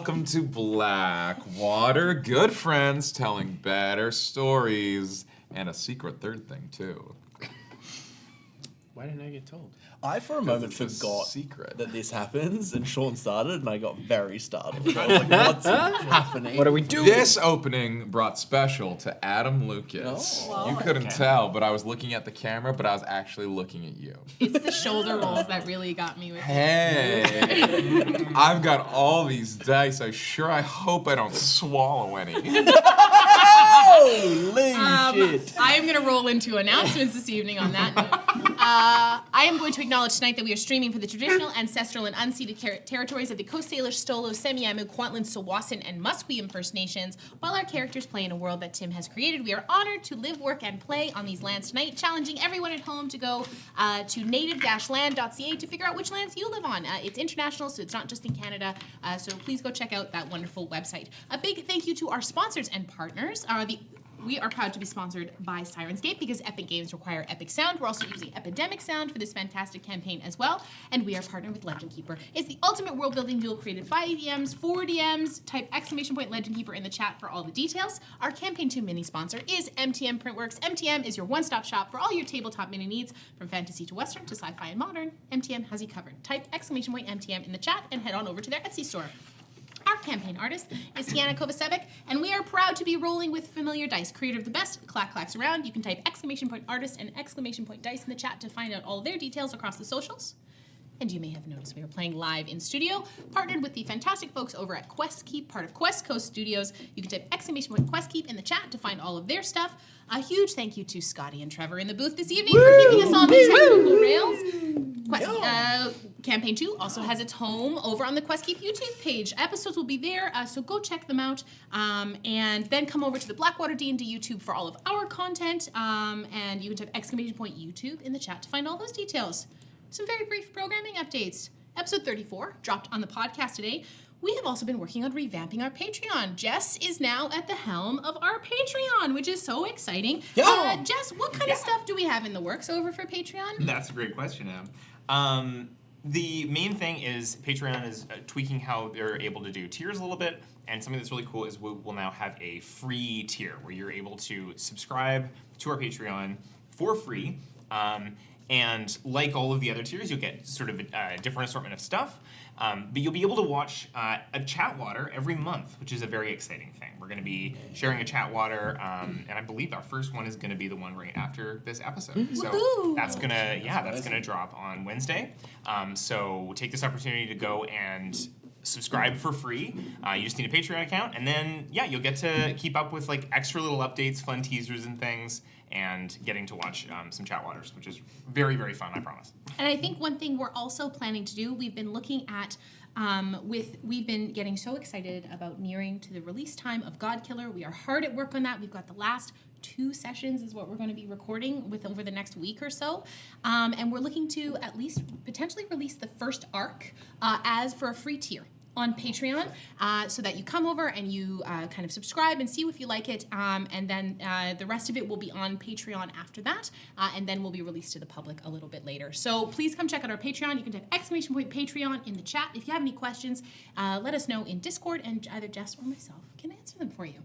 welcome to Blackwater. Good friends telling better stories. And a secret third thing, too. Why didn't I get told? I, for a moment, it's a forgot secret. that this happens, and Sean started, and I got very startled. I was like, what's happening? What are we doing? This opening brought special to Adam Lucas. Oh. You couldn't tell, but I was looking at the camera, but I was actually looking at you. It's the shoulder rolls that really got me with Hey, I've got all these dice. I hope I don't swallow any. Holy shit! I am going to roll into announcements this evening on that note. I am going to acknowledge tonight that we are streaming for the traditional, ancestral, and unceded territories of the Coast Salish, Stolo, Semiahmoo, Kwantlen, Sawasan, and Musqueam First Nations. While our characters play in a world that Tim has created, we are honored to live, work, and play on these lands tonight, challenging everyone at home to go to native-land.ca to figure out which lands you live on. It's international, so it's not just in Canada, so please go check out that wonderful website. A big thank you to our sponsors and partners. We are proud to be sponsored by Sirenscape because epic games require epic sound. We're also using Epidemic Sound for this fantastic campaign as well. And we are partnered with Legend Keeper. It's the ultimate world-building duel created by DMs, for DMs. Type !Legend Keeper in the chat for all the details. Our Campaign 2 mini-sponsor is MTM Printworks. MTM is your one-stop shop for all your tabletop mini needs, from fantasy to western to sci-fi and modern. MTM has you covered. Type !MTM in the chat and head on over to their Etsy store. Our campaign artist is Tiana Kovacevic, and we are proud to be rolling with familiar dice, creator of the best clacks around. You can type !artist and !dice in the chat to find out all their details across the socials. And you may have noticed we are playing live in studio, partnered with the fantastic folks over at QuestKeep, part of Quest Coast Studios. You can type !QuestKeep in the chat to find all of their stuff. A huge thank you to Scotty and Trevor in the booth this evening for keeping us on the technical rails. Campaign 2 also has its home over on the QuestKeep YouTube page. Episodes will be there, so go check them out. And then come over to the BlackwaterDnD YouTube for all of our content. And you can type !YouTube in the chat to find all those details. Some very brief programming updates. Episode 34 dropped on the podcast today. We have also been working on revamping our Patreon. Jess is now at the helm of our Patreon, which is so exciting. Jess, what kind of stuff do we have in the works over for Patreon? That's a great question, Em. The main thing is Patreon is tweaking how they're able to do tiers a little bit, and something that's really cool is we'll now have a free tier where you're able to subscribe to our Patreon for free. And like all of the other tiers, you'll get sort of a different assortment of stuff. But you'll be able to watch a Chatwater every month, which is a very exciting thing. We're going to be sharing a Chatwater, and I believe our first one is going to be the one right after this episode. So that's gonna drop on Wednesday. So take this opportunity to go and subscribe for free. You just need a Patreon account, and then you'll get to keep up with like extra little updates, fun teasers, and things. And getting to watch some Chatwaters, which is very, very fun, I promise. And I think one thing we're also planning to do, we've been looking at, we've been getting so excited about nearing to the release time of Godkiller. We are hard at work on that. We've got the last 2 sessions is what we're going to be recording with over the next week or so. And we're looking to at least potentially release the first arc as for a free tier on Patreon, so that you come over and you kind of subscribe and see if you like it, and then the rest of it will be on Patreon after that, and then will be released to the public a little bit later. So please come check out our Patreon. You can type !Patreon in the chat. If you have any questions, let us know in Discord, and either Jess or myself can answer them for you.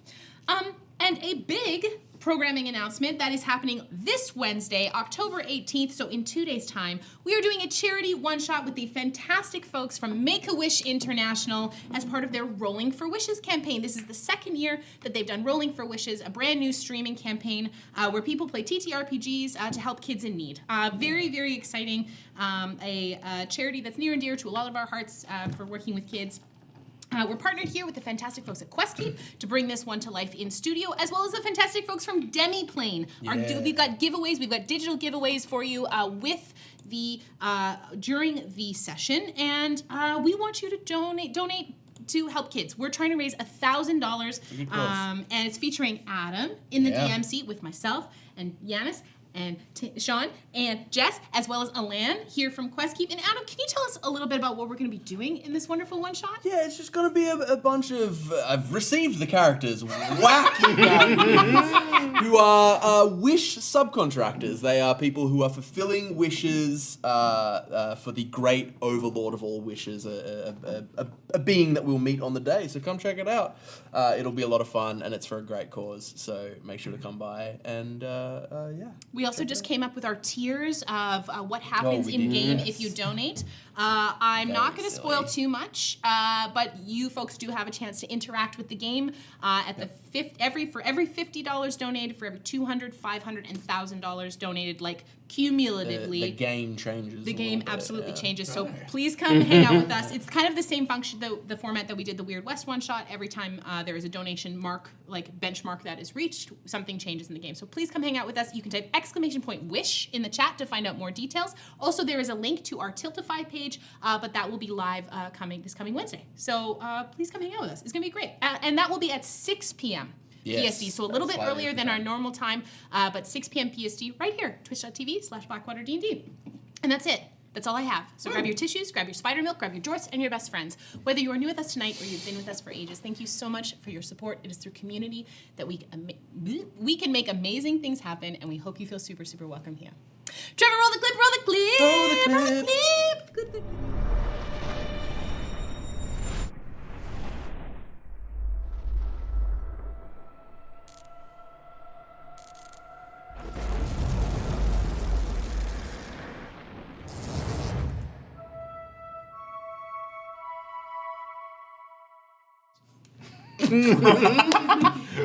And a big programming announcement that is happening this Wednesday, October 18th, so in 2 days' time. We are doing a charity one-shot with the fantastic folks from Make-A-Wish International as part of their Rolling for Wishes campaign. This is the second year that they've done Rolling for Wishes, a brand new streaming campaign where people play TTRPGs to help kids in need. Very, very exciting. A charity that's near and dear to a lot of our hearts for working with kids. We're partnered here with the fantastic folks at QuestKeep to bring this one to life in studio, as well as the fantastic folks from Demiplane. We've got giveaways, we've got digital giveaways for you with the during the session, and we want you to donate to help kids. We're trying to raise $1,000, and it's featuring Adam in the DM seat with myself and Yanis and Sean and Jess, as well as Alan here from QuestKeep. And Adam, can you tell us a little bit about what we're going to be doing in this wonderful one-shot? Yeah, it's just going to be a bunch of... I've received the characters, wacky characters, who are wish subcontractors. They are people who are fulfilling wishes for the great overlord of all wishes, a being that we'll meet on the day. So come check it out. It'll be a lot of fun, and it's for a great cause. So make sure to come by and yeah. We also just came up with our tiers of what happens we in did. game Yes. if you donate. I'm not going to silly. spoil too much, but you folks do have a chance to interact with the game at the for every $50 donated, for every $200, $500, and $1,000 donated, like cumulatively. The game changes. The a game little bit, absolutely yeah. changes. So please come hang out with us. It's kind of the same function, the format that we did the Weird West one shot. Every time there is a donation mark, like benchmark that is reached, something changes in the game. So please come hang out with us. You can type !wish in the chat to find out more details. Also, there is a link to our Tiltify page, but that will be live this coming Wednesday. So please come hang out with us. It's going to be great. And that will be at 6 p.m. Yes, PST, so a little bit slightly earlier than different our normal time, but 6 p.m. PST right here, twitch.tv/BlackwaterDnD. And that's it. That's all I have. So grab your tissues, grab your spider milk, grab your jorts, and your best friends. Whether you are new with us tonight or you've been with us for ages, thank you so much for your support. It is through community that we can make amazing things happen, and we hope you feel super, super welcome here. Trevor, roll the clip, roll the clip! Roll the clip. Roll the clip! Good, good.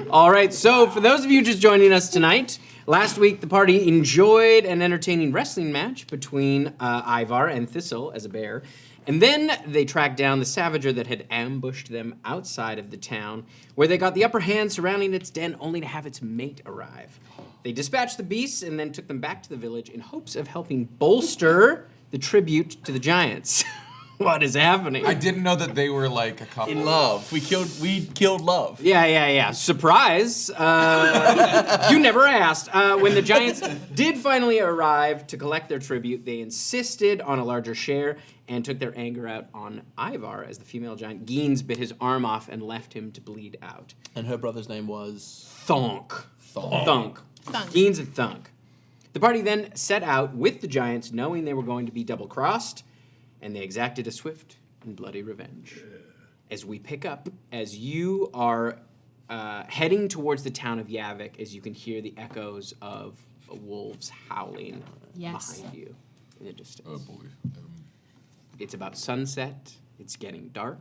All right, so for those of you just joining us tonight, last week the party enjoyed an entertaining wrestling match between Ivar and Thistle as a bear, and then they tracked down the Savager that had ambushed them outside of the town, where they got the upper hand surrounding its den only to have its mate arrive. They dispatched the beasts and then took them back to the village in hopes of helping bolster the tribute to the giants. What is happening? I didn't know that they were like a couple. In love, we killed love. Yeah. Surprise! You never asked. When the giants did finally arrive to collect their tribute, they insisted on a larger share and took their anger out on Ivar as the female giant Geens bit his arm off and left him to bleed out. And her brother's name was Thunk. Thunk. Geens and Thunk. The party then set out with the giants, knowing they were going to be double-crossed, and they exacted a swift and bloody revenge. As we pick up, as you are heading towards the town of Yavic, as you can hear the echoes of wolves howling Yes. behind you in the distance. Oh boy. It's about sunset. It's getting dark.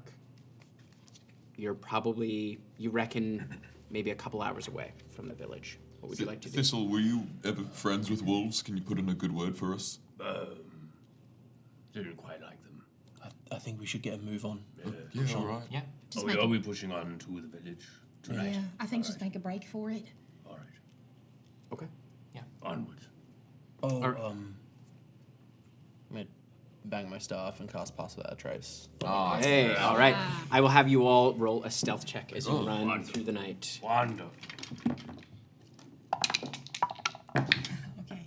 You're probably, you reckon, maybe a couple hours away from the village. What would you like to do? Thistle, were you ever friends with wolves? Can you put in a good word for us? Didn't quite like them. I think we should get a move on. Yeah, all right. Yeah. Just Are we pushing on to the village tonight? Yeah, I think just make a break for it. All right. Okay. Onwards. Oh, Alright. I'm gonna bang my staff and cast Pass Without a Trace. Oh, Hey, all right. Ah. I will have you all roll a stealth check as you Oh, run wonderful. through the night. Wonderful. Okay.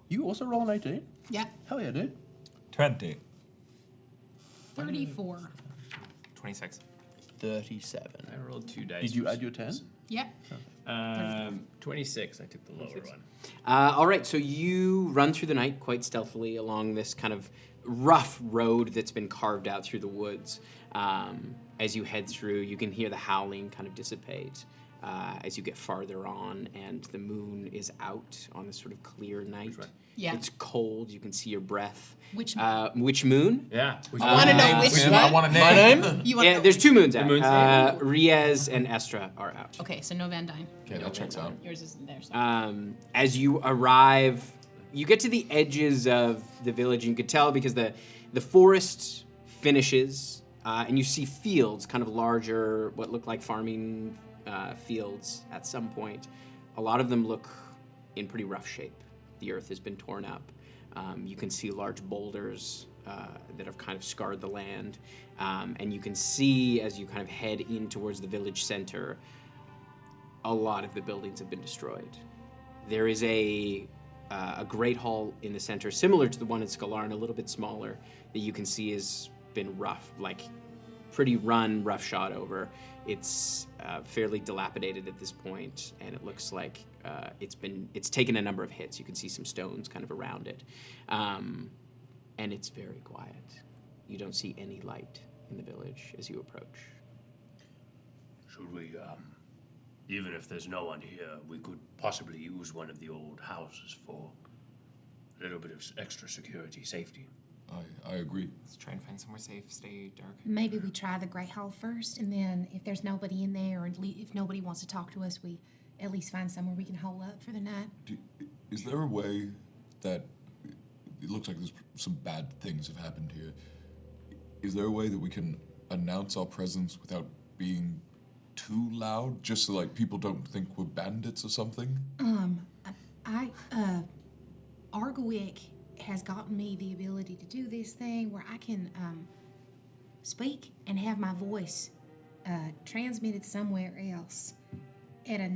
You also roll an 18? Yeah. Hell yeah, dude. 20. 34. 26. 37. I rolled 2 dice. Did you add your 10? Yep. 26. I took the lower one. one. All right, so you run through the night quite stealthily along this kind of rough road that's been carved out through the woods. As you head through, you can hear the howling kind of dissipate as you get farther on, and the moon is out on this sort of clear night. Yeah. It's cold. You can see your breath. Which Which moon? Yeah. I want to know which Tim, one. I want a name. My name? You want Yeah, there's 2 moons out. moon's out. Riez and Estra are out. Okay, so no Van Dyne. Okay, that checks out. Yours isn't there. So. As you arrive, you get to the edges of the village. And you could tell because the forest finishes, and you see fields, kind of larger, what look like farming fields at some point. A lot of them look in pretty rough shape. The earth has been torn up. You can see large boulders that have kind of scarred the land. And you can see, as you kind of head in towards the village center, a lot of the buildings have been destroyed. There is a great hall in the center, similar to the one in Skalarn, a little bit smaller, that you can see has been rough, like pretty run, roughshod over. It's fairly dilapidated at this point, and it looks like it's taken a number of hits. You can see some stones kind of around it, and it's very quiet. You don't see any light in the village as you approach. Should we, even if there's no one here, we could possibly use one of the old houses for a little bit of extra security, safety. I agree. Let's try and find somewhere safe, stay dark. Maybe we try the Great Hall first, and then if there's nobody in there, or if nobody wants to talk to us, we at least find somewhere we can hole up for the night. Is there a way that it looks like there's some bad things have happened here? Is there a way that we can announce our presence without being too loud, just so like people don't think we're bandits or something? Argowick has gotten me the ability to do this thing where I can speak and have my voice transmitted somewhere else at a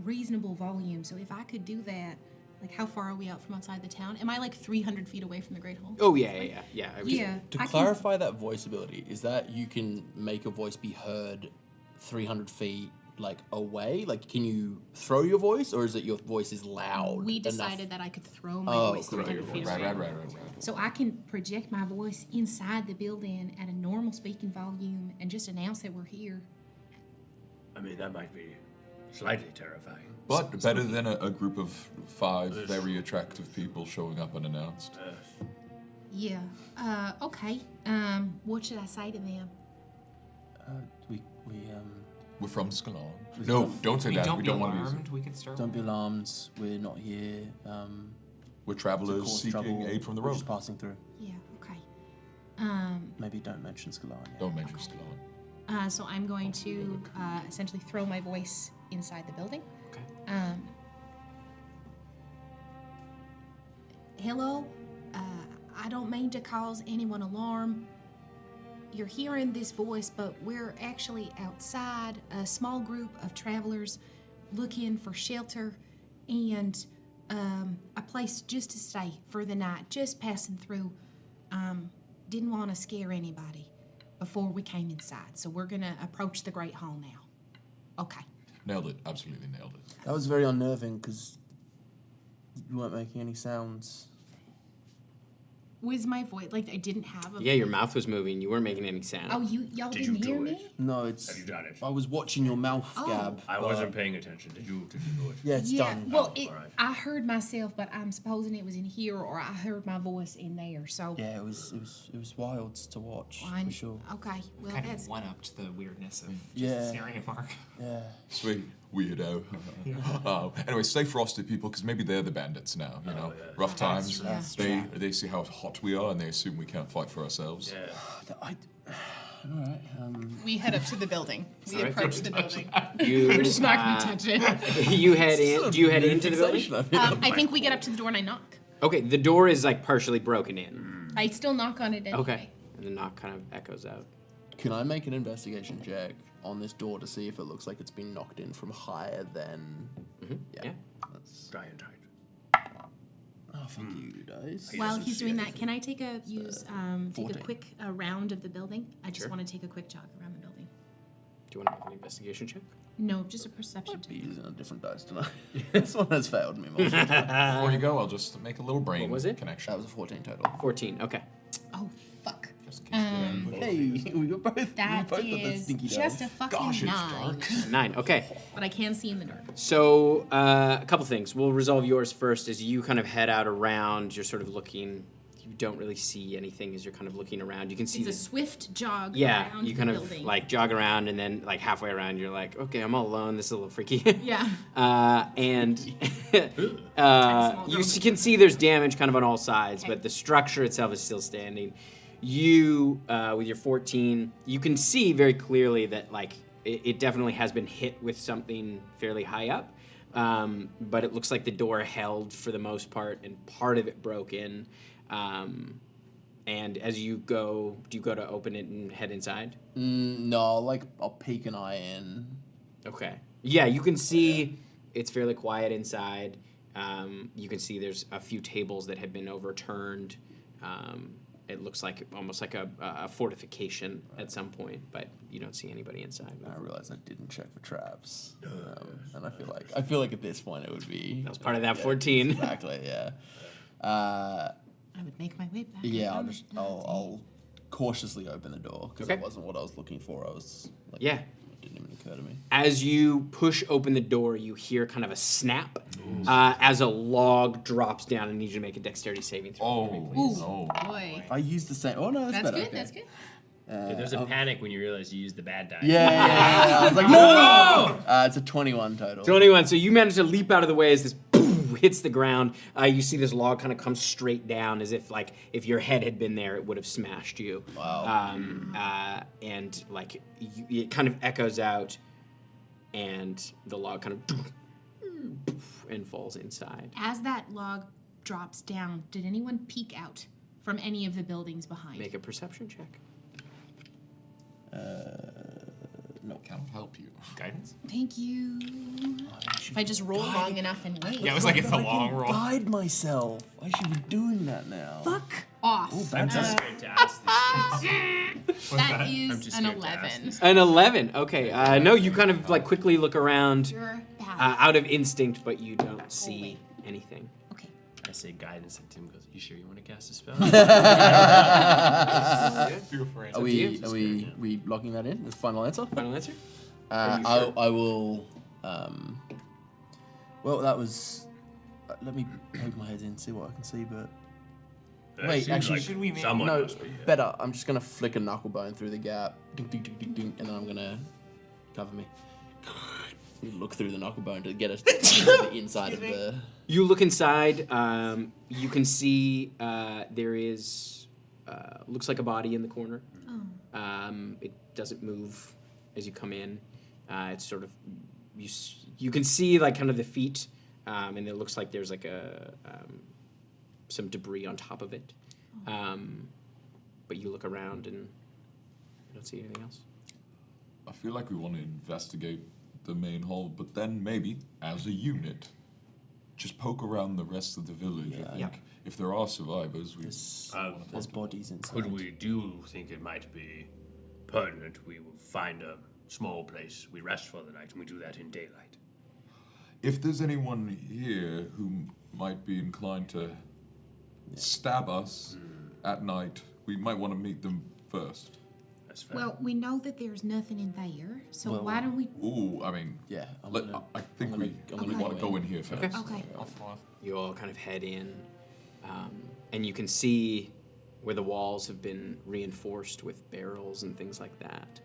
reasonable volume. So if I could do that, like how far are we out from outside the town? Am I like 300 feet away from the Great Hall? Oh, yeah. Yeah. To I clarify that voice ability, is that you can make a voice be heard 300 feet like away? Like, can you throw your voice, or is it your voice is loud? We enough? decided that I could throw my voice throw 300 your feet voice. away. Right. So I can project my voice inside the building at a normal speaking volume and just announce that we're here. I mean, that might be slightly terrifying. But better than a group of 5 very attractive people showing up unannounced. Yeah. Okay. What should I say to them? We're from Skalarn. No, don't say that. Don't We be don't want to be. alarmed. We can start. Don't be alarmed. We're not here. We're to travelers cause seeking trouble. aid from the We're road. just passing through. Yeah. Okay. Maybe don't mention Skalarn. Yeah. Don't mention Skalarn. So I'm going to essentially throw my voice inside the building. Okay. Hello. I don't mean to cause anyone alarm. You're hearing this voice, but we're actually outside, a small group of travelers looking for shelter and a place just to stay for the night, just passing through. Didn't want to scare anybody before we came inside, so we're going to approach the Great Hall now. Okay. Nailed it. Absolutely nailed it. That was very unnerving because you weren't making any sounds. Was my voice, like I didn't have a... Yeah, your mouth was moving. You weren't making any sound. Oh, y'all Did didn't you hear do me? it? No, it's. Have you done it? I was watching your mouth, Oh. Gab. I wasn't paying attention. Did you do it? Yeah, it's done. Well, Oh, alright. I heard myself, but I'm supposing it was in here, or I heard my voice in there. So Yeah, it was wild to watch fine. for sure. Okay, well Kind that's of one-upped the weirdness of Yeah. just staring at Mark. Yeah. Sweet. Weirdo. Anyway, stay frosted, people, because maybe they're the bandits now, you know? yeah. Rough times. That's They see how hot we are, and they assume we can't fight for ourselves. Yeah. All right. We head up to the building. We approach the building. You, we're just not gonna touch it. you head in. Do you head into the building? I think we get up to the door and I knock. Okay, the door is like partially broken in. I still knock on it anyway. Okay. And the knock kind of echoes out. Can I make an investigation check on this door to see if it looks like it's been knocked in from higher than? Yeah. That's... Dry and tight. Oh, fuck you guys. He While doesn't he's see doing that, anything. can I take a take 14. a quick round of the building? I just Sure. want to take a quick jog around the building. Do you want to make an investigation check? No, just a perception Be check. using a different dice tonight. This one has failed me multiple times. Before you go, I'll just make a little brain What was it? connection. That was a 14 total. 14. Okay. Oh fuck. Just in case you get input. Hey, we got both. That we both got the is stinky just dice. a fucking Gosh, it's 9. dark. 9. Okay. But I can see in the dark. So, a couple things. We'll resolve yours first. As you kind of head out around, you're sort of looking. You don't really see anything as you're kind of looking around. You can see It's a the swift jog yeah, around you the kind of building. like jog around, and then like halfway around, you're like, okay, I'm all alone. This is a little freaky. Yeah. And small you girl. can see there's damage kind of on all sides, Okay. but the structure itself is still standing. You, with your 14, you can see very clearly that like it definitely has been hit with something fairly high up. But it looks like the door held for the most part, and part of it broke in. And as you go, do you go to open it and head inside? No, like I'll peek an eye in. Okay. Yeah, you can see it's fairly quiet inside. You can see there's a few tables that have been overturned. it looks like almost like a fortification at some point, but you don't see anybody inside. I realized I didn't check for traps, and I feel like at this point it would be. That was part of that 14. Exactly. Yeah. I would make my way back. Yeah. I'll cautiously open the door because Okay. it wasn't what I was looking for. I was like, Yeah. It didn't even occur to me. As you push open the door, you hear kind of a snap as a log drops down. I need you to make a dexterity saving throw. Oh, Ooh, no. boy. I used the same. Oh no, that's That's better. good. Okay. That's good. There's a panic when you realize you used the bad die. Yeah. I was like, no. It's a 21 total. 21. So you manage to leap out of the way as this boom hits the ground. You see this log kind of come straight down as if if your head had been there, it would have smashed you. Wow. And it kind of echoes out, and the log kind of and falls inside. As that log drops down, did anyone peek out from any of the buildings behind? Make a perception check. No. Can't help you. Guidance? Thank you. If I just roll long enough and wait. Yeah, it was like it's a long roll. Guide myself. I should be doing that now. Fuck off. I'm just scared to ask this. That I'm is just an scared to ask 11. this. An 11. Okay. No, you kind of quickly look around You're bad. out of instinct, but you don't see anything. Okay. I say guidance, and Tim goes, "You sure you want to cast a spell?" Feel free. Are we locking that in? The final answer? Final answer? I will. Well, that was. Let me poke my head in, see what I can see. But That Wait, seems actually, like should we make- someone no, must be here. better. I'm just gonna flick a knucklebone through the gap, ding, ding, ding, ding, ding, and then I'm gonna cover me. Look through the knucklebone to get us to the inside of the. You look inside. You can see there is looks like a body in the corner. It doesn't move as you come in. It's sort of you can see kind of the feet, and it looks like there's some debris on top of it. But you look around and you don't see anything else. I feel like we want to investigate the main hall, but then maybe, as a unit, just poke around the rest of the village. I think Yeah. if there are survivors, we. There's bodies inside. Could we do think it might be pertinent? We will find a small place, we rest for the night, and we do that in daylight. If there's anyone here who might be inclined to stab us at night, we might want to meet them first. That's fair. Well, we know that there's nothing in there, so Well, why don't we? Ooh, I mean, Yeah. I think I'm we gonna want to go in here first. Okay. Okay. I'll follow. You all kind of head in, and you can see where the walls have been reinforced with barrels and things like that.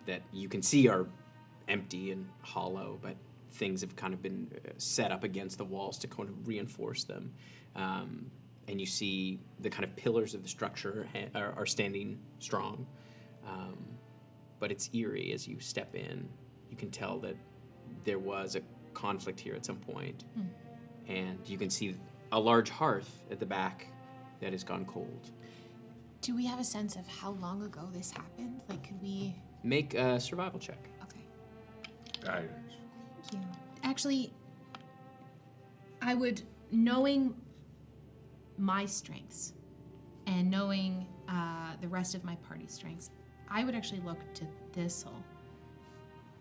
That you can see are empty and hollow, but things have kind of been set up against the walls to kind of reinforce them. And you see the kind of pillars of the structure are standing strong. But it's eerie as you step in. You can tell that there was a conflict here at some point. And you can see a large hearth at the back that has gone cold. Do we have a sense of how long ago this happened? Like, could we? Make a survival check. Okay. Guidance. Yeah. Actually, I would, knowing my strengths and knowing the rest of my party's strengths, I would actually look to Thistle.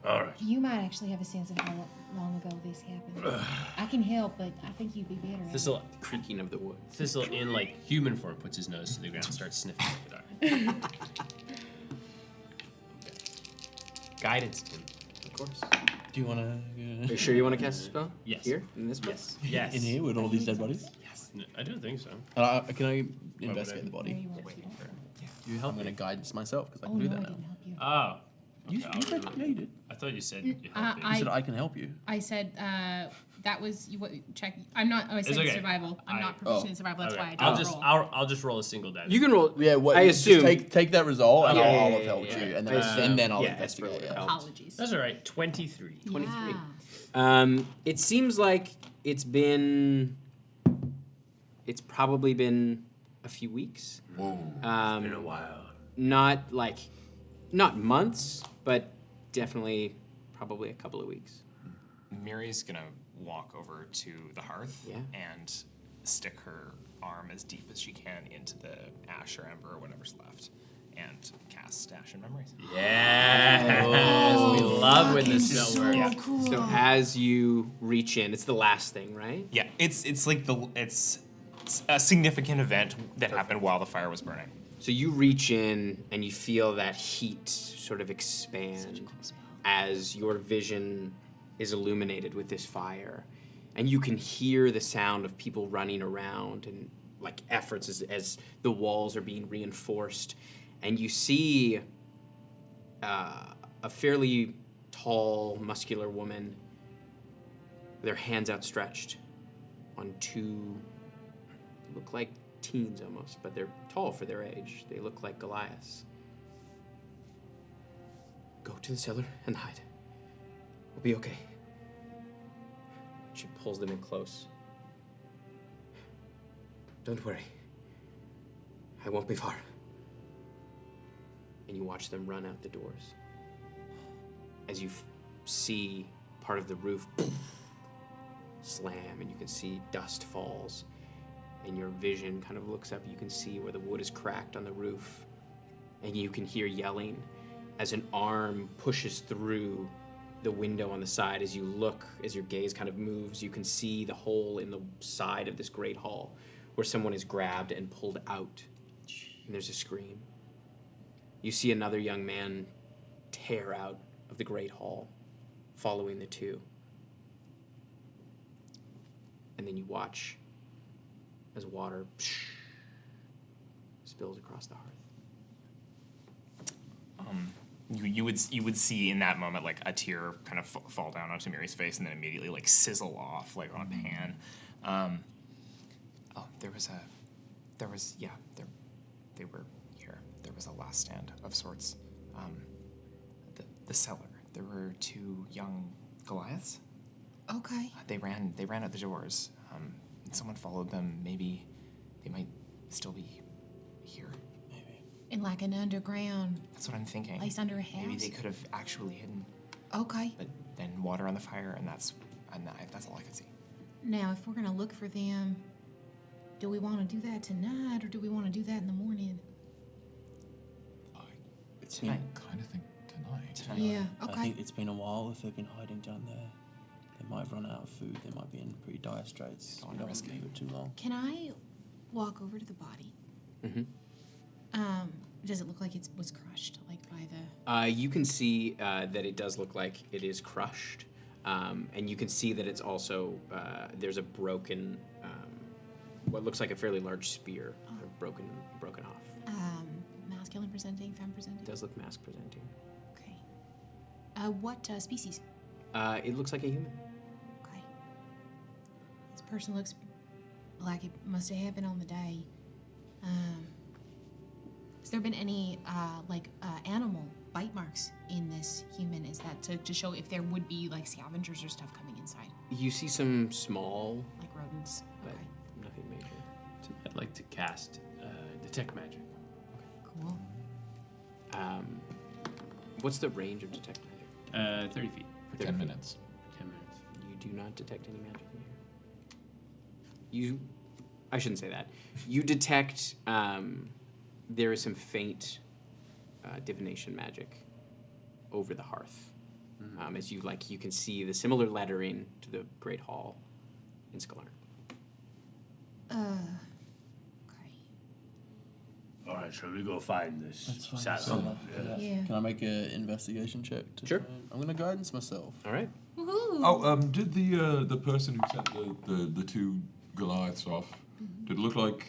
All right. You might actually have a sense of how long ago this happened. I can help, but I think you'd be better at it. Thistle, Creaking of the wood. Thistle in human form puts his nose to the ground and starts sniffing the dark. Guidance, Tim. Of course. Do you want Are you sure you want to cast a spell? Yes. Here? In this place? Yes. in here with all these dead bodies? Yes. No, I don't think so. Can I investigate the No, body? you won't see that. You help. I'm gonna guidance myself because I Oh, can do no, I that now. didn't help you. Oh. You Okay, I'll said do it. yeah, you did. I thought you said you helped me. You said I can help you. I said that was you. Check. I'm not. Oh, I said okay. survival. I'm not proficient in survival. That's why I I'll didn't just roll. I'll just roll a single die. You can roll. Yeah, what, I just assume. take that result and Yeah, I'll yeah, have yeah, helped yeah. you, and I assume. then I'll Yeah, investigate. Esper Yeah. would Apologies. That's all right. 23. 23. Yeah. It seems like it's probably been a few weeks. Whoa. Been a while. Not months, but definitely probably a couple of weeks. Miri's gonna walk over to the hearth Yeah. and stick her arm as deep as she can into the ash or ember or whatever's left, and cast Stash and Memories. Yes, we love when this spell works. Yeah. Cool. So as you reach in, it's the last thing, right? Yeah, it's like it's a significant event that happened while the fire was burning. So you reach in and you feel that heat sort of expand as your vision is illuminated with this fire. And you can hear the sound of people running around and like efforts as the walls are being reinforced. And you see a fairly tall, muscular woman with her hands outstretched on two, look like teens almost, but they're tall for their age. They look like Goliaths. Go to the cellar and hide. We'll be okay. She pulls them in close. Don't worry. I won't be far. And you watch them run out the doors. As you see part of the roof slam, and you can see dust falls, and your vision kind of looks up. You can see where the wood is cracked on the roof, and you can hear yelling as an arm pushes through the window on the side. As you look, as your gaze kind of moves, you can see the hole in the side of this great hall where someone is grabbed and pulled out, and there's a scream. You see another young man tear out of the great hall, following the two. And then you watch as water spills across the hearth. You would see in that moment like a tear kind of fall down onto Mary's face and then immediately like sizzle off like on a pan. They were here. There was a last stand of sorts. The cellar. There were two young Goliaths. Okay. They ran out the doors. And someone followed them. Maybe they might still be here. In like an underground That's what I'm thinking. place under a house. Maybe they could have actually hidden. Okay. But then water on the fire, and that's all I could see. Now, if we're gonna look for them, do we want to do that tonight or do we want to do that in the morning? It's Tonight. kind of think tonight. Tonight. Yeah. I Okay. think it's been a while if they've been hiding down there. They might have run out of food. They might be in pretty dire straits. Don't We wanna don't want risk to it. leave it too long. Can I walk over to the body? Mm-hmm. Does it look like it was crushed, like by the? You can see that it does look like it is crushed, and you can see that it's also there's a broken, what looks like a fairly large spear, broken off. Masculine presenting, femme presenting. It does look mask presenting. Okay. What species? It looks like a human. Okay. This person looks like it must have happened on the day. Has there been any animal bite marks in this human? Is that to show if there would be like scavengers or stuff coming inside, You see some small, like rodents? but Okay. nothing major. I'd like to cast Detect Magic. Cool. What's the range of detect magic? 30 feet. For 10 minutes. 10 minutes. You do not detect any magic in here. I shouldn't say that. You detect there is some faint divination magic over the hearth. As you can see the similar lettering to the Great Hall in Skalarn. Okay. All right, shall we go find this That's fine. saddle? Yeah. Can I make an investigation check? Sure. I'm going to guidance myself. All right. Woohoo! Oh, did the person who sent the two Goliaths off, did it look like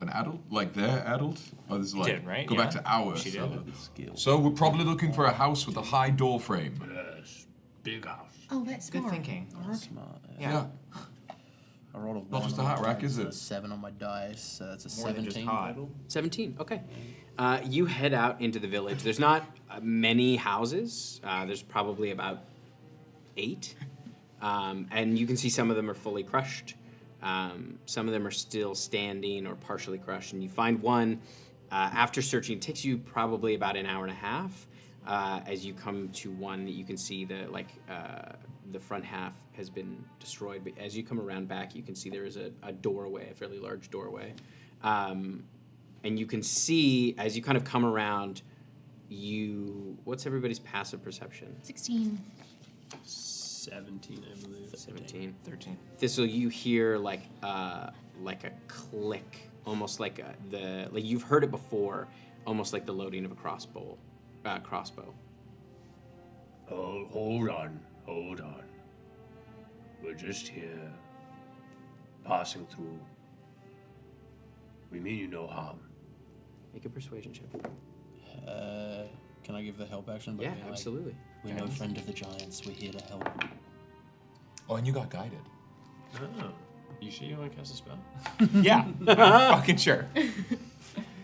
an adult? Like their adult? Oh, this is like did, right? go back Yeah. to our She did. cellar. Skill. So we're probably looking for a house with a high door frame. Yes, big house. Oh, that's Good smart. thinking. Smart. Yeah. I rolled a Not 1 just a on hat my rack, dice is and it? a 7 on my dice, so that's a More than just 17 hot. total. 17. Okay. You head out into the village. There's not many houses. There's probably about 8. And you can see some of them are fully crushed. Some of them are still standing or partially crushed. And you find one, after searching, it takes you probably about an hour and a half as you come to one that you can see the front half has been destroyed. But as you come around back, you can see there is a doorway, a fairly large doorway. And you can see, as you kind of come around, what's everybody's passive perception? 16. 17, I believe. 17. 13. Thistle, you hear like a click, almost like you've heard it before, almost like the loading of a crossbow. Oh, hold on. We're just here, passing through. We mean you no harm. Make a persuasion check. Can I give the help action? But Yeah, be like, absolutely. We're no friend of the giants. We're here to help. Oh, and you got guided. Oh. You sure you want to cast a spell? Yeah, I'm fucking sure.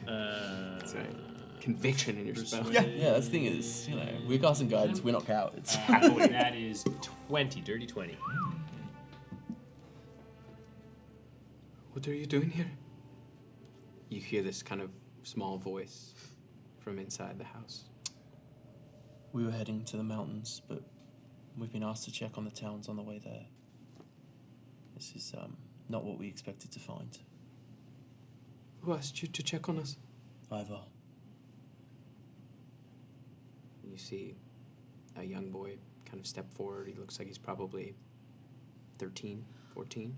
That's right. Conviction in your spell. Yeah, that's the thing is, we're casting guidance. We're not cowards. That is 20, dirty 20. What are you doing here? You hear this kind of small voice from inside the house. We were heading to the mountains, but we've been asked to check on the towns on the way there. This is not what we expected to find. Who asked you to check on us? Ivar. You see a young boy kind of step forward. He looks like he's probably 13, 14.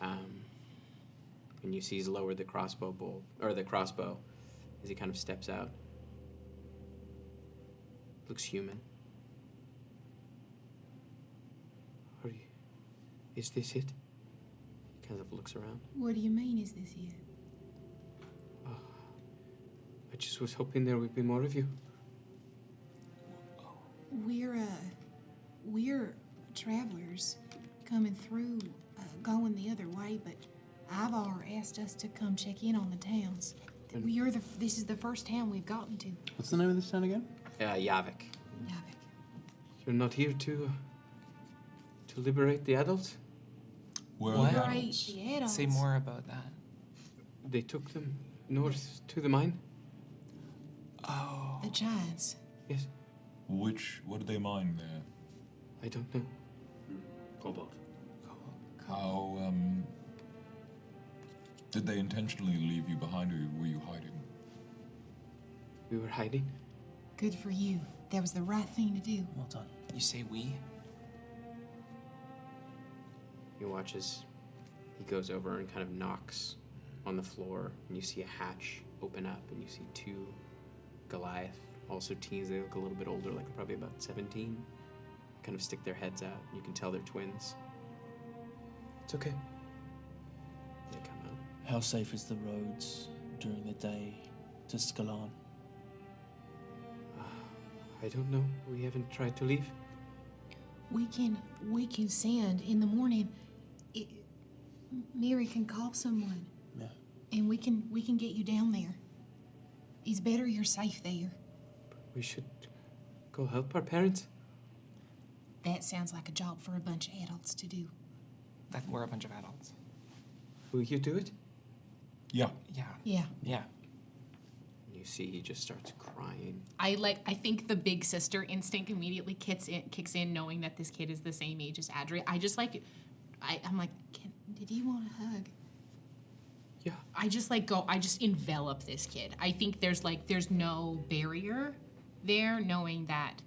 And you see he's lowered the crossbow as he kind of steps out. Looks human. Is this it? He kind of looks around. What do you mean, is this it? I just was hoping there would be more of you. We're travelers coming through, going the other way, but Ivar asked us to come check in on the towns. This is the first town we've gotten to. What's the name of this town again? Yavic. Yavic. You're not here to liberate the adults? Where What? are the Right, adults? the adults. Say more about that. They took them north to the mine? Oh. The giants. Yes. What did they mine there? I don't know. Cobalt. How, did they intentionally leave you behind, or were you hiding? We were hiding. Good for you. That was the right thing to do. Well done. You say we? You watch as he goes over and kind of knocks on the floor, and you see a hatch open up, and you see two Goliath, also teens. They look a little bit older, like probably about 17. Kind of stick their heads out. You can tell they're twins. It's okay. They come out. How safe is the roads during the day to Skalarn? I don't know. We haven't tried to leave. We can send in the morning. Mary can call someone. Yeah. And we can get you down there. It's better you're safe there. We should go help our parents. That sounds like a job for a bunch of adults to do. That we're a bunch of adults. Will you do it? Yeah. Yeah. Yeah. Yeah. You see he just starts crying. I think the big sister instinct immediately kicks in knowing that this kid is the same age as Adri. I'm like, did he want a hug? Yeah. I just envelop this kid. I think there's no barrier there, knowing that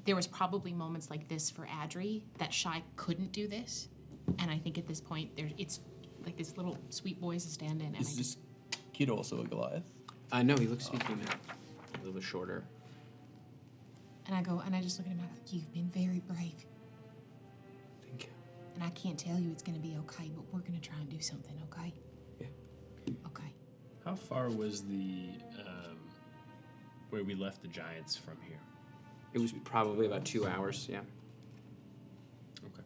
there was probably moments like this for Adri that Shy couldn't do this. And I think at this point it's like this little sweet boy's a stand-in. And Is this kid also a Goliath? No, he looks speaking now. A little shorter. And I just look at him and I go, you've been very brave. Thank you. And I can't tell you it's going to be okay, but we're going to try and do something, okay? Yeah. Okay. How far was the where we left the giants from here? It was probably about 2 hours, yeah. Okay.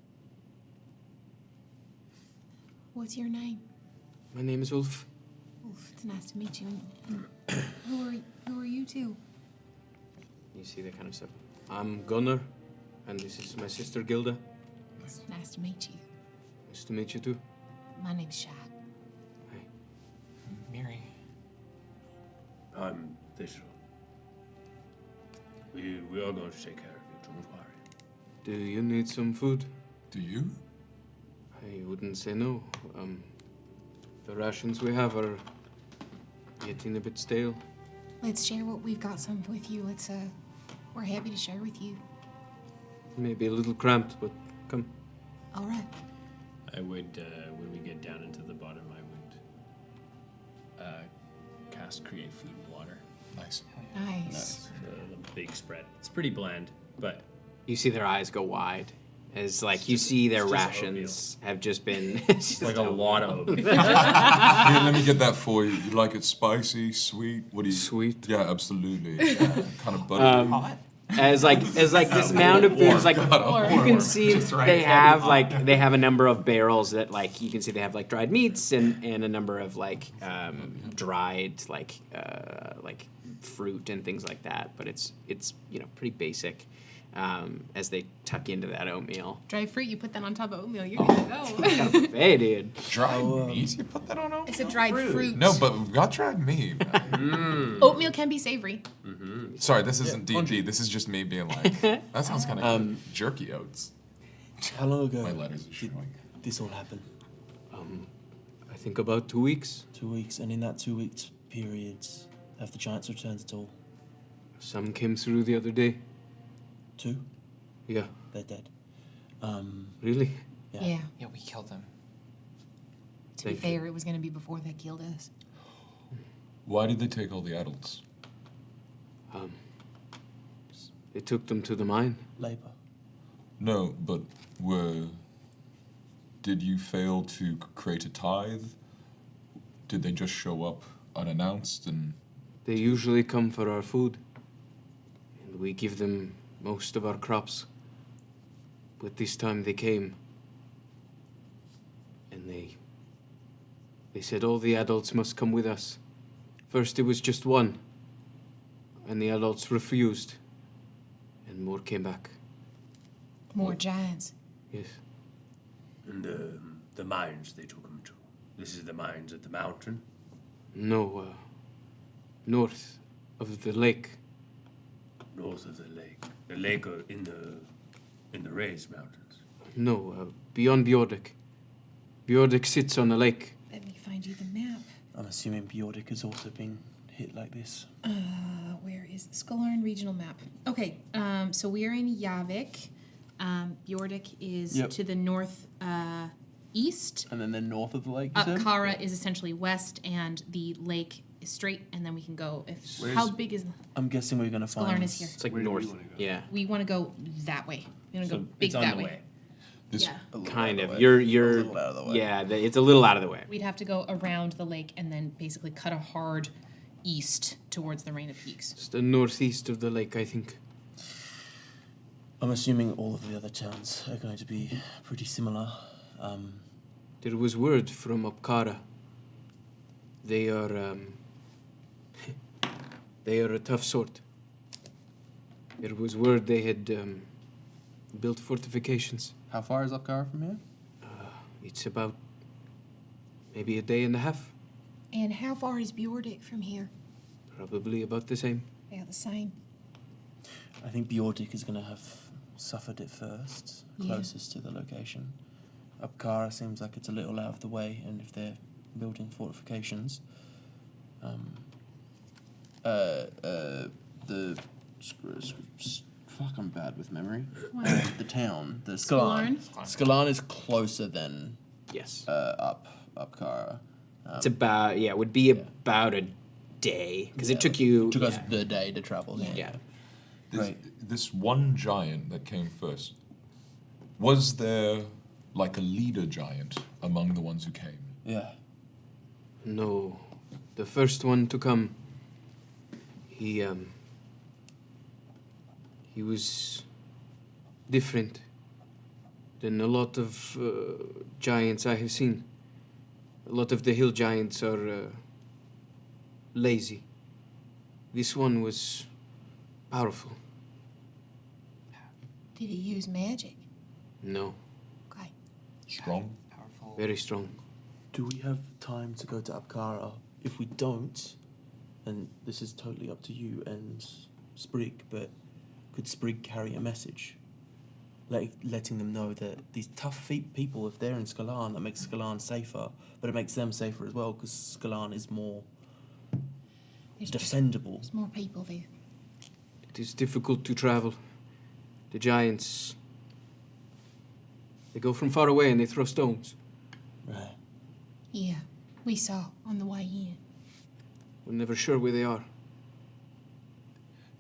What's your name? My name is Ulf. Oof, it's nice to meet you. And who are you two? You see that kind of stuff. I'm Gunnar, and this is my sister Gilda. It's nice to meet you. Nice to meet you too. My name's Shy. Hi. Mary. I'm Thistle. We are going to take care of you Don't worry. Do you need some food? Do you? I wouldn't say no. The rations we have are getting a bit stale. Let's share what we've got some with you. We're happy to share with you. Maybe a little cramped, but come. All right. I would, when we get down into the bottom, I would cast Create Food and Water. Nice. Nice. The big spread. It's pretty bland, but You see their eyes go wide as like you see their it's just rations have just been it's like a lot of oatmeal. Here, let me get that for you. You like it spicy, sweet? What do you? Sweet. Yeah, absolutely. Kind of buttery. as this mound of food is like you can see they have a number of barrels that like you can see they have like dried meats and a number of like dried like fruit and things like that, but it's pretty basic as they tuck into that oatmeal. Dry fruit, you put that on top of oatmeal, you're gonna go. Hey, dude. Dried meat? You put that on oatmeal? I said dried fruit. No, but we've got dried meat. Oatmeal can be savory. Sorry, this isn't D&D. This is just me being like, that sounds kind of good. Jerky oats. How long ago My letters are did showing. this all happen? I think about 2 weeks. 2 weeks, and in that 2 weeks period, have the giants returned at all? Some came through the other day. 2? Yeah. They're dead. Really? Yeah. Yeah, we killed them. To be fair, it was going to be before they killed us. Why did they take all the adults? They took them to the mine. Labor. No, but did you fail to create a tithe? Did they just show up unannounced and? They usually come for our food, and we give them most of our crops. But this time they came, and they said all the adults must come with us. First it was just one, and the adults refused, and more came back. More giants. Yes. And the mines they took them to. This is the mines at the mountain. No, north of the lake. North of the lake. The lake in the raised mountains. No, beyond Bjordik. Bjordik sits on a lake. Let me find you the map. I'm assuming Bjordik has also been hit like this. Where is Skalarn regional map. Okay, so we're in Yavic. Bjordik is Yep. to the north east. And then north of the lake, you said? Kara is essentially west, and the lake is straight, and then we can go. How big is I'm guessing we're going to find... Skalarn is here? It's like Where do we north. wanna go? Yeah. We want to go that way. We want to go big it's on that the way. way. This, Yeah. A little Kind out of. the way. You're A little out of the way. yeah, it's a little out of the way. We'd have to go around the lake and then basically cut a hard east towards the Rain of Peaks. It's the northeast of the lake, I think. I'm assuming all of the other towns are going to be pretty similar. There was word from Upkara. They are a tough sort. There was word they had built fortifications. How far is Upkara from here? It's about maybe a day and a half. And how far is Bjordik from here? Probably about the same. About the same. I think Bjordik is going to have suffered it first, Yeah. closest to the location. Upkara seems like it's a little out of the way, and if they're building fortifications, fuck, I'm bad with memory. The town, the Skalarn. Skalarn is closer than Yes. Upkara. It's about it would be about a day because it took you. It took us the day to travel here. Yeah. this one giant that came first, was there like a leader giant among the ones who came? Yeah. No, the first one to come. He was different than a lot of giants I have seen. A lot of the hill giants are lazy. This one was powerful. Did he use magic? No, Okay. Strong? Powerful. very strong. Do we have time to go to Upkara? If we don't, and this is totally up to you and Sprig, but could Sprig carry a message? Letting them know that these tough people, if they're in Skalarn, that makes Skalarn safer, but it makes them safer as well because Skalarn is more defendable. There's more people there. It is difficult to travel. The giants, they go from far away and they throw stones. Right. Yeah, we saw on the way in. We're never sure where they are.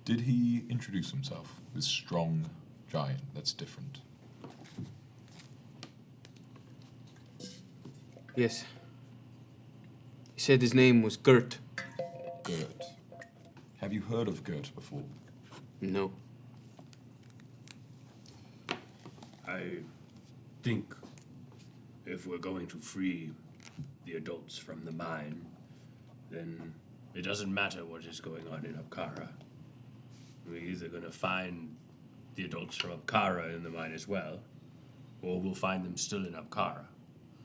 Did he introduce himself? This strong giant that's different. Yes. He said his name was Gert. Gert. Have you heard of Gert before? No. I think if we're going to free the adults from the mine, then it doesn't matter what is going on in Apkara. We're either going to find the adults from Apkara in the mine as well, or we'll find them still in Apkara.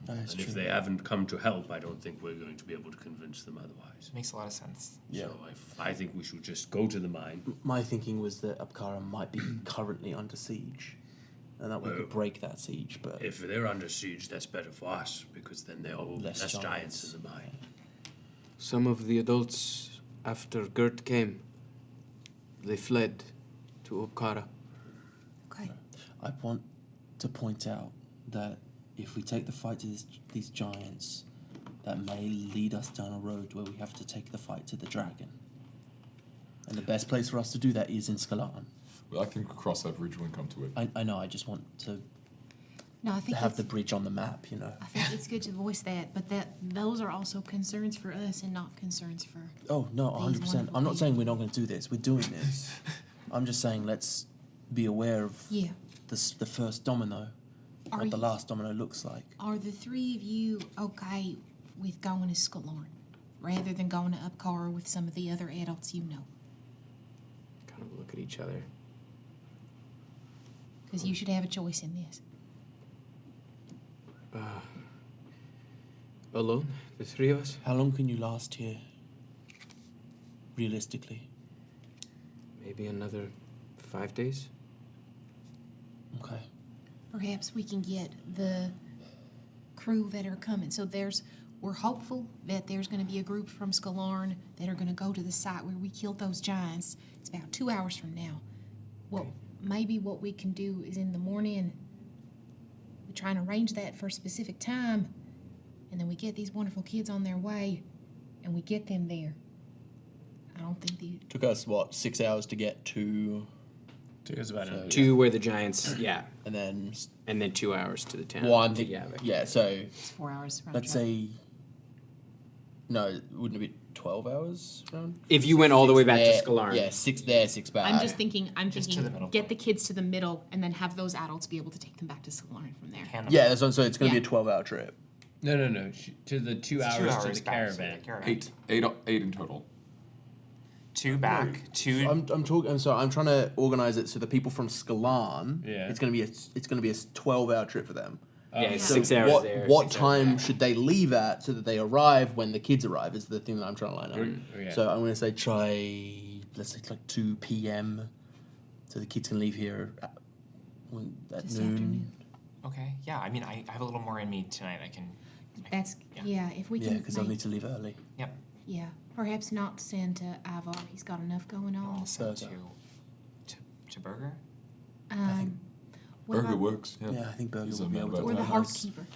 That's And true. if they haven't come to help, I don't think we're going to be able to convince them otherwise. Makes a lot of sense. Yeah. So I think we should just go to the mine. My thinking was that Apkara might be currently under siege, and that we could break that siege, but... If they're under siege, that's better for us, because then there are less giants in the mine. Some of the adults, after Gert came, they fled to Okara. Okay. I want to point out that if we take the fight to these giants, that may lead us down a road where we have to take the fight to the dragon. And the best place for us to do that is in Skalarn. Well, I can cross that bridge when we come to it. I know, I just want to No, I think have it's, the bridge on the map, you know. I think it's good to voice that, but those are also concerns for us and not concerns for. Oh, no, These 100%. wonderful I'm not saying people. we're not going to do this. We're doing this. I'm just saying let's be aware of Yeah. the first domino, Are what the you- last domino looks like. Are the three of you okay with going to Skalarn rather than going to Upcar with some of the other adults you know? Kind of look at each other. Because you should have a choice in this. Alone? The three of us? How long can you last here? Realistically. Maybe another 5 days? Okay. Perhaps we can get the crew that are coming. So we're hopeful that there's going to be a group from Skalarn that are going to go to the site where we killed those giants. It's about 2 hours from now. Well, maybe what we can do is in the morning, we try and arrange that for a specific time, and then we get these wonderful kids on their way, and we get them there. I don't think the... Took us, 6 hours to get to... It was about a To where the giants, yeah. And then 2 hours to the town. Well, I'm to thinking, Yavic. yeah, so It's 4 hours round let's trip. say, no, wouldn't it be 12 hours round? If you went all the way back There- to Skalarn. Yeah, 6 there, 6 back. I'm just thinking, Just to the middle. get the kids to the middle and then have those adults be able to take them back to Skalarn from there. Yeah, that's what, so it's going to Yeah. be a 12-hour trip. No. To the 2 It's hours, to the back to caravan. Eight in total. 2 back, 2. I'm talking. I'm sorry. I'm trying to organize it so the people from Skalarn. Yeah. It's going to be a 12-hour trip for them. Yeah, it's So 6 hours what there. what 6 hours time back. should they leave at so that they arrive when the kids arrive? Is the thing that I'm trying to line up. Yeah. So I'm going to say let's say like 2 p.m. so the kids can leave here at This noon. afternoon. Okay, yeah, I mean, I have a little more in me tonight. I can. That's, yeah, if we Yeah, can... because I'll make- need to leave early. Yep. Yeah, perhaps not send to Ivar. He's got enough going on. I'll send Burger. to Burger. What Burger about- works. Yeah. Yeah, I think Burger He's will a be man able to. about Or the that. Hearthkeeper.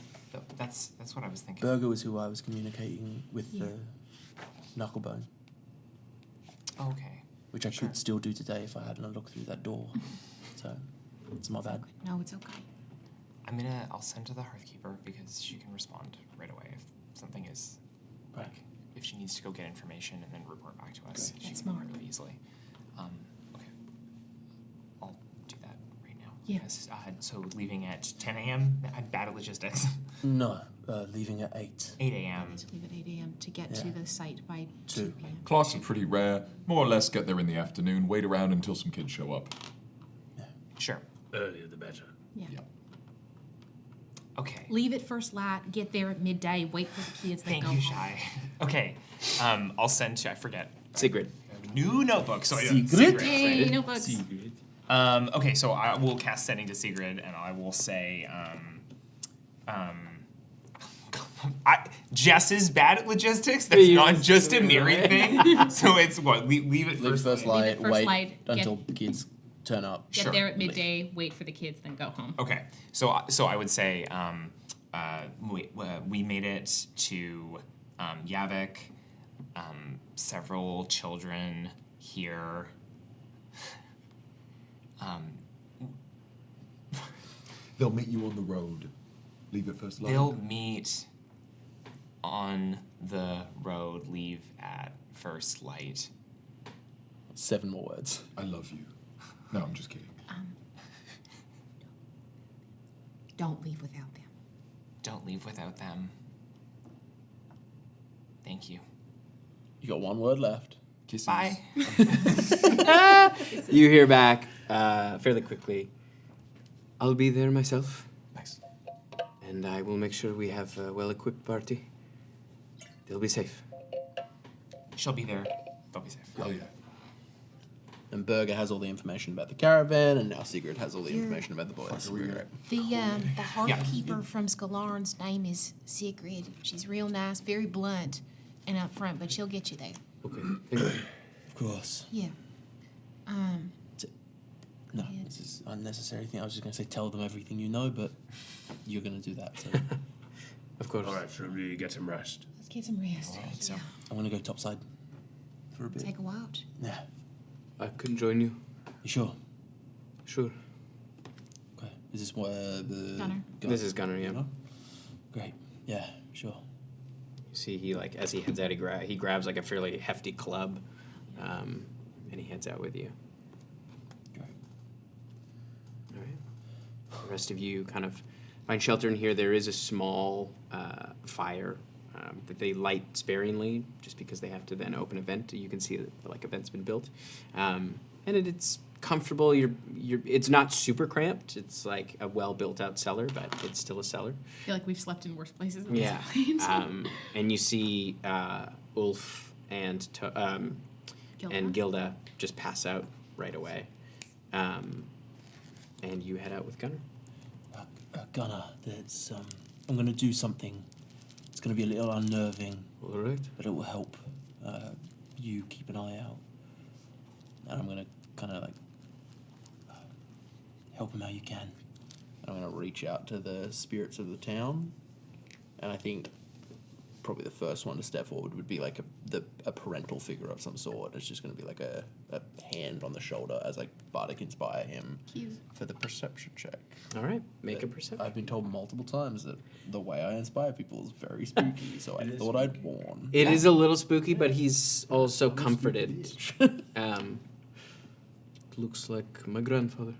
That's what I was thinking. Burger was who I was communicating with Yeah. the Knucklebone, Okay. which I Sure. could still do today if I hadn't looked through that door. So it's my bad. No, it's okay. I'll send to the Hearthkeeper because she can respond right away if something is, Right. like, if she needs to go get information and then report back to us. Okay. She That's can do smart. it really easily. Okay. I'll do that right now. Yeah. Yes, so leaving at 10 a.m. Bad at logistics. No, leaving at 8. 8 a.m. To leave at 8 a.m. to get to Yeah. the site by 2. 2 p.m. Clocks are pretty rare. More or less get there in the afternoon, wait around until some kids show up. Sure. Earlier the better. Yeah. Yeah. Okay. Leave at first light, get there at midday, wait for the kids, then Thank go you, home. Shy. Okay. I'll send to, I forget. Sigrid. New notebook. So Sigrid? Sigrid. Yay, right. notebooks. Secret. Okay, so I will cast Setting to Sigrid, and I will say, Jess is bad at logistics. That's not just a Miri thing. So it's what? Leave it Leave first. first light. light, Leave it first wait light, until kids turn up. Get there at midday, wait for the kids, then go home. Okay, so I would say we made it to Yavic. Several children here. They'll meet you on the road. Leave it first light. They'll meet on the road. Leave at first light. 7 more words. I love you. No, I'm just kidding. Don't leave without them. Don't leave without them. Thank you. You got 1 word left. Kisses. Bye. You hear back fairly quickly. I'll be there myself, Nice. and I will make sure we have a well-equipped party. They'll be safe. She'll be there. They'll be safe. Hell yeah. And Berger has all the information about the caravan, and now Sigrid has all the information about the boys. Fuckery. The hearthkeeper from Skalarn's name is Sigrid. She's real nice, very blunt and upfront, but she'll get you there. Okay, thank you. Of course. Yeah. No, Yeah. this is unnecessary thing. I was just going to say tell them everything you know, but you're going to do that. So Of course. All right, so we get some rest. Let's get some rest. So I'm going to go topside for a bit. Take a watch. Yeah. I can join you. You sure? Sure. Okay. Is this where the... Gunner. This is Gunner, yeah. Great. Yeah, sure. You see, he as he heads out, he grabs like a fairly hefty club, and he heads out with you. Great. All right. The rest of you kind of find shelter in here. There is a small fire that they light sparingly, just because they have to then open a vent. You can see that like a vent's been built, and it's comfortable. It's not super cramped. It's like a well built out cellar, but it's still a cellar. I feel like we've slept in worse places. At Yeah. This point. And you see Ulf and Gilda just pass out right away. And you head out with Gunner. Gunner, there's, I'm going to do something. It's going to be a little unnerving, All right. but it will help you keep an eye out. And I'm going to kind of like help him how you can. I'm going to reach out to the spirits of the town, and I think probably the first one to step forward would be like a parental figure of some sort. It's just going to be like a hand on the shoulder as like Bardic inspire him for the perception check. All right, make a perception. I've been told multiple times that the way I inspire people is very spooky, so I thought I'd warn. It is a little spooky, but he's also comforted. Looks like my grandfather.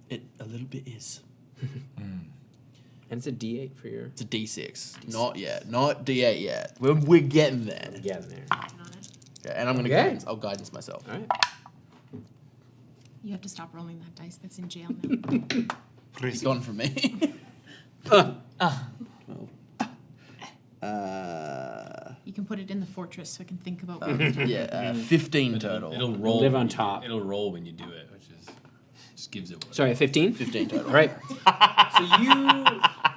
It a little bit is. And it's a D8 for your... It's a D6. Not yet. Not D8 yet. We're getting there. Getting there. Okay, and I'm going to Okay. I'll guidance myself. All right. You have to stop rolling that dice. That's in jail now. It's gone from me. You can put it in the fortress so I can think about. 15 total. It'll roll. Live when on you do top. it. It'll roll when you do it, which is just gives it. Sorry, 15? 15 total. All right. So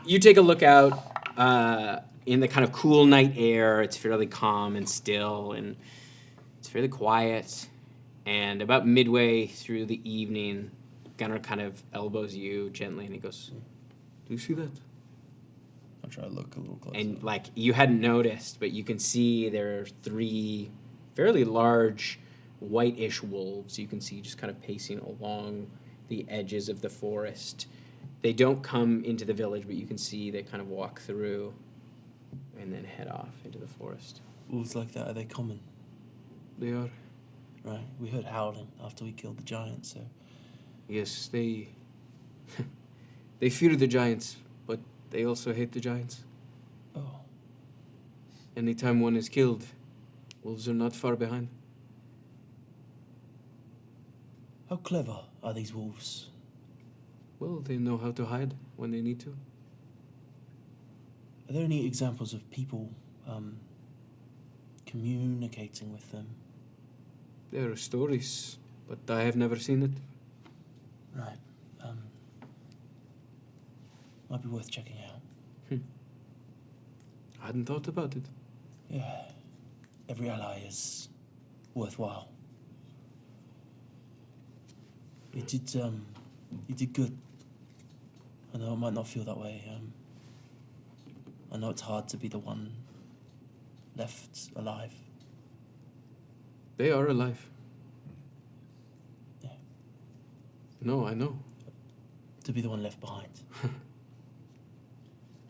you take a look out in the kind of cool night air. It's fairly calm and still, and it's fairly quiet. And about midway through the evening, Gunnar kind of elbows you gently, and he goes, Do you see that? I'll try to look a little closer. and like you hadn't noticed, but you can see there are 3 fairly large whitish wolves. You can see just kind of pacing along the edges of the forest. They don't come into the village, but you can see they kind of walk through and then head off into the forest. Wolves like that, are they common? They are. Right. We heard howling after we killed the giant, so... Yes, they... they fear the giants, but they also hate the giants. Oh. Anytime one is killed, wolves are not far behind. How clever are these wolves? Well, they know how to hide when they need to. Are there any examples of people communicating with them? There are stories, but I have never seen it. Right. Might be worth checking out. I hadn't thought about it. Yeah. Every ally is worthwhile. You did good. I know it might not feel that way. I know it's hard to be the one left alive. They are alive. Yeah. No, I know. To be the one left behind.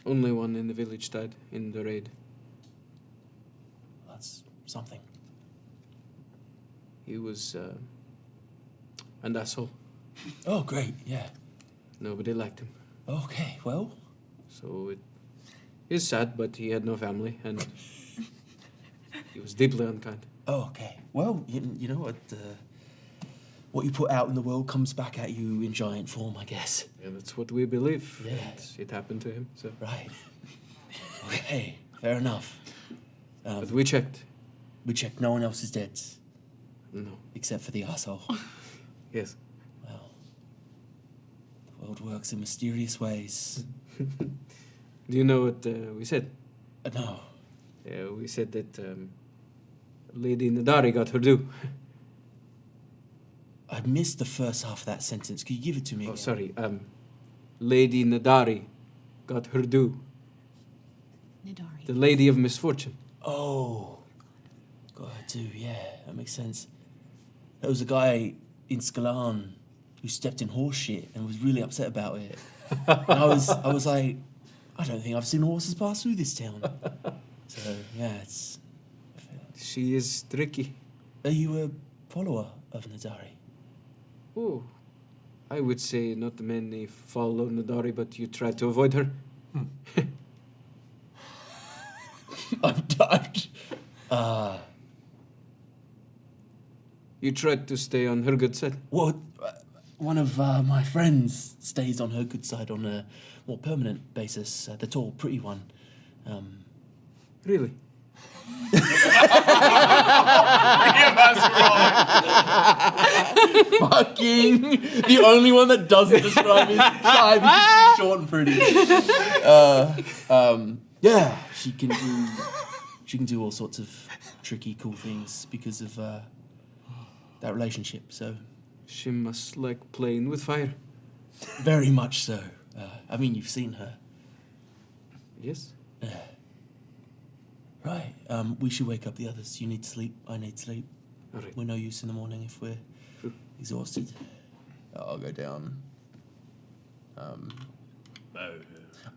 Only one in the village died in the raid. That's something. He was an asshole. Oh, great, yeah. Nobody liked him. Okay, well. So it is sad, but he had no family, and he was deeply unkind. Oh, okay. Well, you know what you put out in the world comes back at you in giant form, I guess. Yeah, that's what we believe. Yeah. And it happened to him, so. Right. Okay, fair enough. But we checked. We checked. No one else is dead. No. Except for the asshole. Yes. Well, the world works in mysterious ways. Do you know what we said? No. Yeah, we said that Lady Nadari got her due. I missed the first half of that sentence. Could you give it to me Oh, again? sorry. Lady Nadari got her due. Nadari. The Lady of Misfortune. Oh. Got her too, yeah. That makes sense. There was a guy in Skalarn who stepped in horse shit and was really upset about it. And I was like, I don't think I've seen horses pass through this town. So, yeah, it's... She is tricky. Are you a follower of Nadari? Oh, I would say not many follow Nadari, but you try to avoid her. I'm done. You tried to stay on her good side. Well, one of my friends stays on her good side on a more permanent basis. The tall, pretty one. Really? Fucking the only one that doesn't describe his side because she's short and pretty. Yeah, she can do all sorts of tricky, cool things because of that relationship. So She must like playing with fire. very much so. I mean, you've seen her. Yes? Right. We should wake up the others. You need sleep. I need sleep. All right. We're no use in the morning if we're exhausted. I'll go down.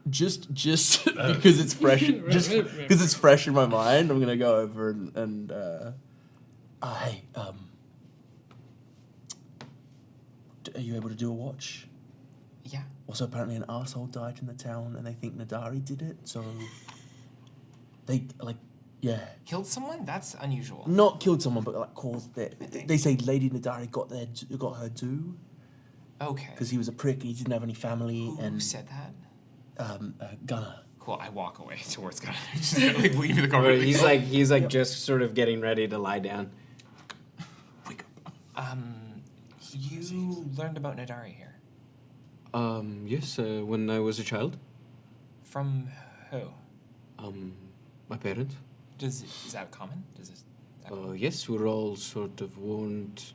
Just because it's fresh, just because it's fresh in my mind, I'm gonna go over and hey, are you able to do a watch? Yeah. Also, apparently an arsehole died in the town, and they think Nadari did it. So they Killed someone? That's unusual. not killed someone, but like caused it. They say Lady Nadari got her due Okay. because he was a prick. He didn't have any family, Who and said that? Gunner. Cool. I walk away towards God. Just like leave the Or conversation. he's like just sort of getting ready to lie down. You learned about Nadari here. Yes, when I was a child. From who? My parents. Is that common? Yes, we're all sort of warned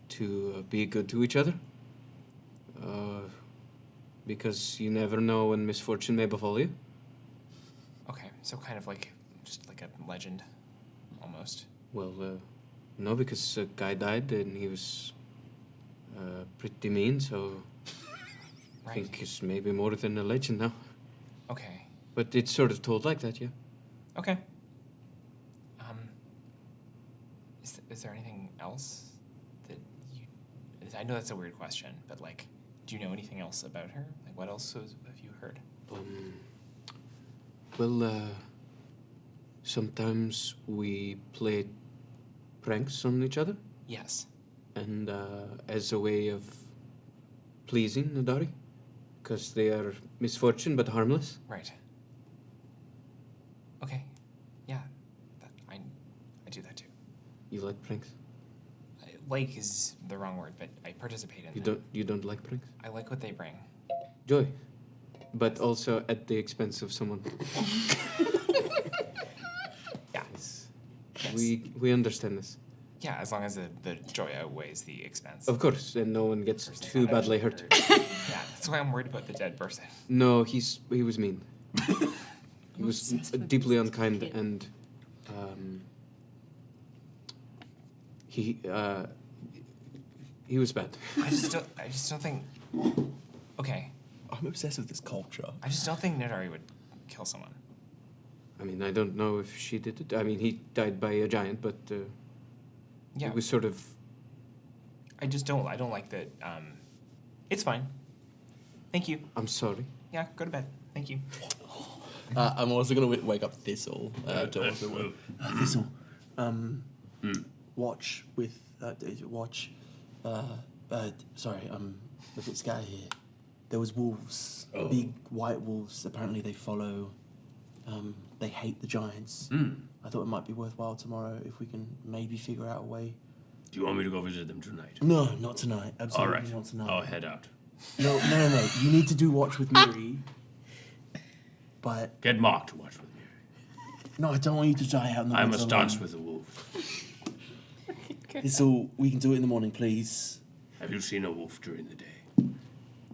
to be good to each other. Because you never know when misfortune may befall you. Okay, so kind of like just like a legend, almost. Well, no, because a guy died and he was pretty mean, so I think it's maybe more than a legend now. Okay. But it's sort of told like that, yeah. Okay. Is there anything else that you... I know that's a weird question, but like, do you know anything else about her? Like, what else have you heard? Well, sometimes we play pranks on each other. Yes. And as a way of pleasing Nadari, because they are misfortune but harmless. Right. Okay. Yeah. I do that too. You like pranks? like is the wrong word, but I participate in them. You don't like pranks? I like what they bring. Joy. But also at the expense of someone. Yeah. Yes. We understand this. Yeah, as long as the joy outweighs the expense. Of course, and no one gets Person's too not badly actually hurt. Yeah, that's why I'm worried about the dead person. No, he was mean. He was deeply unkind, and he was bad. I just don't think. Okay. I'm obsessed with this culture. I just don't think Nidari would kill someone. I mean, I don't know if she did it. I mean, he died by a giant, but Yeah. it was sort of. I don't like that. It's fine. Thank you. I'm sorry. Yeah, go to bed. Thank you. I'm also going to wake up Thistle. Thistle. Watch with. Watch. Sorry, I'm a bit scared here. There was wolves. Oh. Big white wolves. Apparently they follow. They hate the giants. I thought it might be worthwhile tomorrow if we can maybe figure out a way. Do you want me to go visit them tonight? No, not tonight. All Absolutely right. not tonight. I'll head out. No. You need to do watch with Miri. But Get Mark to watch with me. no, I don't want you to die out in the I woods must alone. dance with the wolves. Thistle, we can do it in the morning, please. Have you seen a wolf during the day?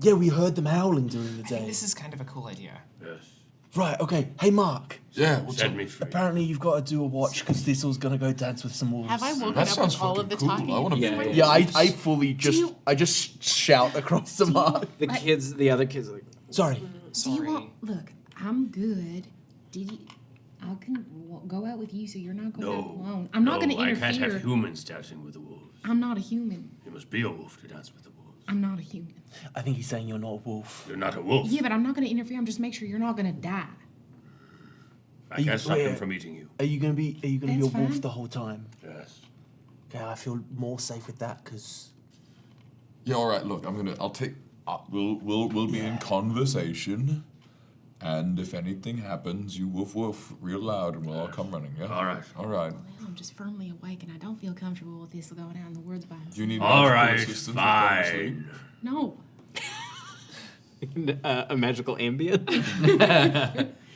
Yeah, we heard them howling during the I think day. this is kind of a cool idea. Yes. Right, okay. Hey, Mark. Yeah, what's Set up? me free. Apparently you've got to do a watch because Thistle's going to go dance with some wolves. Have I woken That up sounds with all of fucking the cool. talking? I want to Yeah, be yeah. Yeah, I fully just shout across to Mark. The other kids, like. Sorry. Do you want? Look, I'm good. Did you? I can go out with you, so you're not going out alone. I'm not going to I interfere. can't have humans dancing with the wolves. I'm not a human. You must be a wolf to dance with the wolves. I'm not a human. I think he's saying you're not a wolf. You're not a wolf. Yeah, but I'm not going to interfere. I'm just make sure you're not going to die. I can't stop wait, them from eating you. Are you gonna be a That's wolf fine. the whole time? Yes. Okay, I feel more safe with that because Yeah, all right. Look, I'll take. We'll be in conversation, and if anything happens, you woof woof real loud, and we'll all come running. Yeah. All right. All right. Well, I'm just firmly awake, and I don't feel comfortable with this going out in the woods by myself. Do you need All magical right. assistance with going to sleep? Fine. No. A magical ambient.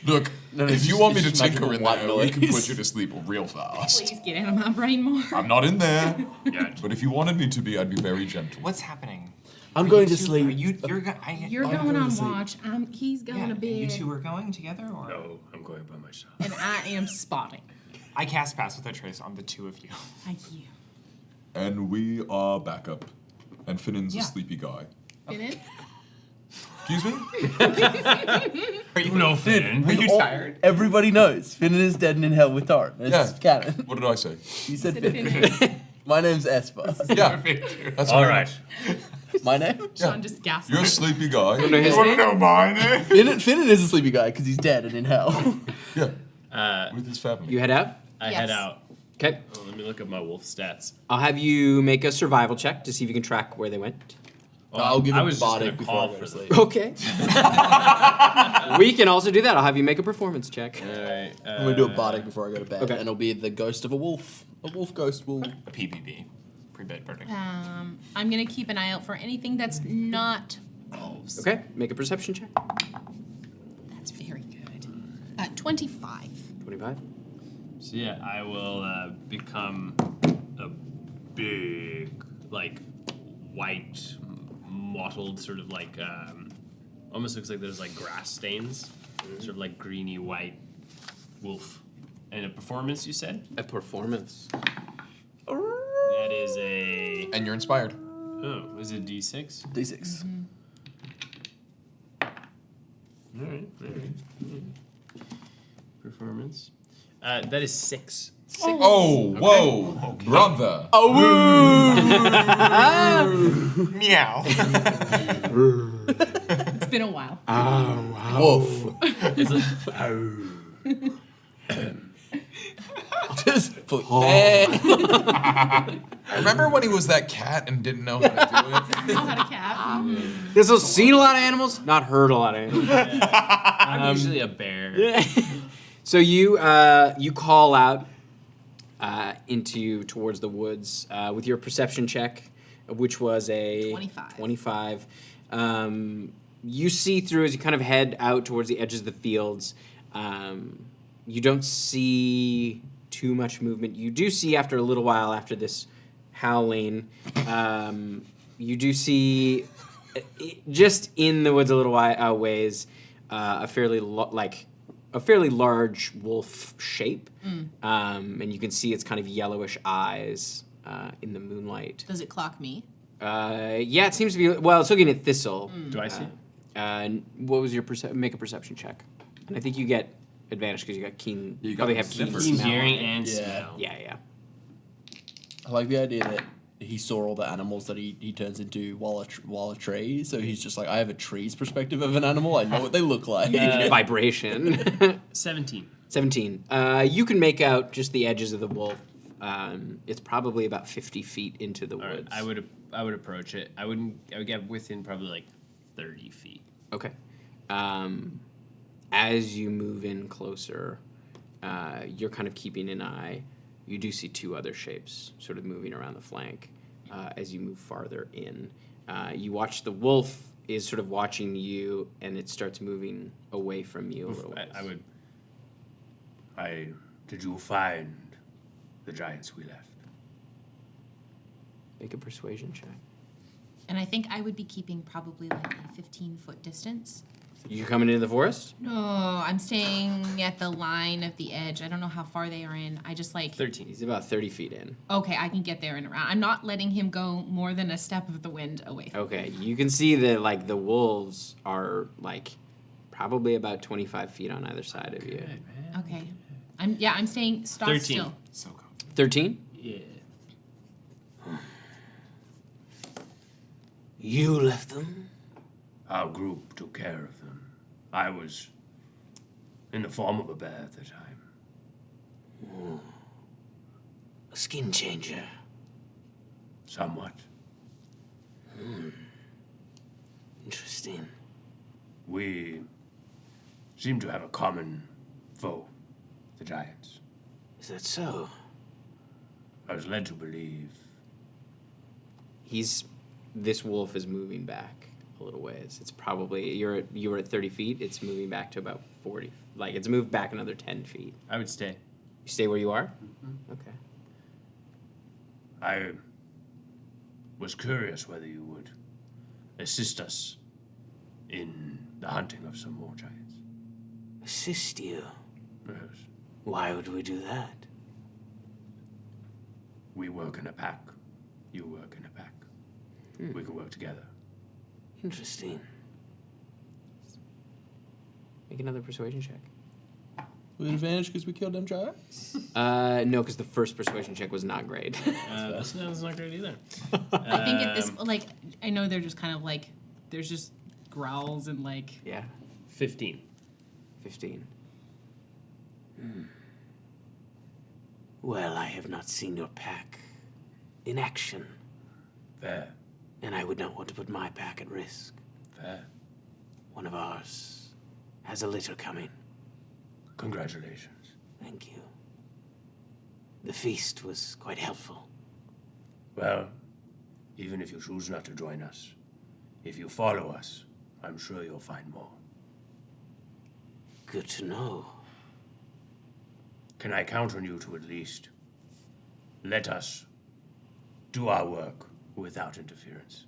Look, it's if you just- want me to it's tinker magical in white there, we can noise. put you to sleep real fast. Please get out of my brain more. I'm not in there. Yet. But if you wanted me to be, I'd be very gentle. What's happening? I'm Are going you to two- sleep. Are you? You're You're I'm going going on to sleep. watch. He's going yeah, to bed. You two are going together, or No, I'm going by myself. And I am spotting. I cast Pass Without Trace on the two of you. Thank you. And we are back up. And Finnan's Yeah. a sleepy guy. Finish? Excuse me? Are you No, Finn. Are you tired? Everybody knows Finnan is dead and in hell with Taran. It's Yeah. canon. What did I say? You said Said Finn. My name's Esper. Yeah. That's All what I- right. My name? Sean just gasped. You're a sleepy guy. know his You wanna know my name? Finnan is a sleepy guy because he's dead and in hell. Yeah, with his family. You head out. I Yes. head out. Okay. Oh, let me look at my wolf stats. I'll have you make a survival check to see if you can track where they went. Oh, I'll give I him was just bardic gonna before call I go for to them. sleep. Okay. We can also do that. I'll have you make a performance check. All right. I'm gonna do a bardic before I go to bed, Okay. and it'll be the ghost of a wolf. A wolf ghost will. A PBB. Pre-bed verdict. I'm gonna keep an eye out for anything that's not wolves. Okay. Make a perception check. That's very good. 25. 25. So yeah, I will become a big, like, white, mottled, sort of like, almost looks like there's like grass stains, sort of like greeny white wolf. And a performance, you said? A performance. That is a. And you're inspired. Oh, is it D6? D6. All right. Performance. That is 6. Oh, whoa, brother. Meow. It's been a while. Wolf. It's a, Just put. Remember when he was that cat and didn't know how to do it? I had a cat. This has seen a lot of animals, not heard a lot of animals. I'm usually a bear. So you call out, towards the woods with your perception check, which was a 25. You see through as you kind of head out towards the edges of the fields. You don't see too much movement. You do see after a little while, after this howling, you do see just in the woods a little ways a fairly large wolf shape, and you can see its kind of yellowish eyes in the moonlight. Does it clock me? Yeah, it seems to be. Well, it's looking at Thistle. Do I see? What was your make a perception check? And I think you get advantage because you got keen. You probably got have keen sniffer. Keen smell. hearing and Yeah. smell. Yeah. I like the idea that he saw all the animals that he turns into while a tree. So he's just like, I have a tree's perspective of an animal. I know what they look like. Vibration. 17. 17. You can make out just the edges of the wolf. It's probably about 50 feet into the All right, woods. I would approach it. I would get within probably like 30 feet. Okay. As you move in closer, you're kind of keeping an eye. You do see two other shapes sort of moving around the flank as you move farther in. You watch the wolf is sort of watching you, and it starts moving away from you a little ways. Did you find the giants we left? Make a persuasion check. And I think I would be keeping probably like a 15-foot distance. You coming into the forest? No, I'm staying at the line of the edge. I don't know how far they are in. I just like 13. He's about 30 feet in. Okay, I can get there and around. I'm not letting him go more than a step of the wind away from Okay, you can see that like the wolves are like probably about 25 feet on either side of you. Okay. I'm staying stock 13. still. So cool. 13? Yeah. You left them? Our group took care of them. I was in the form of a bear at the time. A skin changer. Somewhat. Interesting. We seem to have a common foe, the giants. Is that so? I was led to believe. This wolf is moving back a little ways. It's probably you were at 30 feet. It's moving back to about 40. Like it's moved back another 10 feet. I would stay. You stay where you are. Okay. I was curious whether you would assist us in the hunting of some more giants. Assist you? Yes. Why would we do that? We work in a pack. You work in a pack. We can work together. Interesting. Make another persuasion check. With advantage because we killed them giants? No, because the first persuasion check was not great. That's not great either. I think at this, like, I know they're just kind of like, there's just growls and like. Yeah. 15. 15. Well, I have not seen your pack in action, Fair. and I would not want to put my pack at risk. Fair. One of ours has a litter coming. Congratulations. Thank you. The feast was quite helpful. Well, even if you choose not to join us, if you follow us, I'm sure you'll find more. Good to know. Can I count on you to at least let us do our work without interference?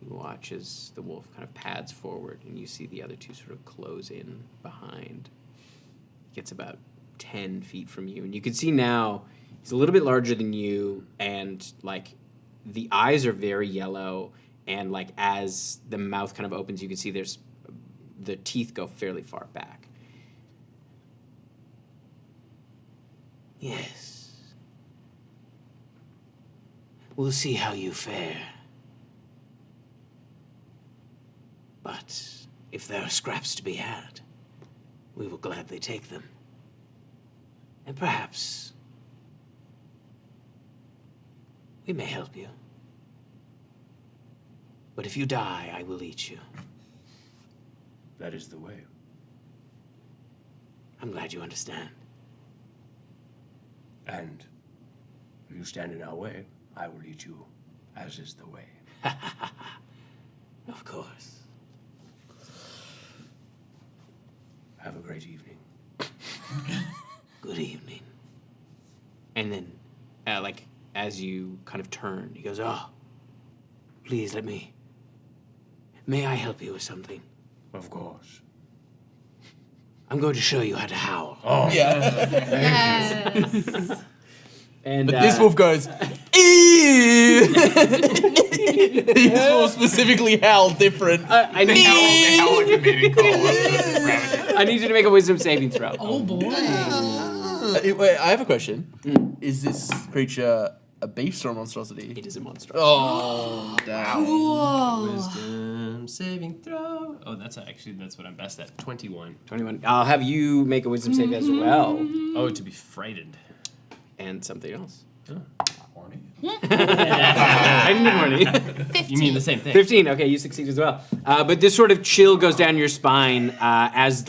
You watch as the wolf kind of pads forward, and you see the other two sort of close in behind. He gets about 10 feet from you, and you can see now he's a little bit larger than you, and like the eyes are very yellow, and like as the mouth kind of opens, you can see there's the teeth go fairly far back. Yes. We'll see how you fare. But if there are scraps to be had, we will gladly take them. And perhaps we may help you. But if you die, I will eat you. That is the way. I'm glad you understand. And if you stand in our way, I will lead you, as is the way. Of course. Have a great evening. Good evening. And then, as you kind of turn, he goes, "Oh, please may I help you with something? Of course. I'm going to show you how to howl." Oh, Yeah. Yes. And But this wolf goes, "Eee!" This wolf specifically howled different. I They need, howl like a mating call. Rabbit. I need you to make a wisdom saving throw. Oh boy. Wait, I have a question. Is this creature a beast or a monstrosity? It is a monster. Oh, damn. Wisdom saving throw. Oh, that's what I'm best at. 21. 21. I'll have you make a wisdom save as well. Oh, to be frightened. And something else. Horny. I didn't horny. 15. You mean the same thing? 15. Okay, you succeed as well. But this sort of chill goes down your spine as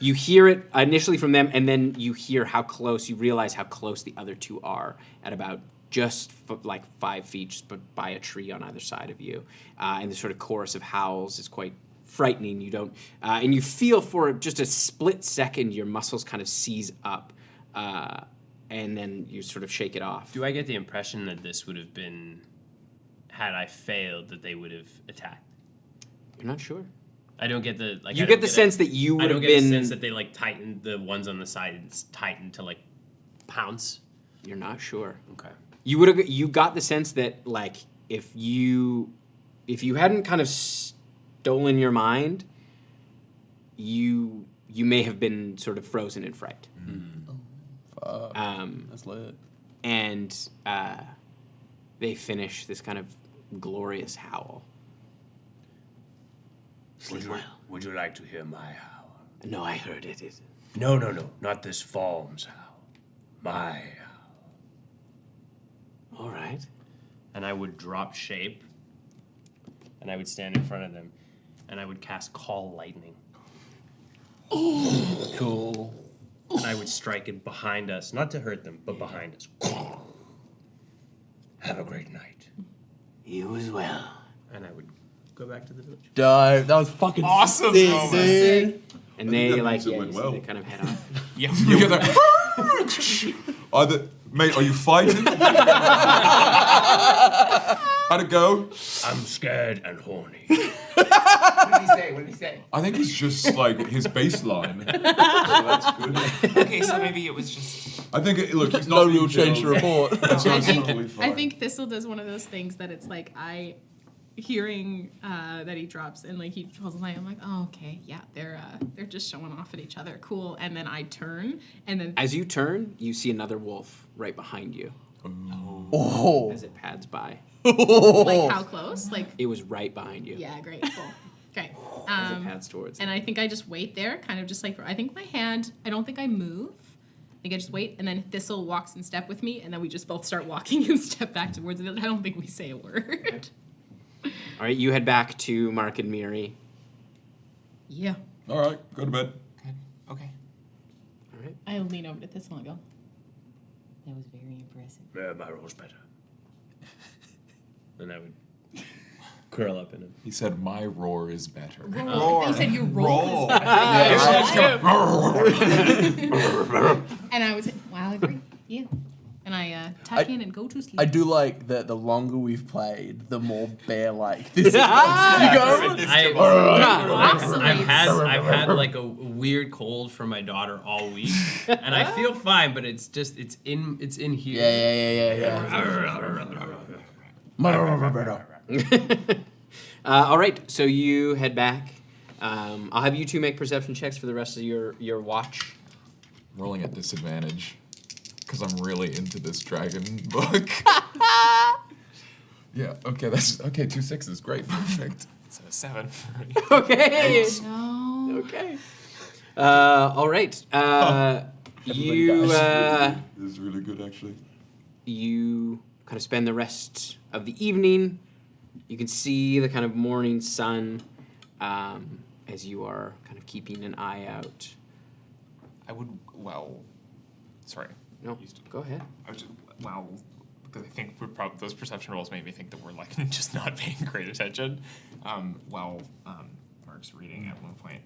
you hear it initially from them, and then you hear how close. You realize how close the other two are at about just 5 feet, just by a tree on either side of you. And the sort of chorus of howls is quite frightening. You don't, and you feel for just a split second your muscles kind of seize up, and then you sort of shake it off. Do I get the impression that this would have been, had I failed, that they would have attacked? You're not sure. I don't get the You get the sense that you would I have don't get been. the sense that they tightened the ones on the sides, tightened to pounce. You're not sure. Okay. You got the sense that if you hadn't kind of stolen your mind, you may have been sort of frozen in fright. Fuck. That's lit. And they finish this kind of glorious howl. Sleep well. Would you like to hear my howl? No, I heard it. No, not this form's howl. My howl. All right. And I would drop shape, and I would stand in front of them, and I would cast Call Lightning. Cool. And I would strike it behind us, not to hurt them, but behind us. Have a great night. You as well. And I would go back to the village. Dope. That was fucking Awesome, sick, Thomas. dude. And I think they that means it went so well. they kind of head off. Yeah. You get that? Mate, are you fighting? How'd it go? I'm scared and horny. What did he say? I think it's just his baseline. So that's good. Okay, so maybe it was just. I think look, he's No not real being change to killed. report. So I it's think, totally fine. I think Thistle does one of those things that it's hearing that he drops and he pulls the line. I'm like, oh, okay, yeah, they're just showing off at each other, cool. And then I turn, and then As you turn, you see another wolf right behind you Oh. as it pads by. how close? It was right behind you Yeah, great, cool, okay. as it pads towards. And I think I just wait there, kind of just I think my hand. I don't think I move. I think I just wait, and then Thistle walks in step with me, and then we just both start walking and step back towards the village. I don't think we say a word. All right, you head back to Mark and Miri. Yeah. All right, go to bed. Good. Okay. All right. I lean over to Thistle and go, that was very impressive. My roll's better. And I would curl up in him. He said, "My roar is better." Roar. You said your roll. And I would say, wow, I agree. Yeah. And I tuck in and go to sleep. I do like that the longer we've played, the more bear-like this is. You go, I've had a weird cold from my daughter all week, and I feel fine, but it's in here. yeah. All right, so you head back. I'll have you two make perception checks for the rest of your watch. Rolling at disadvantage because I'm really into this dragon book. Yeah. Okay. That's okay. 2 6s. Great. Perfect. It's a 7. Okay. No. Okay. All right. You This is really good, actually. you kind of spend the rest of the evening. You can see the kind of morning sun as you are kind of keeping an eye out. I would. Well, sorry. No, go ahead. Wow, because I think those perception rolls made me think that we're like just not paying great attention. Mark's reading at one point,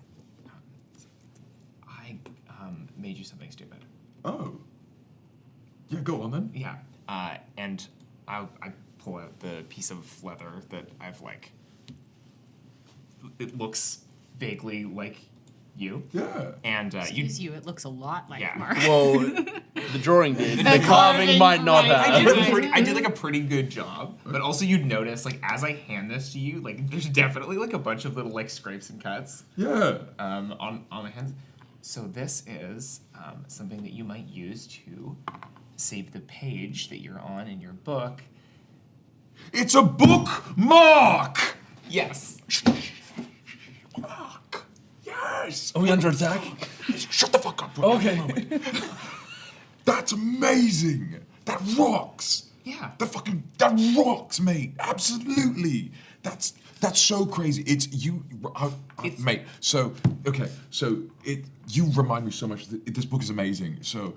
I made you something stupid. Oh. Yeah, go on then. Yeah, and I pull out the piece of leather that I've like. It looks vaguely like you. Yeah. And Excuse you, it looks a lot like Mark. Well, the drawing did. The carving might not have. I did like a pretty good job, but also you'd notice like as I hand this to you, like there's definitely like a bunch of little like scrapes and cuts. Yeah. On my hands. So this is something that you might use to save the page that you're on in your book. It's a bookmark! Yes. Mark. Yes. Are we under attack? Shut the fuck up, bro. Okay. That's amazing. That rocks. Yeah. That rocks, mate. Absolutely. That's so crazy. It's you, mate. So okay. So you remind me so much. This book is amazing. So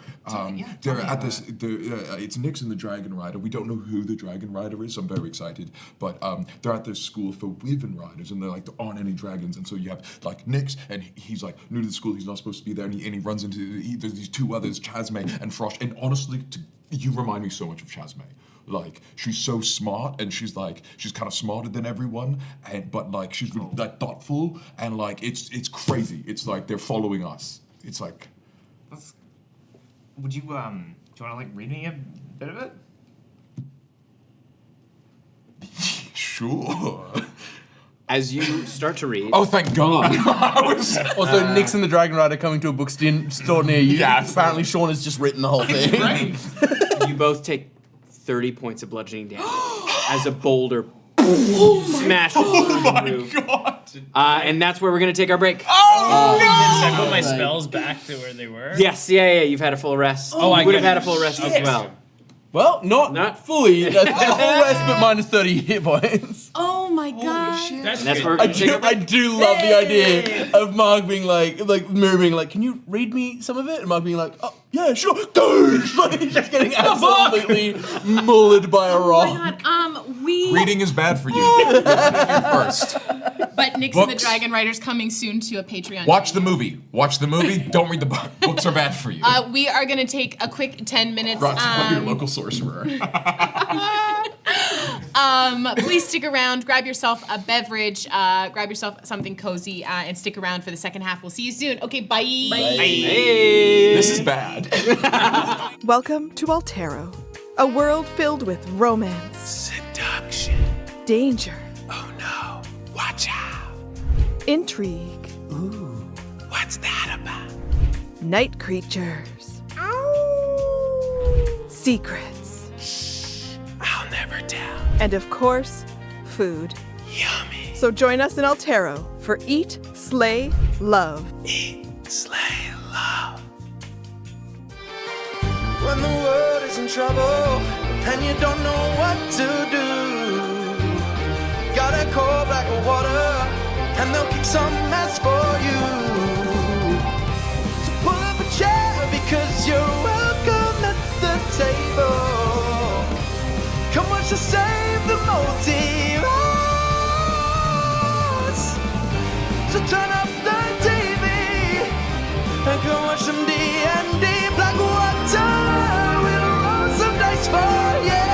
they're at this. It's Nyx and the Dragon Rider. We don't know who the Dragon Rider is. So I'm very excited. But they're at this school for Wyvern Riders, and they're like there aren't any dragons. And so you have like Nyx, and he's like new to the school. He's not supposed to be there, and he runs into there's these two others, Chasme and Frosh. And honestly, you remind me so much of Chasme. Like she's so smart, and she's kind of smarter than everyone, but like she's really like thoughtful, and like it's crazy. It's like they're following us. It's like. Would you do you want to like read me a bit of it? Sure. As you start to read. Oh, thank God. Also, Nyx and the Dragon Rider coming to a bookstore near you. Yeah. Apparently, Sean has just written the whole thing. Right. You both take 30 points of bludgeoning damage as a boulder smashes through the roof. God. And that's where we're going to take our break. Did I put my spells back to where they were? Yes, yeah, you've had a full rest. Oh, I you would have get had a it. full rest as Okay. well. Well, not fully. That's full rest, but minus 30 hit points. Oh my god. That's And that's good. where we're I going to take our I break. do love the idea of Mark being like Miriam being like, can you read me some of it? And Mark being like, oh, yeah, sure. Dude! Like, just getting absolutely mullered by a Oh rock. my god. We. Reading is bad for you. You're first. But Nyx and the Books. Dragon Rider's coming soon to a Patreon. Watch the movie. Watch the movie. Don't read the book. Books are bad for you. We are going to take a quick 10 minutes. Brought to you by your local sorcerer. Please stick around, grab yourself a beverage, grab yourself something cozy, and stick around for the second half. We'll see you soon. Okay, bye. Hey. This is bad. Welcome to Altero, a world filled with romance, Seduction. danger, Oh no. Watch out. intrigue, Ooh. What's that about? night creatures, secrets, I'll never tell. and of course, food. Yummy. So join us in Altero for Eat, Slay, Love. Eat, slay, love. When the world is in trouble and you don't know what to do, gotta call Blackwater and they'll kick some ass for you. So pull up a chair because you're welcome at the table. Come watch us save the multiverse. So turn up the TV and come watch some D&D. Blackwater will roll some dice for you.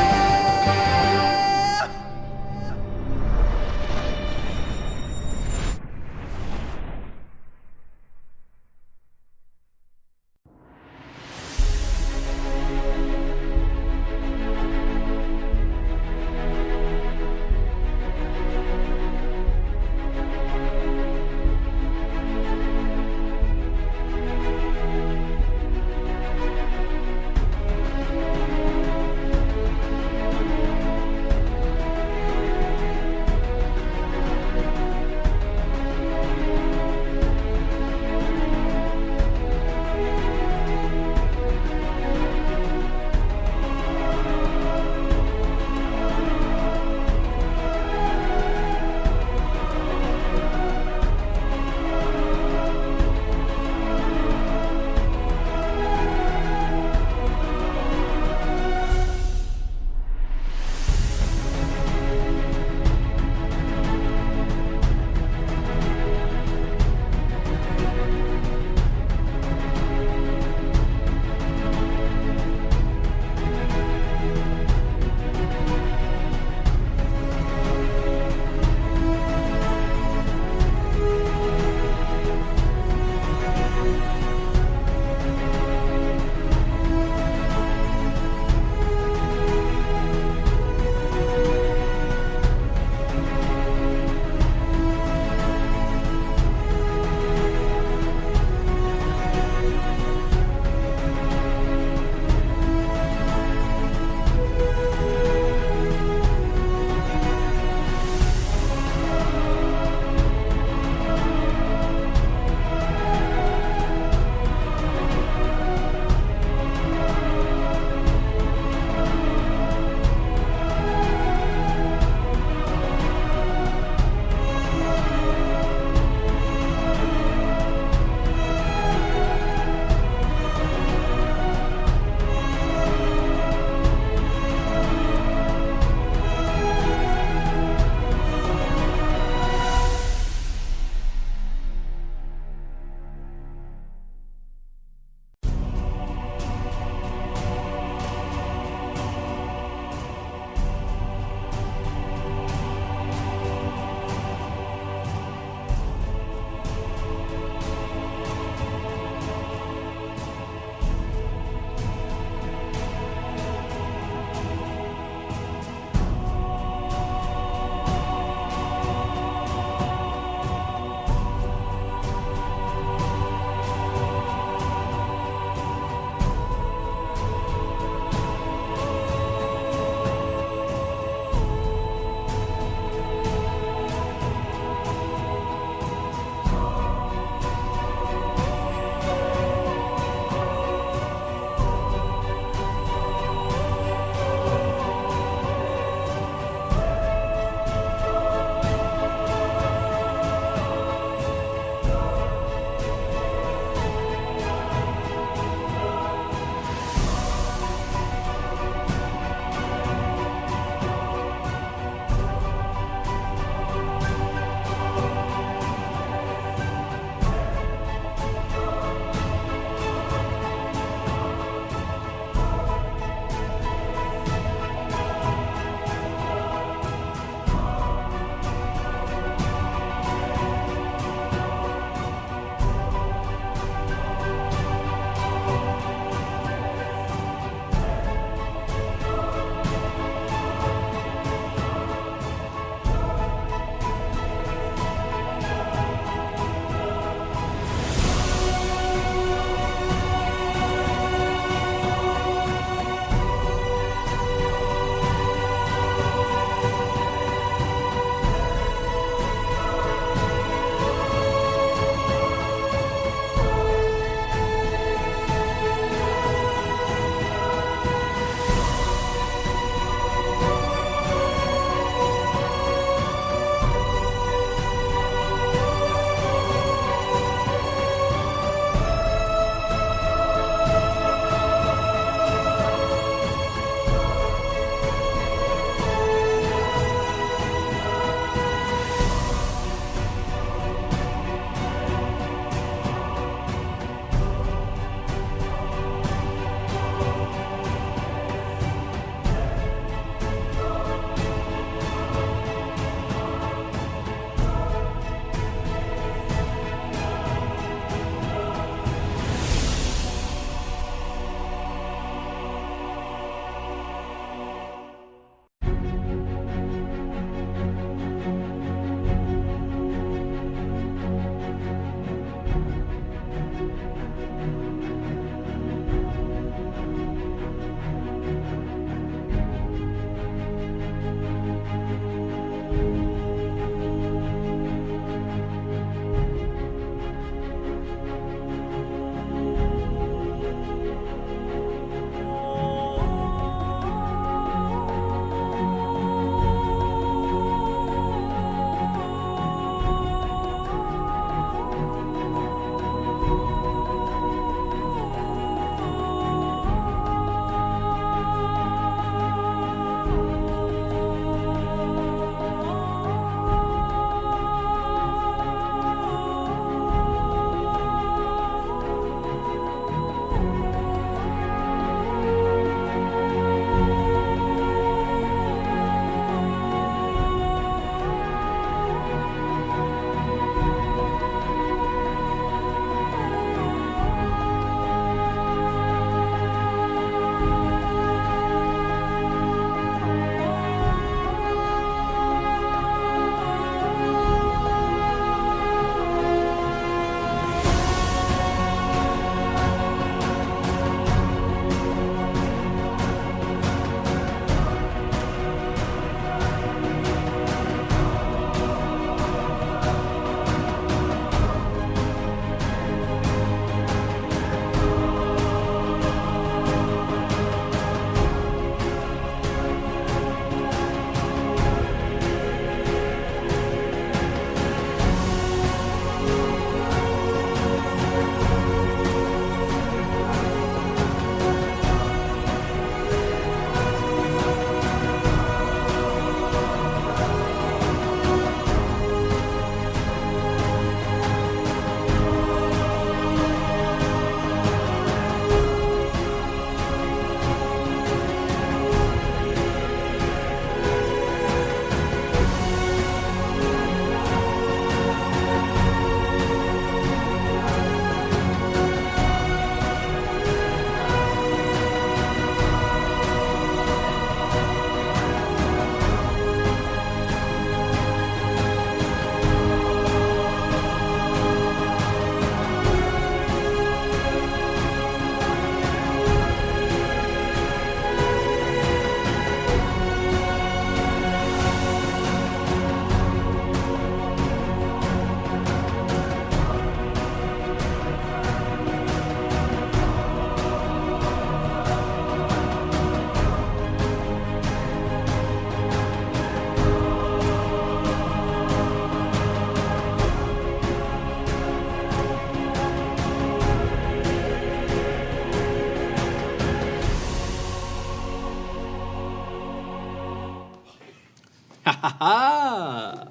Ha ha ha!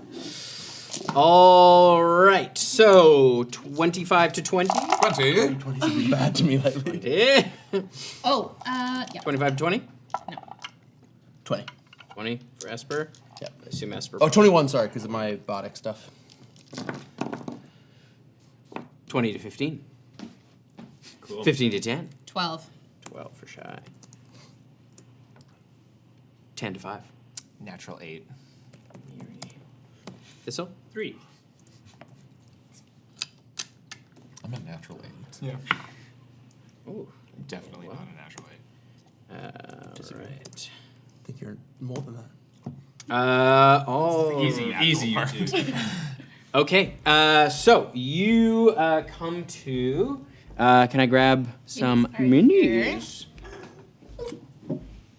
All right, so 25 to 20. 20. 20's been bad to me lately. 20. Oh, yeah. 25 to 20. 20. 20 for Esper. Yep. I assume Esper. Oh, 21, sorry, because of my bardic stuff. 20 to 15. Cool. 15 to 10. 12. 12 for Shy. 10 to 5. Natural 8. Thistle? 3. I'm a natural 8. Yeah. Ooh. Definitely not a natural 8. All right. I think you're more than that. Easy, you two. Okay, so you come to. Can I grab some minis?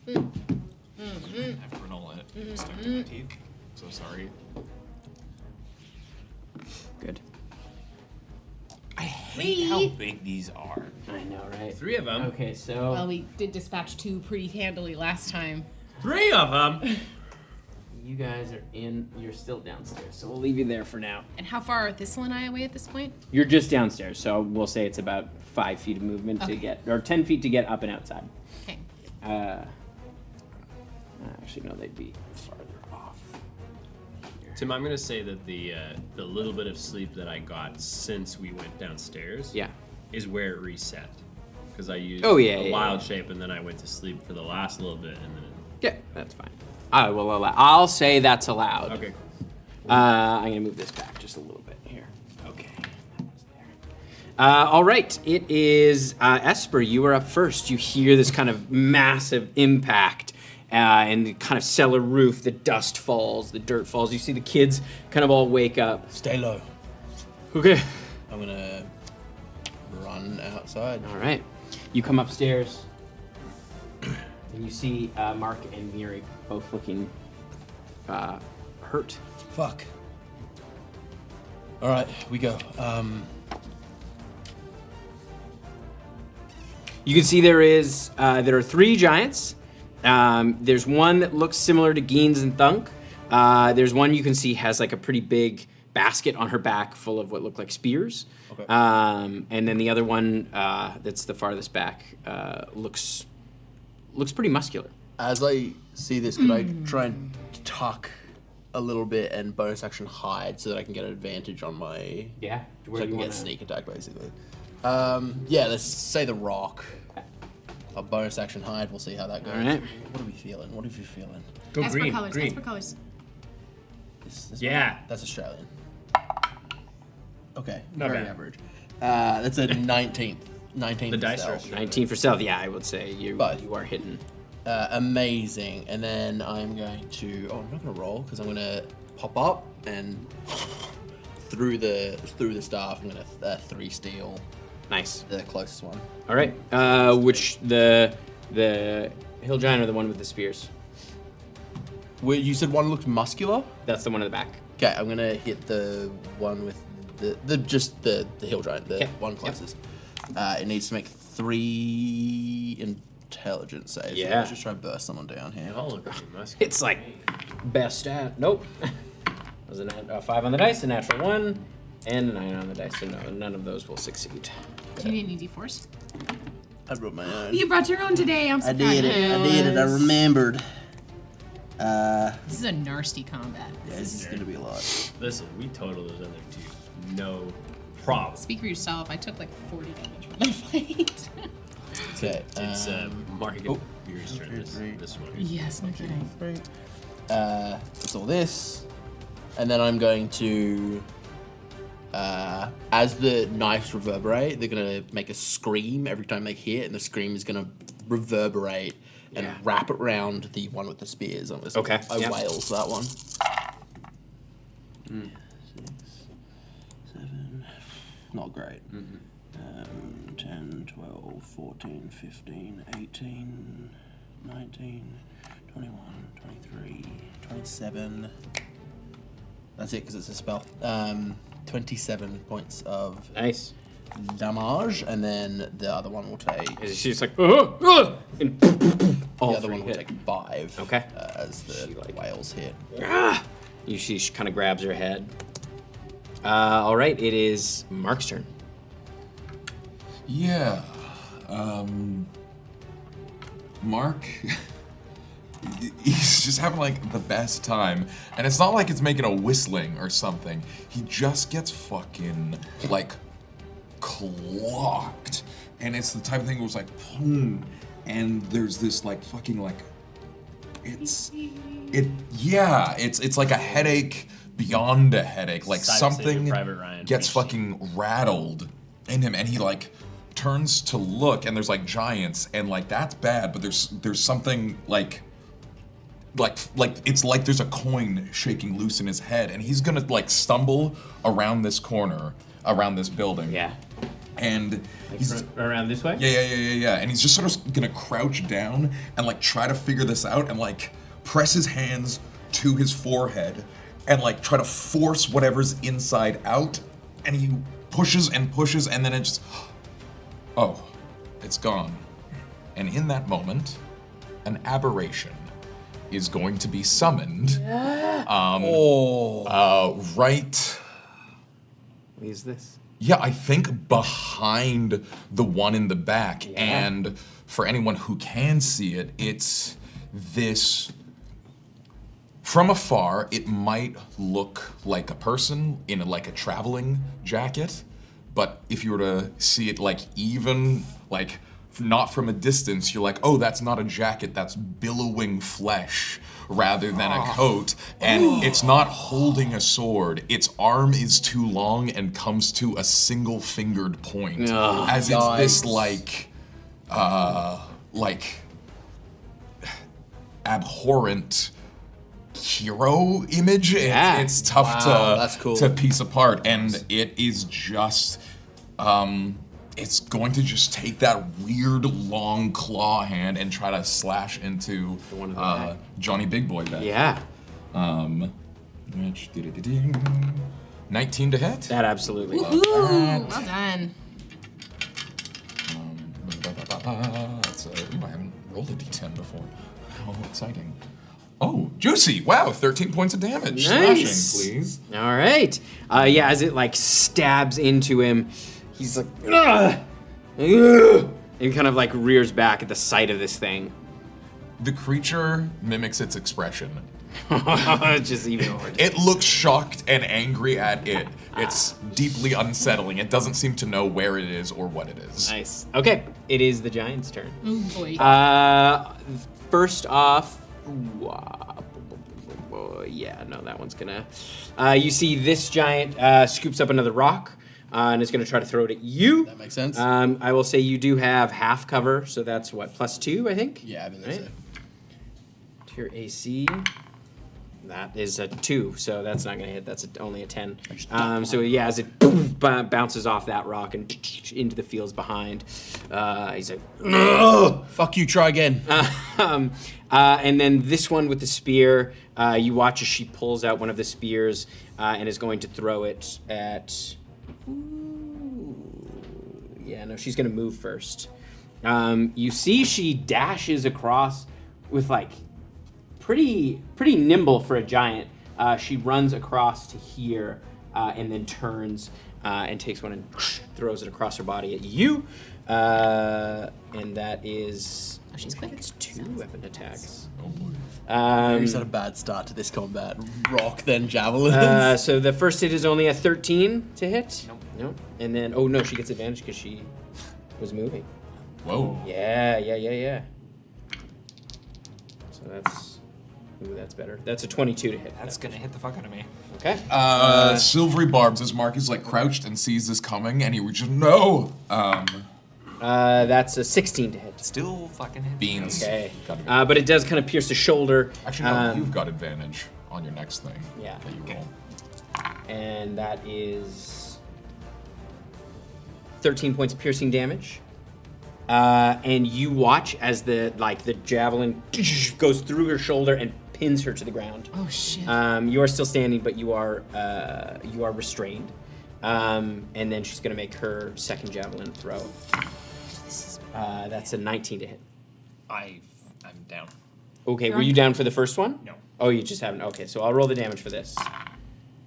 I have granola stuck to my teeth. So sorry. Good. I hate how big these are. I know, right? 3 of them. Okay, so. Well, we did dispatch 2 pretty handily last time. 3 of them. You guys are in. You're still downstairs, so we'll leave you there for now. And how far are Thistle and I away at this point? You're just downstairs, so we'll say it's about 5 feet of movement to Okay. get, or 10 feet to get up and outside. Okay. Actually, no, they'd be farther off. Tim, I'm gonna say that the little bit of sleep that I got since we went downstairs, Yeah. is where it reset. Because I used yeah, wild shape and then I went to sleep for the last little bit and then. Yeah, that's fine. I will allow. I'll say that's allowed. Okay. I'm gonna move this back just a little bit here. Okay. That was there. All right. It is Esper. You are up first. You hear this kind of massive impact. And the kind of cellar roof, the dust falls, the dirt falls. You see the kids kind of all wake up. Stay low. Okay. I'm gonna run outside. All right. You come upstairs, and you see Mark and Miri both looking hurt. Fuck. All right, we go. You can see there are 3 giants. There's one that looks similar to Geens and Thunk. There's one you can see has like a pretty big basket on her back full of what look like spears. Okay. And then the other one that's the farthest back looks pretty muscular. As I see this, could I try and tuck a little bit and bonus action hide so that I can get an advantage on my... Yeah. So I can get sneak attack, basically. Yeah, let's say the rock. A bonus action hide, we'll see how that goes. All right. What are we feeling? What are we feeling? Go Esper green. colors. Green. Esper colors. This Yeah. one? That's Australian. Okay, Not very bad. average. That's a 19. 19 The for dice are stealth. Australian. 19 for stealth. Yeah, I would say you But- are hitting. Amazing. And then I'm going to... Oh, I'm not going to roll because I'm going to pop up and through the staff, I'm going to 3 steal Nice. the closest one. All right. Which the hill giant or the one with the spears? Well, you said one looked muscular? That's the one in the back. Okay, I'm going to hit the one with the hill giant, the Okay. one closest. It needs to make 3 intelligence saves. Yeah. Let's just try and burst someone down here. They all look pretty muscular. It's like best stat. Nope. Was a 5 on the dice, a natural 1, and a 9 on the dice. So no, none of those will succeed. Do you need any D4s? I brought my own. You brought your own today. I'm I surprised. did it. I remembered. This is a nasty combat. Yeah, this is gonna be a lot. Listen, we total those other 2. No problem. Speak for yourself. I took like 40 damage from that fight. Okay. It's Mark and oh, Beer's turn. This one. Yes, no kidding. It's all this, and then I'm going to, as the knives reverberate, they're gonna make a scream every time they hit, and the scream is gonna reverberate and wrap around the one with the spears. Okay, I yeah. wails that one. 6, 7, not great. 10, 12, 14, 15, 18, 19, 21, 23, 27. That's it because it's a spell. 27 points of Nice. damage, and then the other one will take. She's just like, and All the other three one will hit. take 5. Okay. As the whales hit. You see, she kind of grabs her head. All right, it is Mark's turn. Yeah. Mark, he's just having like the best time. And it's not like it's making a whistling or something. He just gets fucking like clocked. And it's the type of thing where it's like, boom. And there's this like fucking like, it's like a headache beyond a headache. Like Cyber Savior something Private Ryan. gets fucking rattled in him, and he like turns to look, and there's like giants, and like that's bad, but there's something like it's like there's a coin shaking loose in his head, and he's gonna like stumble around this corner, around this building. Yeah. And he's around this way? Yeah. And he's just sort of gonna crouch down and like try to figure this out and like press his hands to his forehead and like try to force whatever's inside out. And he pushes and pushes, and then it just, oh, it's gone. And in that moment, an aberration is going to be summoned. Right. What is this? Yeah, I think behind the one in the back. Yeah. And for anyone who can see it, it's this. From afar, it might look like a person in like a traveling jacket, but if you were to see it like even like not from a distance, you're like, oh, that's not a jacket, that's billowing flesh rather than a coat. And it's not holding a sword. Its arm is too long and comes to a single fingered point. As it's this like abhorrent hero image. It's tough to piece apart. And it is just it's going to just take that weird long claw hand and try to slash into Johnny Big Boy back. Yeah. 19 to hit. That absolutely. Woohoo! Well done. I haven't rolled a d10 before. How exciting. Oh, juicy. Wow, 13 points of damage. Nice. Slashing, please. All right. Yeah, as it like stabs into him, he's like, ugh, ugh, and kind of like rears back at the sight of this thing. The creature mimics its expression. It's just even more. It looks shocked and angry at it. It's deeply unsettling. It doesn't seem to know where it is or what it is. Nice. Okay, it is the giant's turn. Oh boy. First off, yeah, no, that one's gonna. You see this giant scoops up another rock and is gonna try to throw it at you. That makes sense. I will say you do have half cover, so that's what, +2, I think? Yeah, I believe right? so. To your AC. That is a 2, so that's not gonna hit. That's only a 10. So yeah, as it bounces off that rock and into the fields behind, he's like, "Ugh! Fuck you, try again." And then this one with the spear, you watch as she pulls out one of the spears and is going to throw it at. Yeah, no, she's gonna move first. You see, she dashes across with like. Pretty nimble for a giant. She runs across to here and then turns and takes one and throws it across her body at you. And that is. Oh, she's quick. It's 2 weapon attacks. Oh boy. He's had a bad start to this combat. Rock, then javelins. So the first hit is only a 13 to hit. Nope. And then, oh no, she gets advantage because she was moving. Whoa. Yeah. So that's. Ooh, that's better. That's a 22 to hit. That's gonna hit the fuck out of me. Okay. Silvery barbs as Mark is like crouched and sees this coming, and he would just no. That's a 16 to hit. Still fucking hit. Beans. Okay. But it does kind of pierce the shoulder. Actually, no, you've got advantage on your next thing. Yeah. That you roll. And that is 13 points of piercing damage. And you watch as the javelin goes through her shoulder and pins her to the ground. Oh shit. You are still standing, but you are restrained. And then she's gonna make her second javelin throw. That's a 19 to hit. I I'm down. Okay, were you down for the first one? No. Oh, you just haven't. Okay, so I'll roll the damage for this.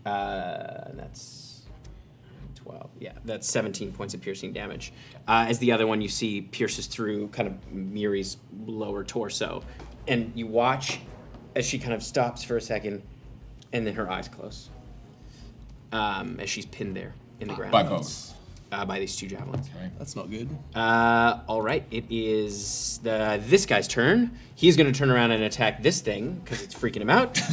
That's 12. Yeah, that's 17 points of piercing damage. As the other one you see pierces through kind of Miri's lower torso. And you watch as she kind of stops for a second, and then her eyes close. As she's pinned there in the ground. By both. By these 2 javelins. Okay. That's not good. All right, it is this guy's turn. He's going to turn around and attack this thing because it's freaking him out. He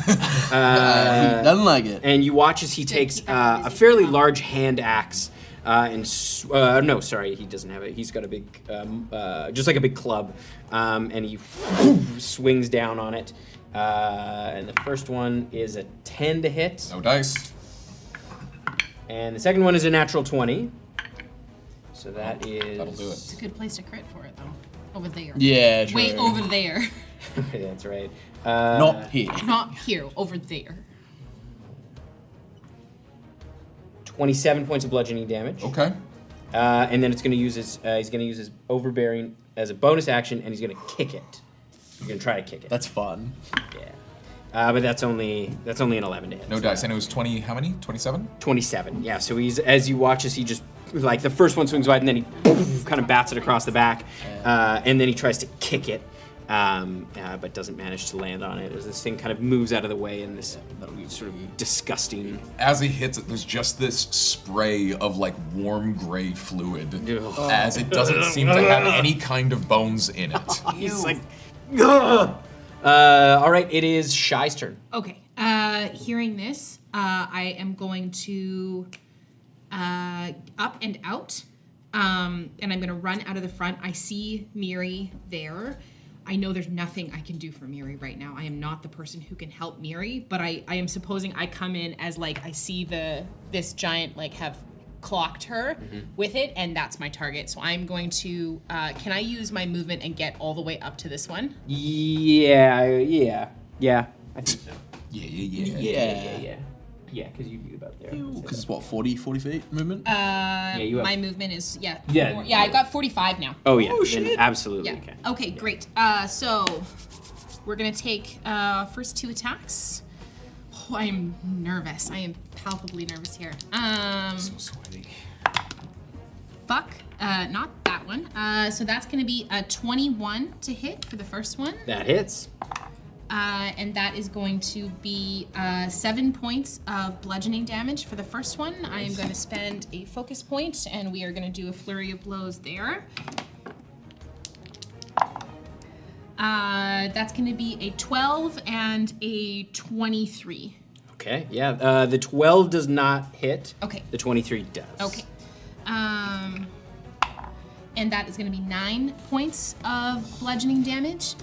doesn't like it. And you watch as he takes a fairly large hand axe. No, sorry, he doesn't have it. He's got a big, just like a big club, and he swings down on it. And the first one is a 10 to hit. No dice. And the second one is a natural 20. So that is... That'll do it. It's a good place to crit for it, though. Over there. Yeah, true. Way over there. That's right. Not here. Not here, over there. 27 points of bludgeoning damage. Okay. And then it's going to use his he's going to use his overbearing as a bonus action, and he's going to kick it. You're going to try to kick it. That's fun. Yeah. But that's only an 11 to hit. No dice. And it was 20, how many? 27? 27. Yeah. So he's as you watch as he just like the first one swings wide, and then he kind of bats it across the back, and then he tries to kick it. But doesn't manage to land on it as this thing kind of moves out of the way in this sort of disgusting. As he hits it, there's just this spray of like warm gray fluid, as it doesn't seem to have any kind of bones in it. He's like, ugh! All right, it is Shy's turn. Okay. Hearing this, I am going to up and out, and I'm going to run out of the front. I see Miri there. I know there's nothing I can do for Miri right now. I am not the person who can help Miri, but I am supposing I come in as like I see this giant like have clocked her with it, and that's my target. So I'm going to can I use my movement and get all the way up to this one? Yeah. I think so. Yeah. Yeah, because you'd be about there. Because it's what, 40 feet movement? you have- My movement is Yeah. I've got 45 now. Oh yeah, Oh, then shit. absolutely. Yeah. Okay. Okay, great. So we're gonna take first 2 attacks. Oh, I am nervous. I am palpably nervous here. So sweaty. Fuck. Not that one. So that's gonna be a 21 to hit for the first one. That hits. And that is going to be 7 points of bludgeoning damage for the first one. I am going to spend a focus point, and we are going to do a flurry of blows there. That's going to be a 12 and a 23. Okay. Yeah. The 12 does not hit. Okay. The 23 does. Okay. And that is going to be 9 points of bludgeoning damage.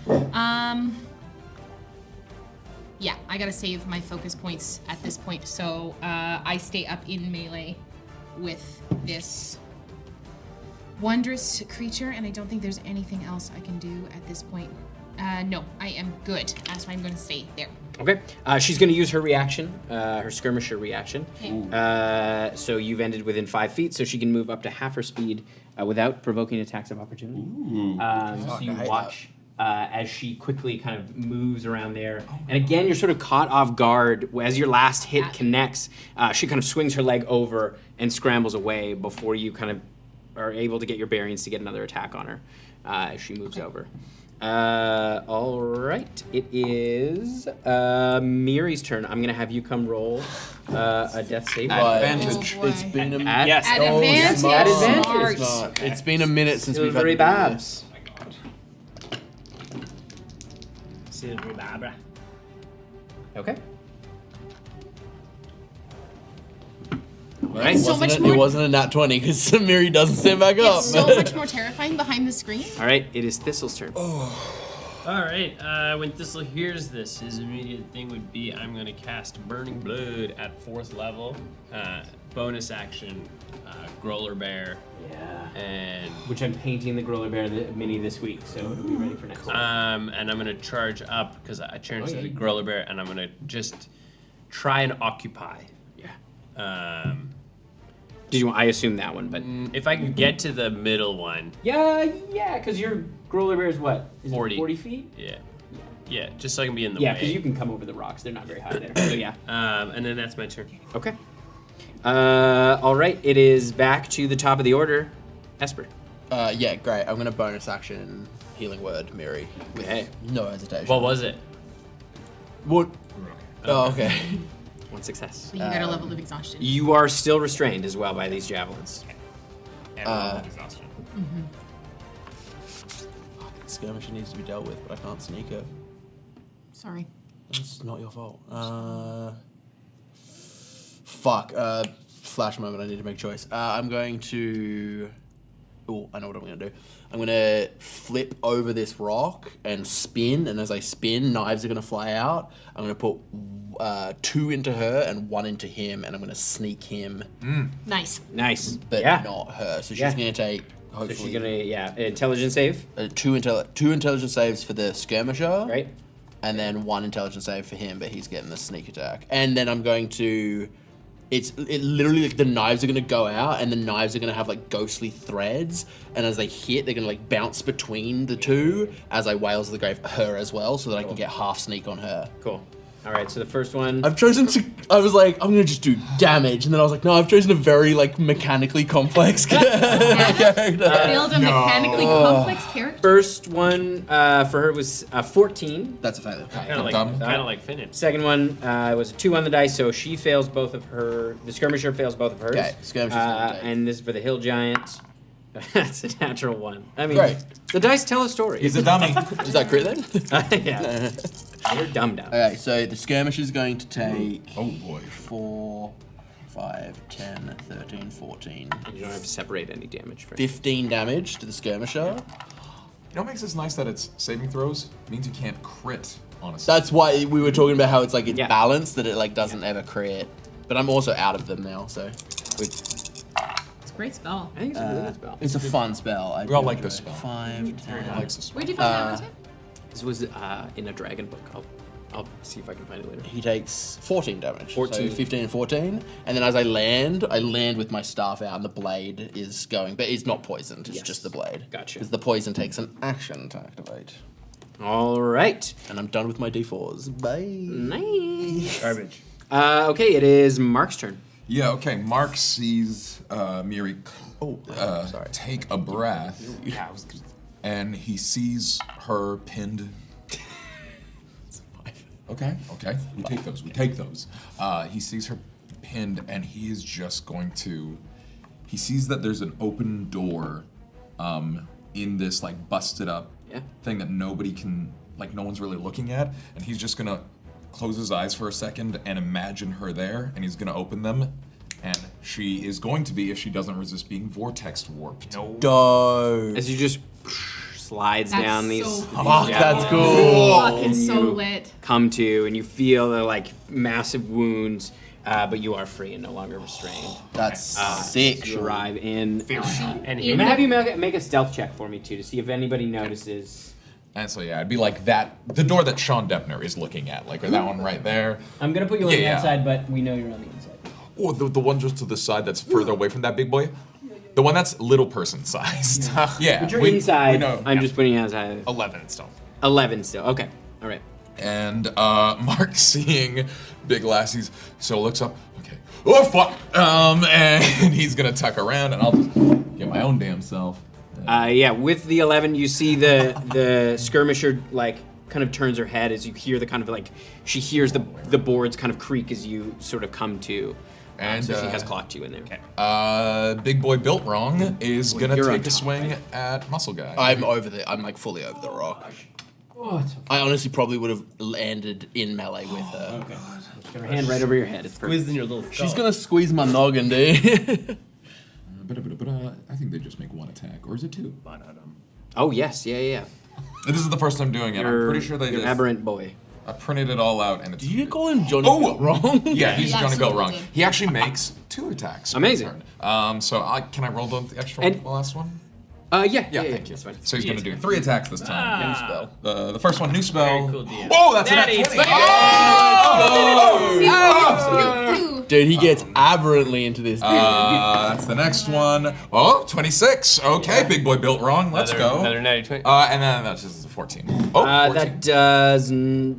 Yeah, I gotta save my focus points at this point, so I stay up in melee with this wondrous creature, and I don't think there's anything else I can do at this point. No, I am good. That's why I'm gonna stay there. Okay. She's going to use her reaction, her skirmisher reaction. Okay. So you've ended within 5 feet, so she can move up to half her speed without provoking attacks of opportunity. So you watch as she quickly kind of moves around there. And again, you're sort of caught off guard. As your last hit connects, she kind of swings her leg over and scrambles away before you kind of are able to get your bearings to get another attack on her as she moves over. All right, it is Miri's turn. I'm gonna have you come roll a death save. Advantage. Oh, boy. It's been a Yes. At advantage. smart. At advantage. Smart. It's been a minute since we've had Silvery to do Babs. Silvery Barbara. Okay. All right. So much It more- wasn't a nat 20 because Miri doesn't stand back up. It's so much more terrifying behind the screen. All right, it is Thistle's turn. All right. When Thistle hears this, his immediate thing would be, I'm going to cast Burning Blood at 4th level. Bonus action, Growler Bear. Yeah. And Which I'm painting the Growler Bear mini this week, so it'll be ready for next week. and I'm going to charge up because I changed to the Growler Bear, and I'm going to just try and occupy. Yeah. Did you? I assume that one, but If I can get to the middle one. yeah, because your Growler Bear is what? Is it 40. 40 feet? Yeah. Yeah, just so I can be in the Yeah, way. because you can come over the rocks. They're not very high there. So yeah. And then that's my turn. Okay. All right. It is back to the top of the order. Esper. Yeah, great. I'm gonna bonus action Healing Word Miri with no hesitation. What was it? What? Oh, okay. One success. So you got a level of exhaustion. You are still restrained as well by these javelins. And exhaustion. Skirmisher needs to be dealt with, but I can't sneak her. Sorry. It's not your fault. Fuck. Flash moment. I need to make a choice. I'm going to. Oh, I know what I'm going to do. I'm going to flip over this rock and spin, and as I spin, knives are going to fly out. I'm going to put 2 into her and 1 into him, and I'm going to sneak him. Nice. Nice. But not her. So she's Yeah. going to take. So Hopefully, she's gonna intelligence save. 2 intelligence saves for the skirmisher. Right. And then 1 intelligence save for him, but he's getting the sneak attack. And then I'm going to. It literally like the knives are gonna go out, and the knives are gonna have like ghostly threads, and as they hit, they're gonna like bounce between the two as I wails of the grave her as well, so that I can get half sneak on her. Cool. All right, so the first one. I've chosen to. I was like, I'm gonna just do damage, and then I was like, no, I've chosen a very like mechanically complex character. Build a mechanically complex character. First one for her was 14. That's a failure. Kind of like Finn. Second one was a 2 on the dice, so she fails both of her. The skirmisher fails both of hers. Okay, skirmisher's gonna take. and this is for the hill giant. That's a natural 1. I mean, Great. the dice tell a story. He's a dummy. Is that crit then? Yeah. You're dumb. Okay, so the skirmisher is going to take. Oh boy. 4, 5, 10, 13, 14. And you don't have to separate any damage. For 15 damage to the skirmisher. You know what makes this nice that it's saving throws? It means you can't crit on a That's why we were talking about how it's like it's Yeah. balanced, that it like doesn't ever crit. But I'm also out of them now, so. It's a great spell. I think it's a really good spell. It's a fun spell. I We all do like enjoy this it. spell. 5, 10. Everyone likes this spell. Where'd you find that one, Tim? This was in a dragon book. I'll see if I can find it later. He takes 14 damage. 14. So 15 and 14. And then as I land with my staff out and the blade is going. But it's not poisoned, it's Yes. just the blade. Gotcha. Because the poison takes an action to activate. All right. And I'm done with my d4s. Bye. Nice. Garbage. Okay, it is Mark's turn. Yeah, okay. Mark sees Miri sorry. take a breath, Yeah, and he sees her pinned. Okay. We take those. He sees her pinned, and he is just going to. He sees that there's an open door in this like busted up thing that nobody can, like no one's really looking at, and he's just gonna close his eyes for a second and imagine her there, and he's gonna open them, and she is going to be, if she doesn't resist being vortex warped. No. Doe. As you just slides That's down so these. cool. Fuck, that's cool. Fucking And so you lit. Come to, and you feel the like massive wounds, but you are free and no longer restrained. That's sick. You arrive in. And I'm gonna have you make a stealth check for me too to see if anybody notices. And so yeah, it'd be like that, the door that Sean Deppner is looking at, like or that one right there. I'm gonna put you on Yeah, the yeah. outside, but we know you're on the inside. Or the one just to the side that's further away from that big boy. The one that's little person sized. Yeah. But you're we inside. know. I'm just putting you outside. 11 still. 11 still. Okay. All right. And Mark seeing Big Lassie's, so looks up, okay, oh fuck! And he's gonna tuck around, and I'll just get my own damn self. Yeah, with the 11, you see the skirmisher like kind of turns her head as you hear the kind of like she hears the boards kind of creak as you sort of come to. And so she has clocked you in there. Big boy built wrong is gonna You're on take a top, swing right? at Muscle Guy. I'm like fully over the rock. Oh, it's I honestly probably would have landed in melee with her. okay. Get her hand right over your head. It's perfect. Squeezed in your little skull. She's gonna squeeze my noggin, dude. I think they just make one attack, or is it two? Oh yes, yeah. This is the first time doing it. I'm pretty sure they You're did. Aberrant boy. I printed it all out, and it's. Did you call him Johnny wrong? Yeah, he's He Johnny Go absolutely wrong. did. He actually makes 2 attacks. per Amazing. turn. So can I roll the extra one And- for the last one? Yeah, Thank you. that's fine. So he's going to do 3 attacks this time. New spell. The first one, new spell. Very cool DM. Oh, that's That an is 20. Dude, he gets aberrantly into this. That's the next one. Oh, 26. Okay, big boy built wrong. Let's go. Another natty 20. And then that's just a 14. Oh, 14. That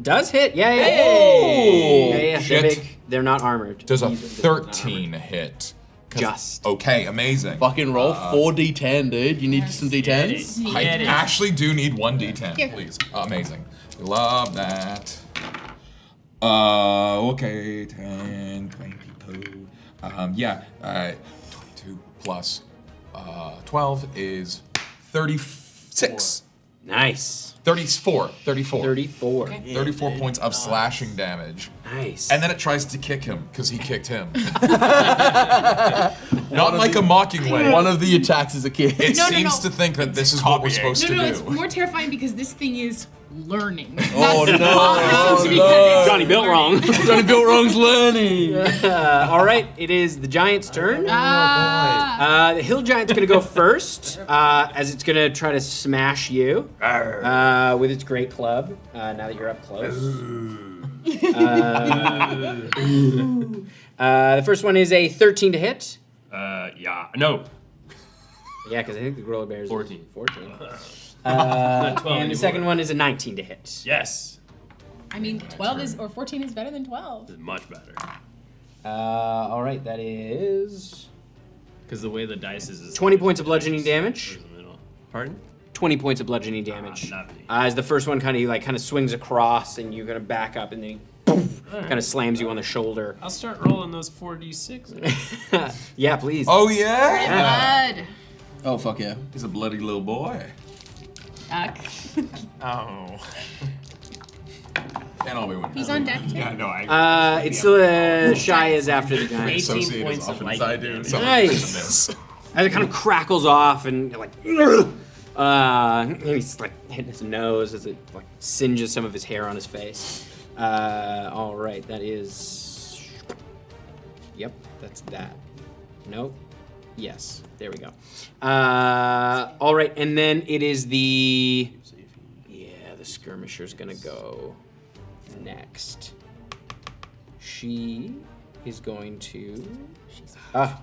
does hit. Yeah. Yeah, Shit. They're big. They're not armored. Does a These are not 13 hit. Just. Okay, amazing. Fucking roll 4d10, dude. You need some d10s? I actually do need 1 d10, Here. please. Amazing. Love that. Okay, 10, 22. 22 plus 12 is 36. Nice. 34. 34. 34 points of slashing damage. Nice. And then it tries to kick him, because he kicked him. Not like a mocking way. One of the attacks is a kick. It No, no, seems no. to think that this is what we're supposed to No, do. it's more terrifying because this thing is learning. Oh, That's no. the opposite because no. it's Johnny built wrong. Johnny built wrong's learning. All right, it is the giant's turn. The hill giant's gonna go first, as it's gonna try to smash you with its great club. Now that you're up close. The first one is a 13 to hit. Yeah. No. Yeah, because I think the gorilla bear is 14. 14. Not 12 And the anymore. second one is a 19 to hit. Yes. I mean, 12 is or 14 is better than 12. It's much better. All right, that is Because the way the dice is 20 points of bludgeoning damage. in the middle. Pardon? 20 points of bludgeoning damage. Nothing. As the first one kind of swings across, and you're gonna back up, and then he kind of slams you on the shoulder. I'll start rolling those 4d6. Yeah, please. Oh, yeah? Blood. Oh, fuck yeah. He's a bloody little boy. Oh. And I'll be winning. He's on deck too. Yeah, no, It's still as shy as after the giant. 18 Associate points as of often as I do. lightning So Nice. miss. As it kind of crackles off, and and he's like hitting his nose as it like singes some of his hair on his face. All right, that is. Yep, that's that. Nope. Yes, there we go. All right, and then it is the. Yeah, the skirmisher's gonna go next. She is going to. Oh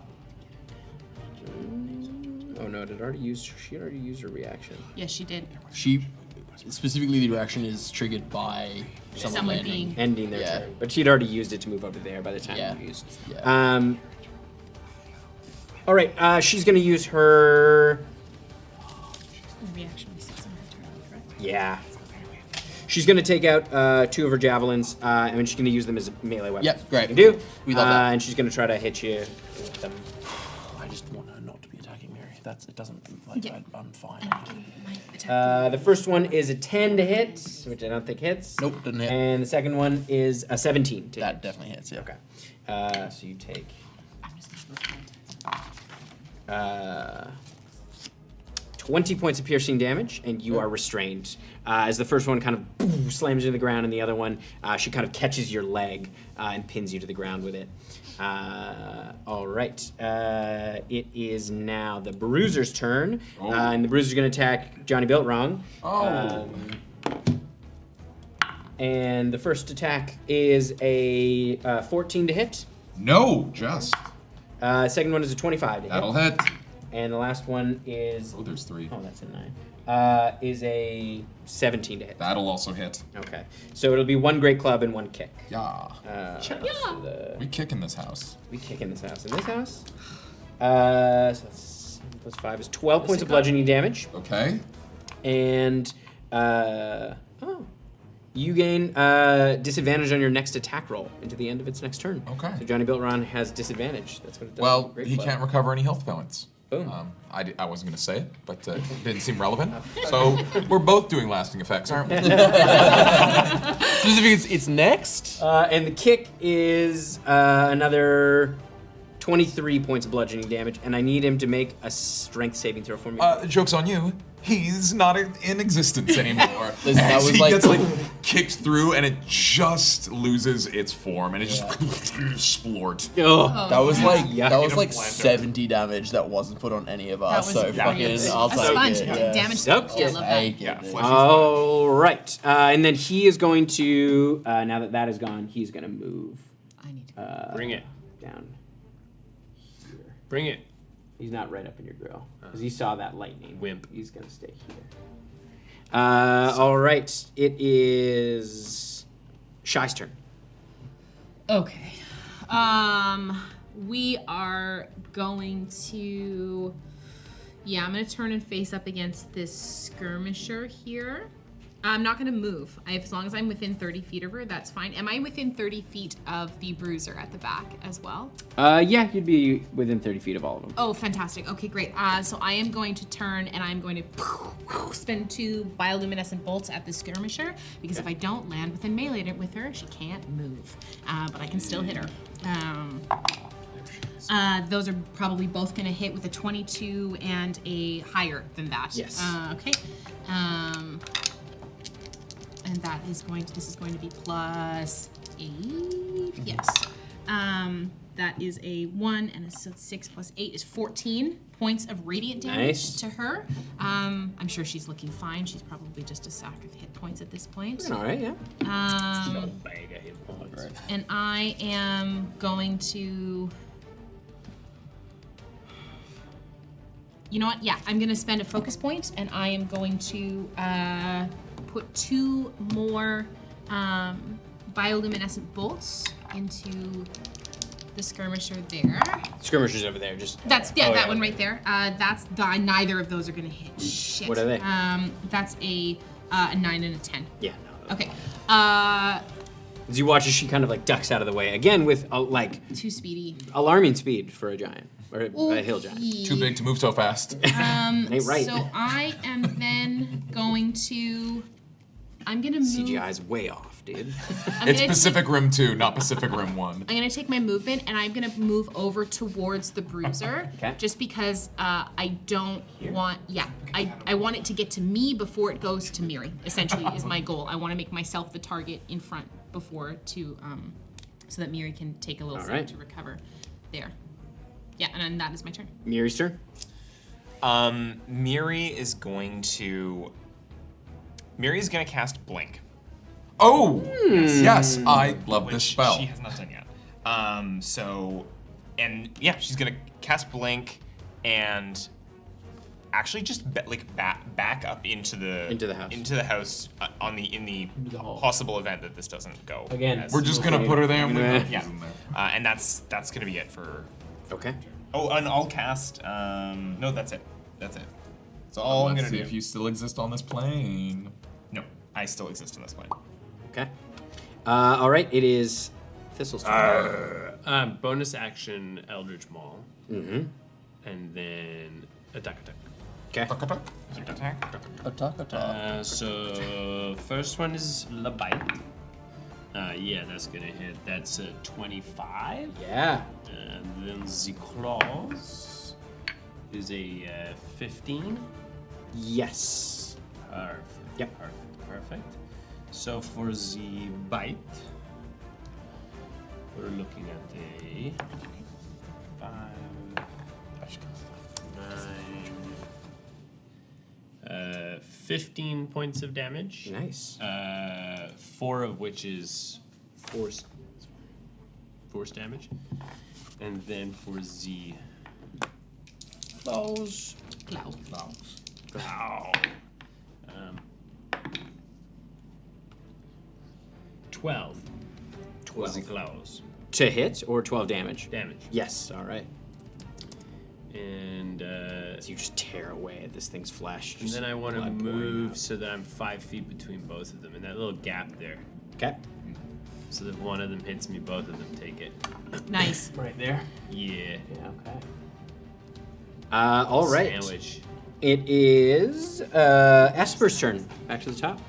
no! She already used her reaction. Yes, she did. She, specifically the reaction is triggered by someone landing. being. Ending their Yeah. turn, but she'd already used it to move over there by the time Yeah. you used. Yeah. All right, she's gonna use her. Reaction was 6 on her turn, correct? Yeah. She's gonna take out 2 of her javelins, and she's gonna use them as melee weapons. Yep, great. You can do. We love that. And she's gonna try to hit you with them. I just want her not to be attacking Mary. It doesn't, like, Yeah. I'm fine. The first one is a 10 to hit, which I don't think hits. Nope, doesn't hit. And the second one is a 17 to That hit. definitely hits, yeah. Okay. So you take 20 points of piercing damage, and you are restrained. As the first one kind of slams you to the ground, and the other one, she kind of catches your leg and pins you to the ground with it. All right. It is now the Bruiser's turn, and the Bruiser's going to attack Johnny Built Wrong. And the first attack is a 14 to hit. No, just. Second one is a 25 to That'll hit. hit. And the last one is. Oh, there's 3. Oh, that's a 9. Is a 17 to hit. That'll also hit. Okay. So it'll be 1 great club and 1 kick. Yeah. So We kick in this house. we kick in this house. In this house? So that's 7 plus 5 is 12 points of bludgeoning damage. Okay. And. You gain disadvantage on your next attack roll into the end of its next turn. Okay. So Johnny Builtron has disadvantage. That's what it does. Well, Great he club. can't recover any health points. Boom. I wasn't going to say it, but it didn't seem relevant. So we're both doing lasting effects, aren't we? Specifically, it's next? And the kick is another 23 points of bludgeoning damage, and I need him to make a strength saving throw for me. Joke's on you. He's not in existence anymore. Listen, that As was he like- gets kicked through, and it just loses its form, and it just splort. That was like Yeah. that was In a like planter. 70 damage that wasn't put on any of us. was So fucking, I'll a take sponge. it. Yeah. Damage. Yep. Yeah, I love that. Take it, Yeah, dude. flesh. All right, and then he is going to. Now that that is gone, he's going to move. I need to. Bring it. Down. Bring it. He's not right up in your grill because he saw that lightning. Wimp. He's going to stay here. All right, it is Shy's turn. Okay. We are going to. Yeah, I'm gonna turn and face up against this skirmisher here. I'm not gonna move. As long as I'm within 30 feet of her, that's fine. Am I within 30 feet of the bruiser at the back as well? Yeah, you'd be within 30 feet of all of them. Oh, fantastic. Okay, great. So I am going to turn and I'm going to spin 2 bioluminescent bolts at the skirmisher because if I don't land within melee with her, she can't move. But I can still hit her. Those are probably both going to hit with a 22 and a higher than that. Yes. Okay. And that is going to, this is going to be plus 8. Yes. That is a 1 and so 6 plus 8 is 14 points of radiant damage Nice. to her. I'm sure she's looking fine. She's probably just a sack of hit points at this point. All right, yeah. Bag of hit points. And I am going to. You know what? Yeah, I'm going to spend a focus point, and I am going to put 2 more bioluminescent bolts into the skirmisher there. Skirmisher's over there. Just That's that one right there. That's neither of those are going to hit. Shit. What are they? That's a 9 and a 10. Yeah, no. Okay. As you watch as she kind of like ducks out of the way again with like Too speedy. alarming speed for a giant or a hill giant. Too big to move so fast. Ain't right. So I am then going to. I'm gonna move. CGI's way off, dude. It's Pacific Rim 2, not Pacific Rim 1. I'm gonna take my movement and I'm gonna move over towards the bruiser. Okay. Just because I don't want. Yeah. I want it to get to me before it goes to Miri. Essentially, is my goal. I want to make myself the target in front before to so that Miri can take a little second to recover. There. Yeah, and then that is my turn. Miri's turn. Miri is going to cast Blink. Oh! Yes, I love this Which spell. she has not done yet. She's gonna cast Blink and actually just back up into the house in the possible event that this doesn't go. Again, We're just gonna put her there and we're Yeah, and that's gonna be it for. Okay. Oh, and I'll cast. No, that's it. That's it. That's all I'm Let's gonna see do. if you still exist on this plane. No, I still exist in this plane. Okay. All right. It is Thistle's turn. Bonus action Eldritch Maul. Mm-hmm. And then attack. Okay. Attack. So first one is La Bite. Yeah, that's gonna hit. That's a 25. Yeah. And then the claws is a 15. Yes. Perfect. Yep. Perfect. So for the bite, we're looking at a 5, 9, 15 points of damage. Nice. 4 of which is force damage. And then for the claws. 12. 12. The claws. To hit or 12 damage? Damage. Yes. All right. And So you just tear away at this thing's flesh. and then I want to move so that I'm 5 feet between both of them, in that little gap there. Okay. So that if one of them hits me, both of them take it. Nice. Right there. Yeah. Yeah. Okay. All right. Sandwich. It is Esper's turn. Back to the top.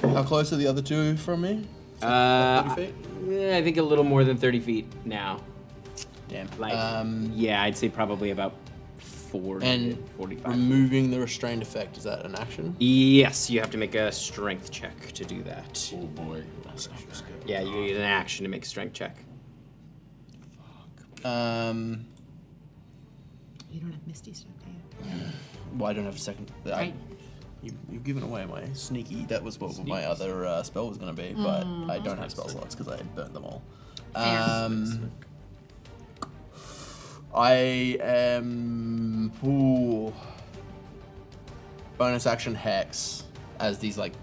How close are the other two from me? 30 feet? I think a little more than 30 feet now. Damn. Like, yeah, I'd say probably about 40 and 45. removing the restrained effect, is that an action? Yes, you have to make a strength check to do that. Oh boy. Yeah, you need an action to make a strength check. You don't have Misty stuff, do you? Well, I don't have a second. Right. You've given away my sneaky. That was what my other spell was going to be, but I don't have spell slots because I burnt them all. I am bonus action Hex, as these like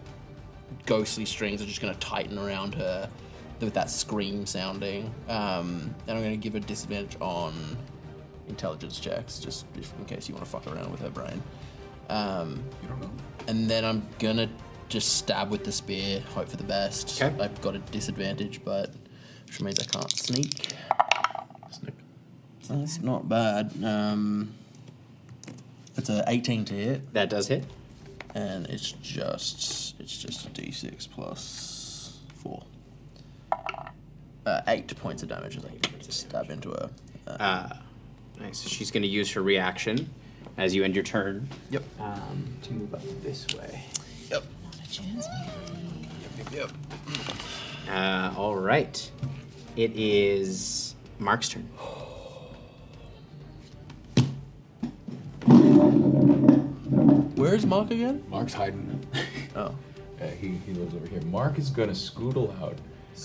ghostly strings are just going to tighten around her with that scream sounding. And I'm going to give her disadvantage on intelligence checks, just in case you want to fuck around with her brain. You don't know. And then I'm gonna just stab with the spear, hope for the best. Okay. I've got a disadvantage, but which means I can't sneak. That's not bad. It's a 18 to hit, That does hit. and it's just a d6 plus 4. 8 points of damage as I stab into her. Nice. She's going to use her reaction as you end your turn. Yep. To move up this way. Yep. Not a chance, Yep. All right. It is Mark's turn. Where is Mark again? Mark's hiding. Oh. He lives over here. Mark is gonna scootle out.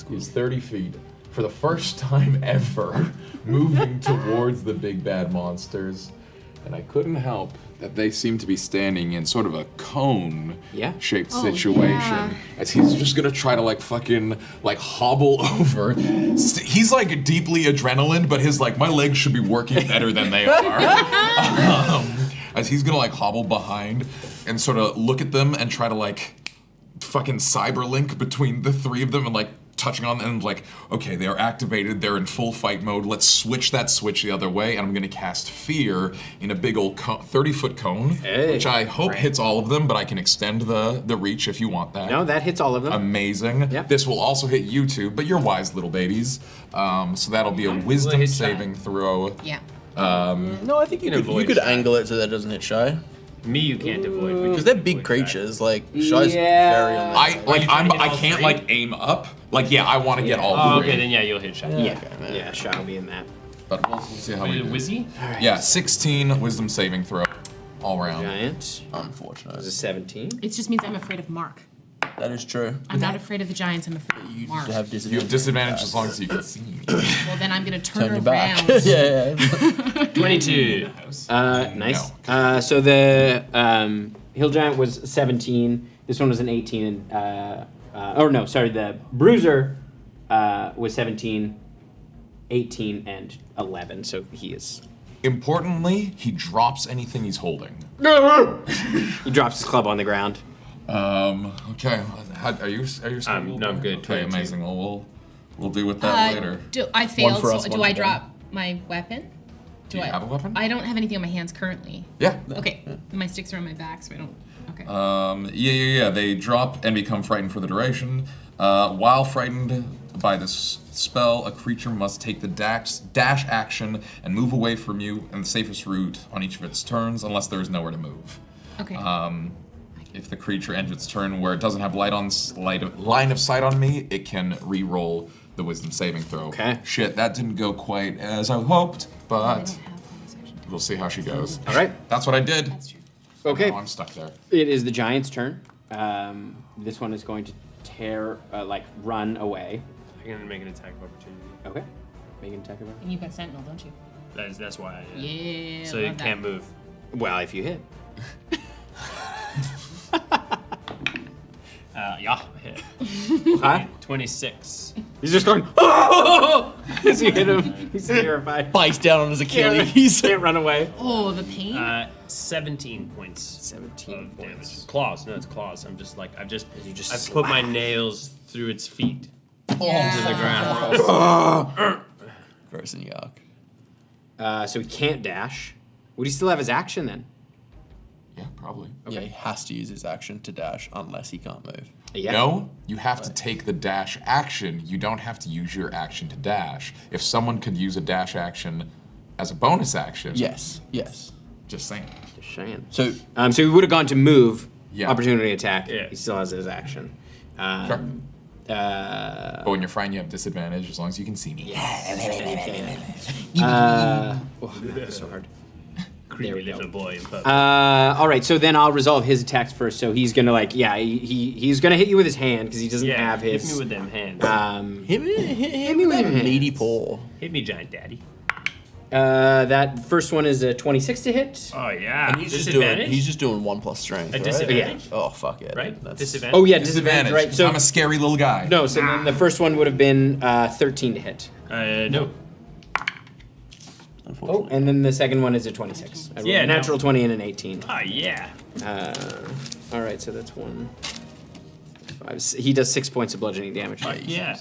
He's 30 feet. For the first time ever, moving towards the big bad monsters. And I couldn't help that they seem to be standing in sort of a cone-shaped situation. As he's just gonna try to like fucking like hobble over. He's like deeply adrenaline, but his like, my legs should be working better than they are. As he's gonna like hobble behind and sort of look at them and try to like fucking cyberlink between the three of them and like touching on them and like, okay, they are activated, they're in full fight mode, let's switch that switch the other way, and I'm gonna cast Fear in a big old 30-foot cone, which I hope hits all of them, but I can extend the reach if you want that. No, that hits all of them. Amazing. Yep. This will also hit you two, but you're wise little babies. So that'll be a wisdom saving throw. Yeah. No, I think you could angle it so that it doesn't hit Shy. Me, you can't avoid. Because they're big creatures. Like Shy's very on the I can't like aim up. Like I want to get all three. Okay, then you'll hit Shy. Yeah, Shy will be in that. But we'll see how we do. Wizzy? Yeah, 16 wisdom saving throw, all round. Giant. Unfortunate. It was a 17. It just means I'm afraid of Mark. That is true. I'm not afraid of the giants. I'm afraid of Mark. You have You have disadvantage as long as you can see me. Well, then I'm gonna turn your around. back. yeah. 22. Nice. So the hill giant was 17. This one was an 18. The bruiser was 17, 18, and 11. So he is. Importantly, he drops anything he's holding. He drops his club on the ground. Okay. Are you? No, I'm good. Okay, amazing. Well, we'll deal with that later. I failed. for us, So one do I for them. drop my weapon? Do you have a weapon? I don't have anything on my hands currently. Yeah. Okay. My sticks are on my back, so I don't. Okay. Yeah. They drop and become frightened for the duration. While frightened by this spell, a creature must take the dash action and move away from you in the safest route on each of its turns, unless there is nowhere to move. Okay. If the creature ends its turn where it doesn't have line of sight on me, it can re-roll the wisdom saving throw. Okay. Shit, that didn't go quite as I hoped, but we'll see how she goes. All right. That's what I did. That's true. Okay. Now I'm stuck there. It is the giant's turn. This one is going to run away. I'm gonna make an attack of opportunity. Okay. Make an attack of And you've got sentinel, don't you? That's why. Yeah. So you love that. can't move. Well, if you hit. Hit. Huh? 26. He's just going, oh! As you hit him, he's terrified. Bites down on his Achilles. Can't run away. Oh, the pain. 17 points. 17 of points. damage. Claws. No, it's claws. I've just put my nails through its feet into the ground. Gross and yuck. So he can't dash. Would he still have his action then? Yeah, probably. Yeah, he has to use his action to dash unless he can't move. Yeah. No, you have to take the dash action. You don't have to use your action to dash. If someone could use a dash action as a bonus action. Yes. Just saying. Just saying. So, so he would have gone to move, Yeah. opportunity attack. Yeah. He still has his action. Sure. But when you're frying, you have disadvantage as long as you can see me. That's so hard. Creepy little boy in purple. All right, so then I'll resolve his attacks first. So he's gonna he's gonna hit you with his hand because he doesn't have his. Hit me with them hands. hit me with that meaty paw. Hit me, giant daddy. That first one is a 26 to hit. Oh yeah. And he's just doing 1 plus strength. A right? disadvantage? Oh fuck it. Right? That's Disadvantage. Oh yeah, disadvantage. Right. So I'm a scary little guy. no. So then the first one would have been 13 to hit. No. Oh, and then the second one is a 26. I rolled a natural 20 and an 18. Oh yeah. All right, so that's 1. 5. He does 6 points of bludgeoning damage. Yeah.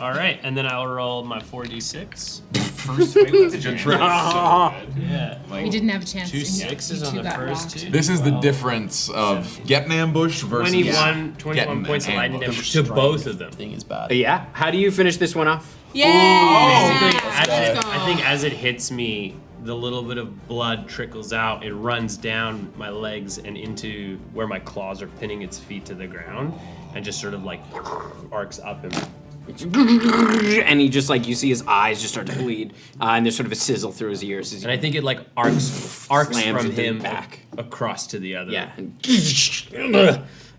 All right, and then I'll roll my 4d6. First wait, what did you try? Yeah. We didn't have a chance. Two and yet sixes you on two the got first rocked. two. This is the difference of getting ambushed versus 21 getting points of lightning ambushed. damage to both of them. thing is bad. Yeah. How do you finish this one off? Yeah. I think as it hits me, the little bit of blood trickles out. It runs down my legs and into where my claws are pinning its feet to the ground, and just sort of like arcs up and. And he just you see his eyes just start to bleed, and there's sort of a sizzle through his ears. As And I think it arcs Slams from into him the back. across to the other. Yeah.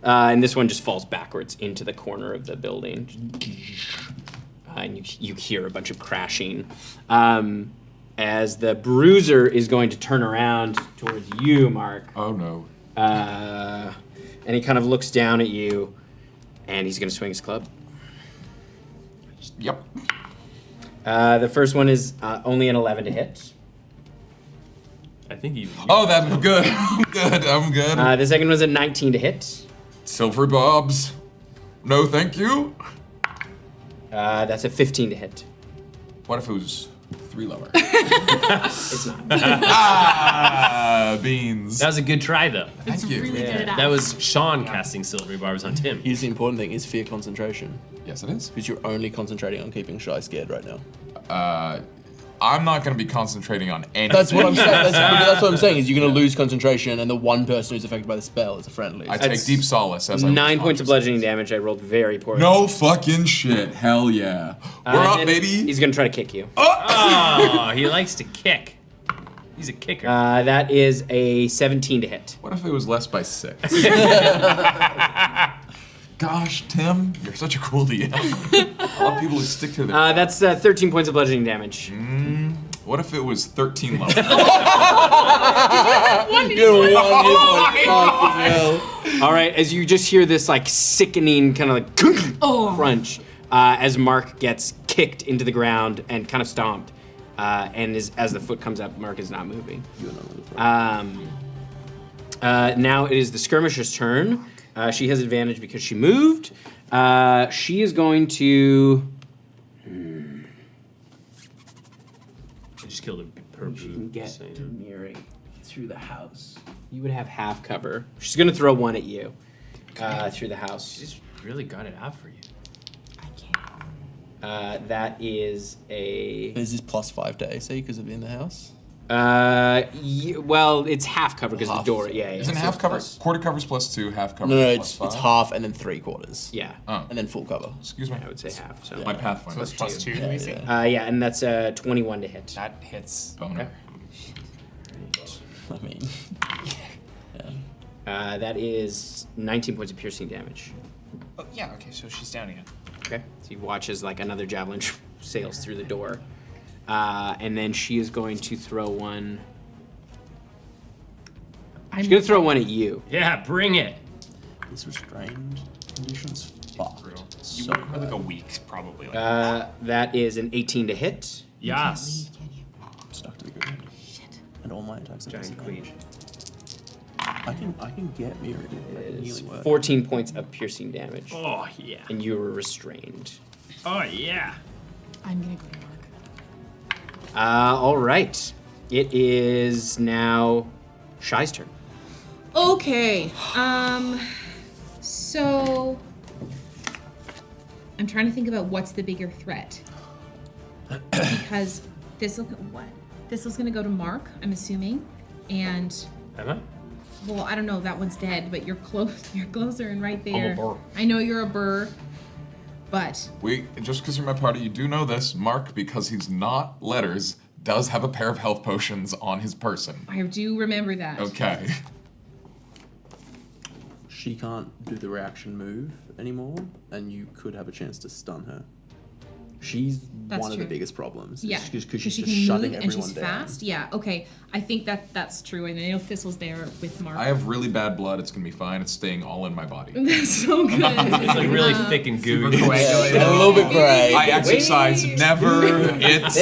And this one just falls backwards into the corner of the building. And you hear a bunch of crashing. As the bruiser is going to turn around towards you, Mark. Oh no. And he kind of looks down at you, and he's going to swing his club. Yep. The first one is only an 11 to hit. I think he. Oh, that's good. I'm good. The second one's a 19 to hit. Silver bobs. No, thank you. That's a 15 to hit. What if it was 3 lower? It's not. Beans. That was a good try, though. It's Thank you. really good at That was Sean casting silvery barbs on Tim. Here's the important thing: is fear concentration. Yes, it is. Because you're only concentrating on keeping Shy scared right now. I'm not going to be concentrating on anything. That's what I'm saying. That's what I'm saying. Is you're going to lose concentration, and the one person who's affected by the spell is a friendly. I take deep solace as I 9 points of bludgeoning damage. I rolled very poorly. No fucking shit. Hell yeah. We're up, and baby. He's gonna try to kick you. Oh, he likes to kick. He's a kicker. That is a 17 to hit. What if it was less by 6? Gosh, Tim, you're such a cool DM. I love people who stick to their. That's 13 points of bludgeoning damage. What if it was 13 level? All right, as you just hear this sickening kind of crunch, as Mark gets kicked into the ground and kind of stomped, and as the foot comes up, Mark is not moving. Now it is the skirmisher's turn. She has advantage because she moved. She is going to. I just killed her. She can get through the house. You would have half cover. She's going to throw one at you through the house. She's really got it out for you. That is a. Is this +5 to AC because of in the house? Well, it's half cover because the door. Yeah. Isn't half cover? Quarter cover's +2, half cover. No, plus it's 5? half and then 3/4. Yeah. And then full cover. Excuse me. I would say half. So My Pathfinder. So it's +2 to AC. yeah, and that's 21 to hit. That hits. Boner. I mean, that is 19 points of piercing damage. Oh, yeah, okay, so she's down again. Okay. So you watch as another javelin sails through the door. And then she is going to throw one. She's going to throw one at you. Yeah, bring it. this restrained conditions. Fuck. You So work for bad. a week, probably. That is an 18 to hit. Yes. I'm stuck to the ground. Shit. And all my attacks are Giant queen. I can get mirrored. Is 14 points of piercing damage. Oh, yeah. And you were restrained. Oh, yeah. I'm gonna go to Mark. All right. It is now Shy's turn. Okay. So I'm trying to think about what's the bigger threat. Because Thistle's gonna go to Mark, I'm assuming, and. Am I? Well, I don't know. That one's dead, but you're close. You're closer and right there. I'm a burr. I know you're a burr, but Just because you're my party, you do know this. Mark, because he's not letters, does have a pair of health potions on his person. I do remember that. Okay. She can't do the reaction move anymore, and you could have a chance to stun her. She's That's one of the true. biggest problems. Yeah, Because she's she just can shutting move and everyone she's down. fast. Yeah. Okay. I think that's true, and I know Thistle's there with Mark. I have really bad blood. It's gonna be fine. It's staying all in my body. That's so good. It's like really thick and gooey. A little bit gray. I exercise never. It's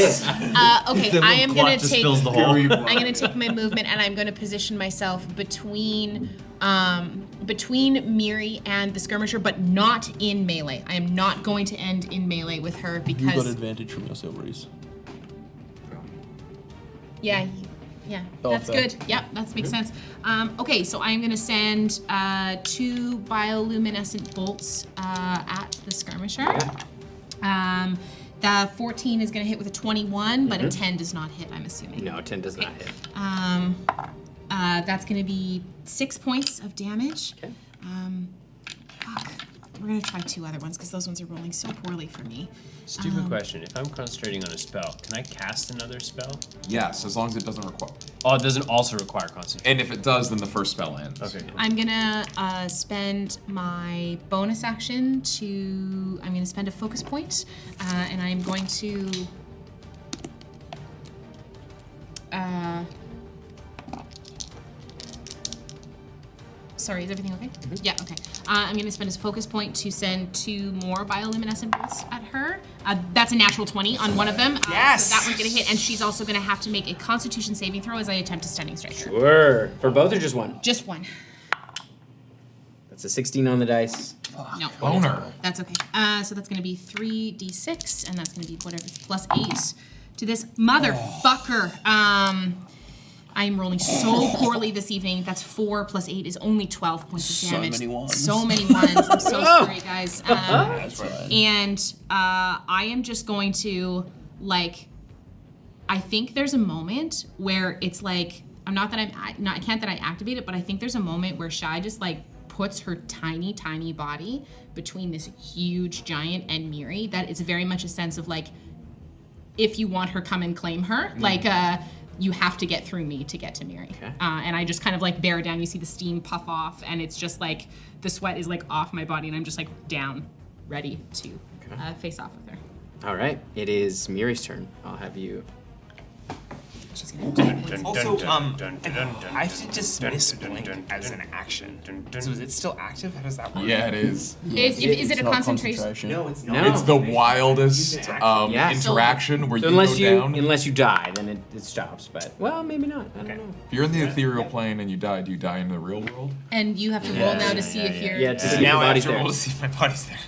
Okay, I am gonna just take. fills the hole. I'm gonna take my movement and I'm gonna position myself between Miri and the skirmisher, but not in melee. I am not going to end in melee with her You got because. advantage from your silveries. Yeah, Oh, that's fair. good. Yep, that makes sense. Okay, so I'm gonna send 2 bioluminescent bolts at the skirmisher. The 14 is gonna hit with a 21, but a 10 does not hit, I'm assuming. No, 10 does not hit. That's gonna be 6 points of damage. Okay. Fuck. We're gonna try 2 other ones because those ones are rolling so poorly for me. Stupid question. If I'm concentrating on a spell, can I cast another spell? yes, as long as it doesn't require. Oh, it doesn't also require concentration. And if it does, then the first spell ends. Okay, cool. I'm gonna spend my bonus action to. I'm gonna spend a focus point, and I'm going to. Sorry, is everything okay? Yeah, okay. I'm gonna spend a focus point to send 2 more bioluminescent bolts at her. That's a natural 20 on one of them. Yes! So that one's gonna hit, and she's also gonna have to make a Constitution saving throw as I attempt a stunning strike. Sure. For both or just one? Just one. That's a 16 on the dice. No. Boner. That's okay. So that's going to be 3d6, and that's going to be whatever, plus 8 to this motherfucker. I'm rolling so poorly this evening. That's 4 plus 8 is only 12 points of damage. So many ones. So many ones. I'm so sorry, guys. That's right. And I am just going to, like, I think there's a moment where it's like, I can't that I activate it, but I think there's a moment where Shai just, like, puts her tiny, tiny body between this huge giant and Miri. That it's very much a sense of, like, if you want her, come and claim her. Like, you have to get through me to get to Miri. Okay. And I just kind of, like, bear down. You see the steam puff off, and it's just, like, the sweat is, like, off my body, and I'm just, like, down, ready to face off with her. All right. It is Miri's turn. I'll have you. She's gonna Also, I have to dismiss blink as an action. So is it still active? How does that work? Yeah, it is. Is it a not concentration? No, it's No. not. It's the wildest Yeah. interaction where So you go down. unless you die, then it stops. But well, maybe not. I don't know. If you're in the ethereal plane and you die, do you die in the real world? And you have to roll now to see if you're. Yeah, to see if Now your I have body's to there. roll to see if my body's there.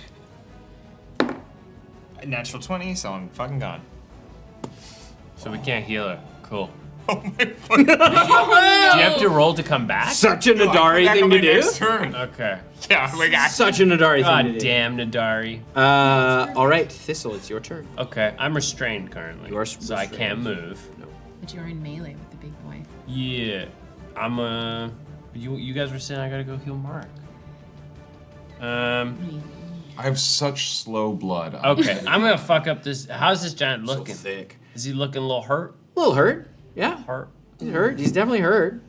A natural 20, so I'm fucking gone. So we can't heal her. Cool. Oh my fucking Do you have to roll to come back? Such a Nadari thing to do. Turn. Okay. Yeah, oh my god. Such a Nadari God thing to do. damn Nadari. All right, Thistle, it's your turn. Okay, I'm restrained currently. You are so I can't move. But you're in melee with the big boy. Yeah. I'm you guys were saying I gotta go heal Mark. I have such slow blood. Okay, I'm gonna fuck up this. How's this giant looking? So thick. Is he looking a little hurt? A little hurt. Yeah. Hurt. He's hurt. He's definitely hurt.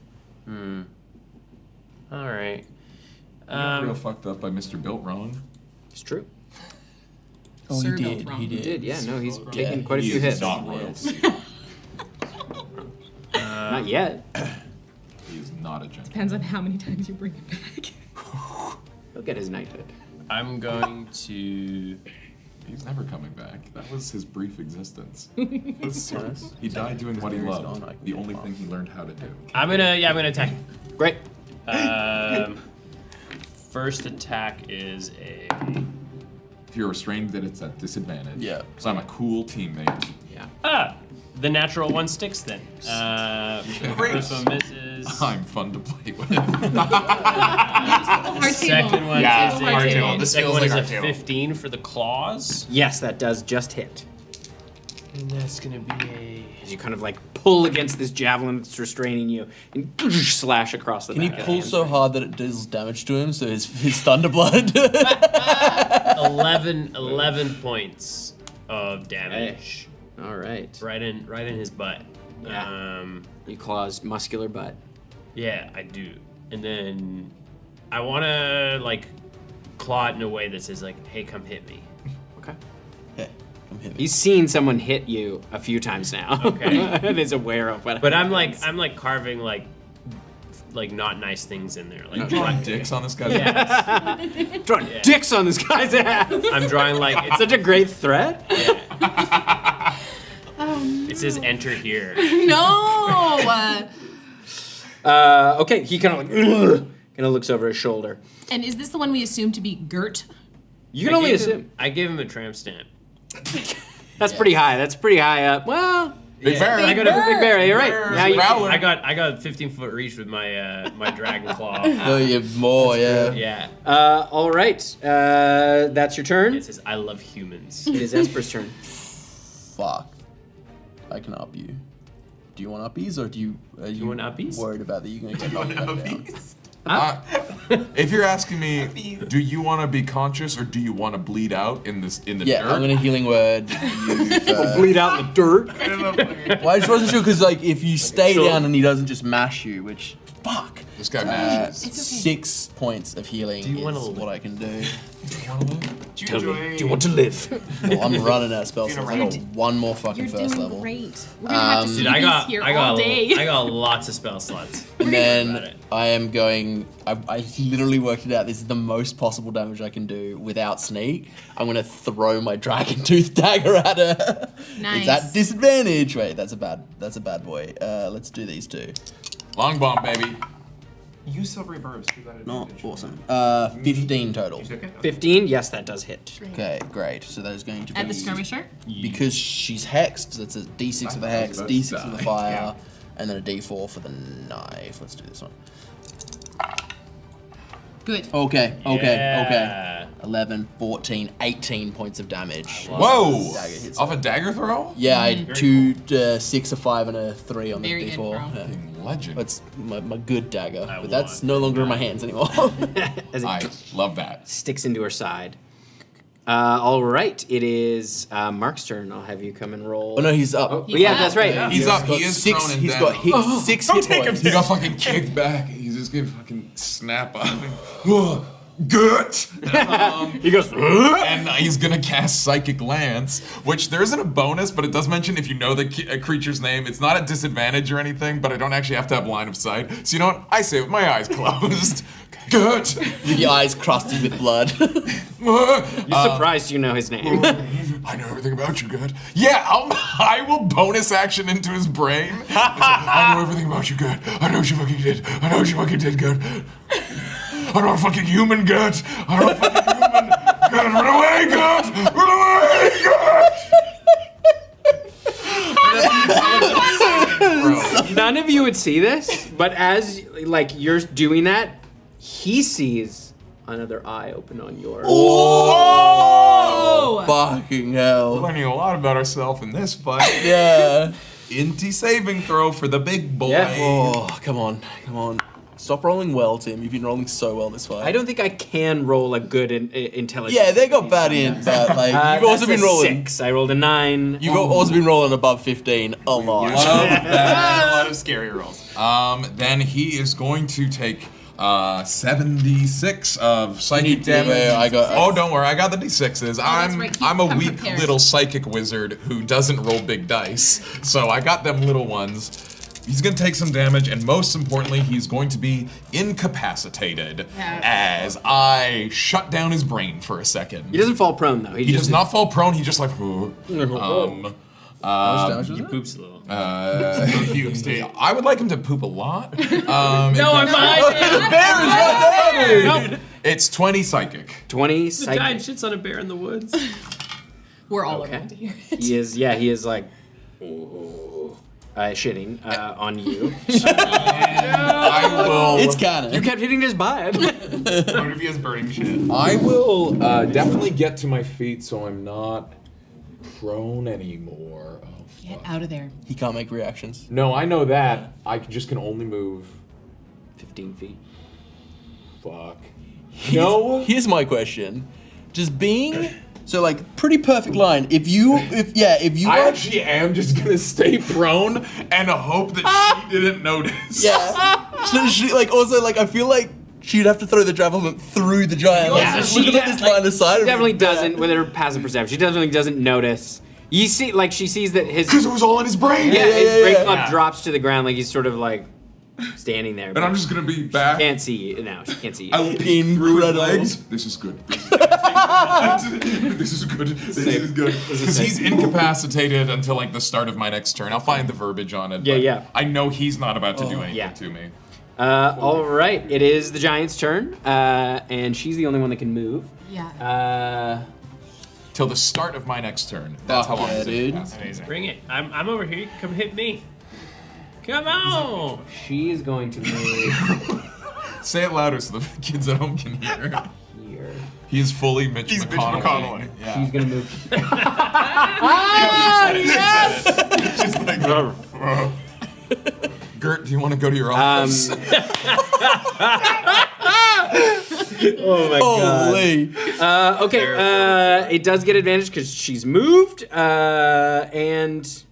All right. Real fucked up by Mr. Built Wrong. It's true. Oh, Sir he built did. wrong. He He did. did. Yeah. No, he's Yeah, taken quite a He few is hits. not royalty. Not yet. He is not a gentleman. Depends on how many times you bring it back. He'll get his knighthood. I'm going to. He's never coming back. That was his brief existence. He died doing what he loved. The only thing he learned how to do. I'm gonna attack. Great. First attack is a. If you're restrained, then it's at disadvantage. Yeah. So I'm a cool teammate. Yeah. The natural one sticks then. First one misses. I'm fun to play with. Second one Yeah, is hard table. a, This second feels one like is hard a table. 15 for the claws. Yes, that does just hit. And that's gonna be a... As you kind of like pull against this javelin that's restraining you and slash across the Can he back of pull the so hard that it does damage to him? So his Thunderblood. 11 points of damage. All right. Right in his butt. Yeah. You claws muscular butt. Yeah, I do. And then I want to like claw it in a way that says like, "Hey, come hit me." Okay. Yeah, come hit me. He's seen someone hit you a few times now. Okay. And is aware of what But happens. I'm like carving like not nice things in there. Like Drawing dicks on this guy's Yes. Drawing dicks on this guy's ass. I'm drawing like It's such a great threat. Yeah. It says enter here. No. Okay, he kind of looks over his shoulder. And is this the one we assume to be Gert? You can only assume. I gave him a tramp stamp. That's pretty high. That's pretty high up. Well, Big bear. I got a big bear. You're right. Bear. Now you, Growler. I got 15-foot reach with my my dragon claw. Oh, you have more, yeah. Yeah. all right. That's your turn. It says I love humans. It is Esper's turn. Fuck. I can up you. Do you want uppies or do you? Are you want uppies? Worried about that you're gonna get knocked back down? If you're asking me, do you want to be conscious or do you want to bleed out in the Yeah, dirt? I'm gonna healing word you. Bleed out in the dirt. Well, I just wasn't sure because like if you stay down and he doesn't just mash you, which fuck. This guy mashes. It's okay. 6 points of healing Do you wanna is live? what I can do. Do you enjoy? Do you want to live? Well, I'm running out of spell slots. I got You're one more fucking You're first doing level. great. We're gonna have to see Dude, these here all day. I got lots of spell slots. And about then it. I am going. I literally worked it out. This is the most possible damage I can do without sneak. I'm gonna throw my dragon tooth dagger at her. Nice. It's at disadvantage. Wait, that's a bad boy. Let's do these two. Long bomb, baby. Use silvery barbs. Give that Not advantage. awesome. 15 total. Okay. 15. Yes, that does hit. Okay, great. So that is going to be At the skirmisher? because she's hexed. That's a D6 for the hex, D6 for the fire, and then a D4 for the knife. Let's do this one. Good. Okay. Yeah. 11, 14, 18 points of damage. Whoa! Dagger hits Off a dagger throw? Yeah, I had two, 6, a 5, and a 3 on the Very good D4. throw. Yeah. Legend. That's my good dagger, I but that's want no longer in my hands anymore. As it I love that. sticks into her side. All right. It is Mark's turn. I'll have you come and roll. Oh no, he's up. Oh, yeah, that's right. Yeah. He's up. got He is six. thrown and He's down. got hit, 6 hit points. He got fucking kicked back. He's just gonna fucking snap up. Good. He goes. And he's gonna cast Psychic Lance, which there isn't a bonus, but it does mention if you know the creature's name. It's not at disadvantage or anything, but I don't actually have to have line of sight. So you know what? I say it with my eyes closed. Good. With your eyes crusted with blood. You're surprised you know his name. I know everything about you, good. Yeah, I will bonus action into his brain. I know everything about you, good. I know what you fucking did. I know what you fucking did, good. I know a fucking human, good. I know a fucking human. Good, run away, good. Run away, good. None of you would see this, but as like you're doing that, he sees another eye open on yours. Oh! Fucking We're hell. learning a lot about ourselves in this fight. Yeah. Inti saving throw for the big boy. Yeah. Oh, come on. Stop rolling well, Tim. You've been rolling so well this fight. I don't think I can roll a good intelligence. Yeah, they got bad in, but like you've also That's been a rolling. 6. I rolled a 9. You've also been rolling above 15 a lot. A lot of scary rolls. Then he is going to take 76 of psychic damage. I got. Oh, don't worry, I got the d6s. right, I'm a come weak prepared. little psychic wizard who doesn't roll big dice, so I got them little ones. He's gonna take some damage, and most importantly, he's going to be incapacitated as I shut down his brain for a second. He doesn't fall prone though. He does not fall prone. He just like. How much damage was He it? poops a little. I would like him to poop a lot. No, I'm behind him. Bear is right there, dude. Nope. It's 20 psychic. 20 The psychic. giant shits on a bear in the woods. We're all Okay. around to hear it. He is like shitting on you. I will. It's canon. You kept hitting his butt. What if he has burning shit? I will definitely get to my feet so I'm not prone anymore. Oh, Get out of there. He can't make reactions. no, I know that. I can only move 15 feet. Fuck. No. Here's my question. Just being so like pretty perfect line. If you I actually am just gonna stay prone and hope that she didn't notice. yeah. So she like also like I feel like she'd have to throw the javelin through the giant. Yeah, Like, she looking at this line of sight. She definitely doesn't, with her passive perception. She definitely doesn't notice. You see, like she sees that his Because it was all in his brain. his brain club drops to the ground, like he's sort of like standing there. And I'm just gonna be back. Can't see you now. She can't see you. I will peek through his legs. This is good. This is good. This is good. Because he's incapacitated until like the start of my next turn. I'll find the verbiage on it. Yeah, but yeah. I know he's not about to do anything yeah. to me. All right, it is the giant's turn, and she's the only one that can move. Yeah. Till the start of my next turn. That's how long yeah, it's dude. Amazing. Bring it. I'm over here. Come hit me. Come on. She is going to move Say it louder so the kids at home can hear. here. He is fully Mitch He's Mitch McConnell. McConnell. Yeah. She's gonna move. Just like, Gert, do you want to go to your office? Oh my Holy. Okay, it does get advantage because she's moved, and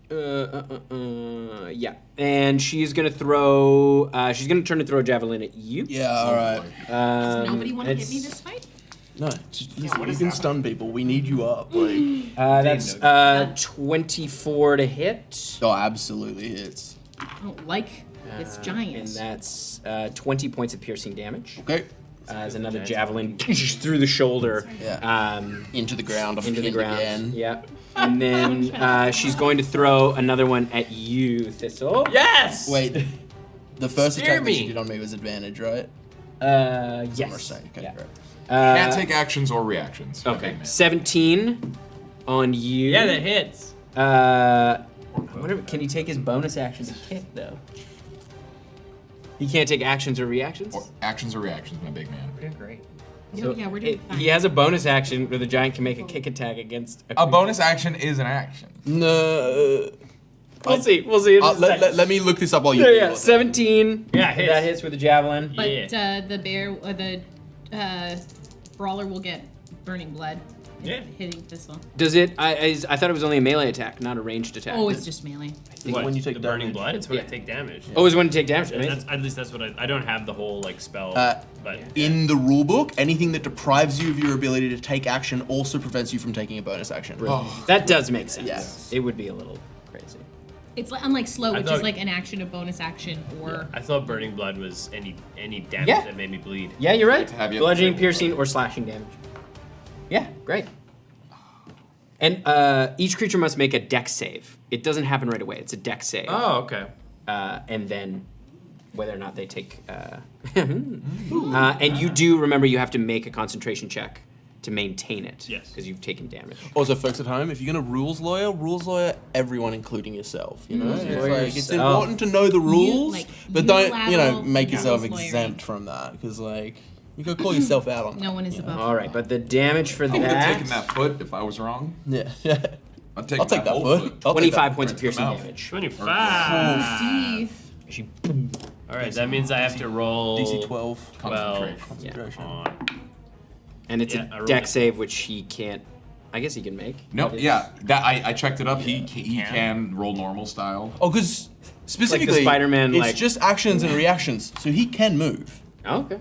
yeah, and she's gonna throw. She's gonna turn to throw a javelin at you. Yeah, all right. Does nobody want to hit me this fight? No, just listen, you can stun people. We need you up. Like, That's 24 to hit. oh, absolutely hits. I don't like this giant. And that's 20 points of piercing damage. Okay. As another javelin through the shoulder. Yeah. Into the ground. Into the ground. Again. Yeah. And then she's going to throw another one at you, Thistle. Yes. Wait. The first Steer attack that she me. did on me was advantage, right? Yes. Okay, Yeah. great. Can't take actions or reactions. Okay. 17 on you. Yeah, that hits. I wonder, can he take his bonus action to kick though? He can't take actions or reactions. Or actions or reactions, my big man. We're doing great. No, yeah, we're doing fine. He has a bonus action where the giant can make a kick attack against A bonus action is an action. No. We'll see. We'll see. In a second. Let me look this up while you. Yeah, 17. Yeah, hits. That hits with a javelin. But Yeah. the bear, the brawler will get burning blood. Yeah. Hitting Thistle. Does it? I thought it was only a melee attack, not a ranged attack. Oh, it's just melee. I think What, when you take the burning damage. blood, it's when Yeah. I take damage. Oh, it's when you take damage. Yeah, Amazing. that's, at least that's what I don't have the whole like spell, but In the rulebook, anything that deprives you of your ability to take action also prevents you from taking a bonus action. That does make sense. Yes. It would be a little crazy. It's like, unlike slow, I which thought- is like an action, a bonus action, or I thought burning blood was any damage Yeah. that made me bleed. Yeah, you're right. to have you at the Bludgeoning, table. piercing, or slashing damage. Yeah, great. And each creature must make a dex save. It doesn't happen right away. It's a dex save. Oh, okay. And then whether or not they take... and you do, remember, you have to make a concentration check to maintain it. Yes. Because you've taken damage. Also, folks at home, if you're gonna rules lawyer everyone, including yourself. You know, it's yourself. important to know the rules, like, but don't unilateral make yourself rules lawyering. exempt from that because you gotta call yourself out on that. no one is above. All right, but the damage for I would have that... taken that foot if I was wrong. Yeah. I'll take I'll take that whole foot. I'll take 25 that. points of piercing mouth. damage. 25. Steve. She, All right, that means I have to roll DC 12. 12 Concentration. on. and it's Yeah, I a rolled dex it. save, which he can't... I guess he can make. No, yeah, that I checked it up. He can roll normal style. Oh, because specifically, Spider-Man, it's like- just actions and reactions, so he can move. Oh, okay.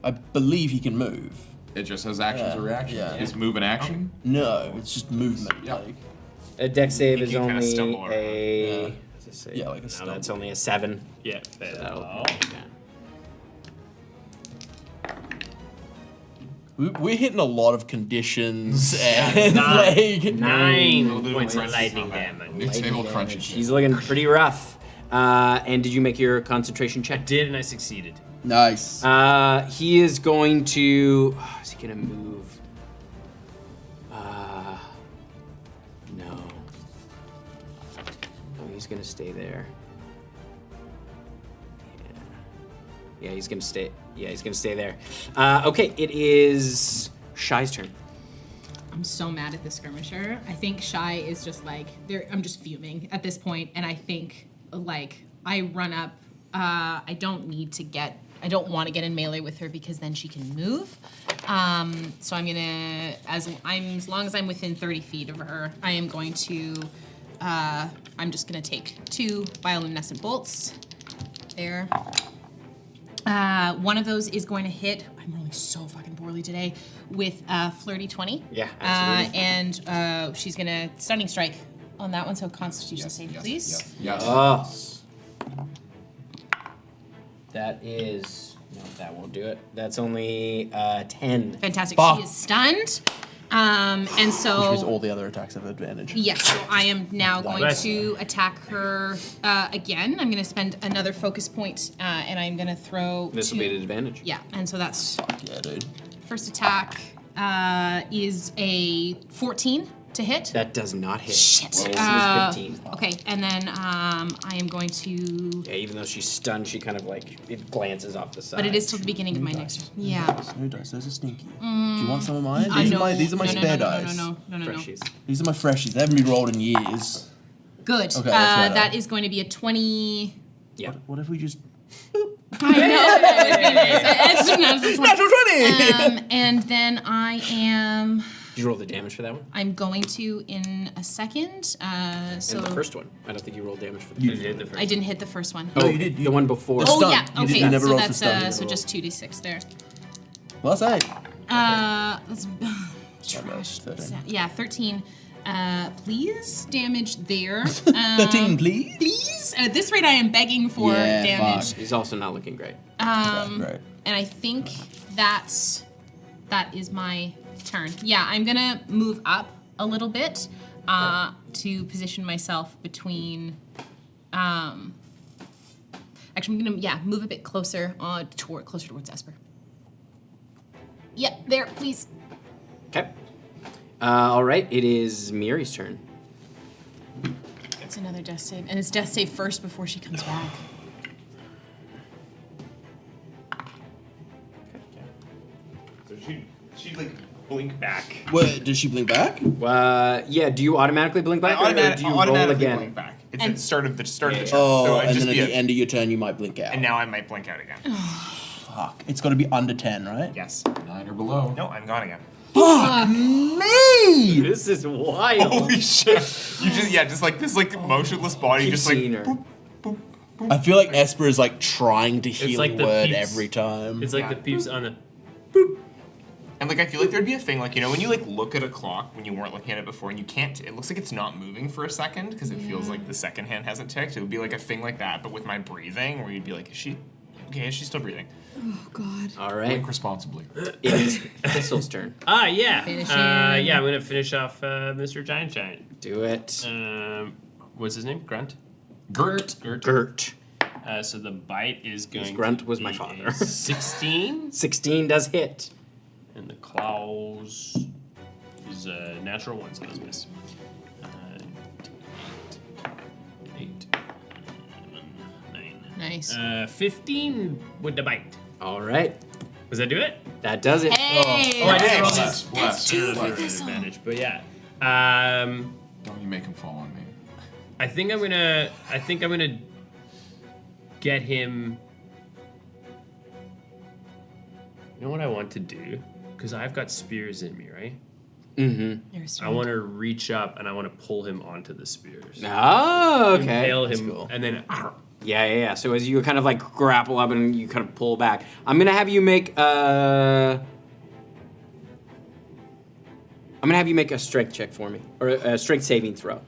I believe he can move. It just has actions or reactions. yeah. Is move an action? No, it's just movement. Yeah. Like, A dex save You is can kinda only stumble around. a... Yeah. what's it say? Yeah, like a No, stumble. that's only a 7. Yeah, fail. So, we're hitting a lot of conditions and like 9 little points of crunches lightning on that. damage. New table crunches. He's looking pretty rough. And did you make your concentration check? Did and I succeeded. nice. He is going to... is he going to move? No. he's gonna stay there. Yeah, he's gonna stay. Yeah, he's gonna stay there. Okay, it is Shy's turn. I'm so mad at this skirmisher. I think Shy is just like I'm just fuming at this point, and I think like I run up. I don't want to get in melee with her because then she can move. So I'm gonna, as long as I'm within 30 feet of her, I am going to. I'm just gonna take 2 bioluminescent bolts. There. One of those is going to hit. I'm rolling so fucking poorly today with flirty 20. Yeah, absolutely. And she's gonna stunning strike on that one. So Constitution save, please. Yes. That is no, that won't do it. That's only 10. Fantastic. Fuck. She is stunned. And so. Which means all the other attacks have advantage. Yes, so I am now going Bless to attack her again. I'm going to spend another focus point, and I'm going to throw. This will be an advantage. Yeah, and so that's Yeah, dude. first attack is a 14 to hit. That does not hit. Shit. Well, this is 15. Okay, and then I am going to. Yeah, even though she's stunned, she kind of like it glances off the side. But it is till the beginning of my next. Yeah. No dice, those are stinky. Do you want some of mine? I know. These are my spare dice. No. Freshies. These are my freshies. They haven't been rolled in years. Good. Okay, that's better. That is going to be a 20. Yeah. What if we just... I know that would be nice. It's a Natural 20! And then I am. Did you roll the damage for that one? I'm going to in a second. So And the first one. I don't think you rolled damage for the You first did the first. I didn't hit the first one. No, you did. The one before. Oh Stun. yeah. You Okay. did- you never So rolled for that's stun, you so never just 2d6 there. Plus 8. That's Trash. 13. Yeah, 13. Please damage there. 13, please. Please. At this rate, I am begging for Yeah, damage. fuck. He's also not looking great. Right. And I think that is my turn. Yeah, I'm gonna move up a little bit to position myself between. Actually, I'm gonna move a bit closer closer towards Esper. Yep, there, please. Okay. All right. It is Miri's turn. It's another death save, and it's death save first before she comes back. So she'd like blink back. Wait, does she blink back? Yeah. Do you automatically blink back, or do you roll automatically again? blink back. It's And- the start of the turn. Oh, so it'd and just then at be the end of your turn, you might blink out. and now I might blink out again. Fuck. It's got to be under 10, right? Yes. 9 or below. No, I'm gone again. Fuck me! This is wild. Holy shit! You just like this motionless body, Keep just like seeing her. boop, boop, boop. I feel like Esper is like trying to heal like the word peeps. every time. It's like Yeah. the peeps on the. And like I feel like there'd be a thing like when you like look at a clock when you weren't looking at it before and you can't. It looks like it's not moving for a second because it feels like the second hand hasn't ticked. It would be like a thing like that, but with my breathing, where you'd be like, is she okay? Is she still breathing? Oh God. All right. Blink responsibly. It is Thistle's turn. Ah, yeah. Finish Yeah, him. I'm gonna finish off Mr. Giant Giant. Do it. What's his name? Grunt. Gert. Gert. So the bite is going. Grunt to was my be father. a 16, 16 does hit. and the claws is a natural one, so it's miss. 8, 9. Nice. 15 with the bite. All right. Does that do it? That does it. Hey. Oh, I did roll Bless, that. bless. Advantage, but yeah. Don't you make him fall on me. I think I'm gonna get him. You know what I want to do? Because I've got spears in me, right? Mm-hmm. I want to reach up and I want to pull him onto the spears. Oh, okay. Impale That's him, cool. and then Yeah. So as you kind of like grapple up and you kind of pull back, I'm gonna have you make a strength check for me, or a strength saving throw.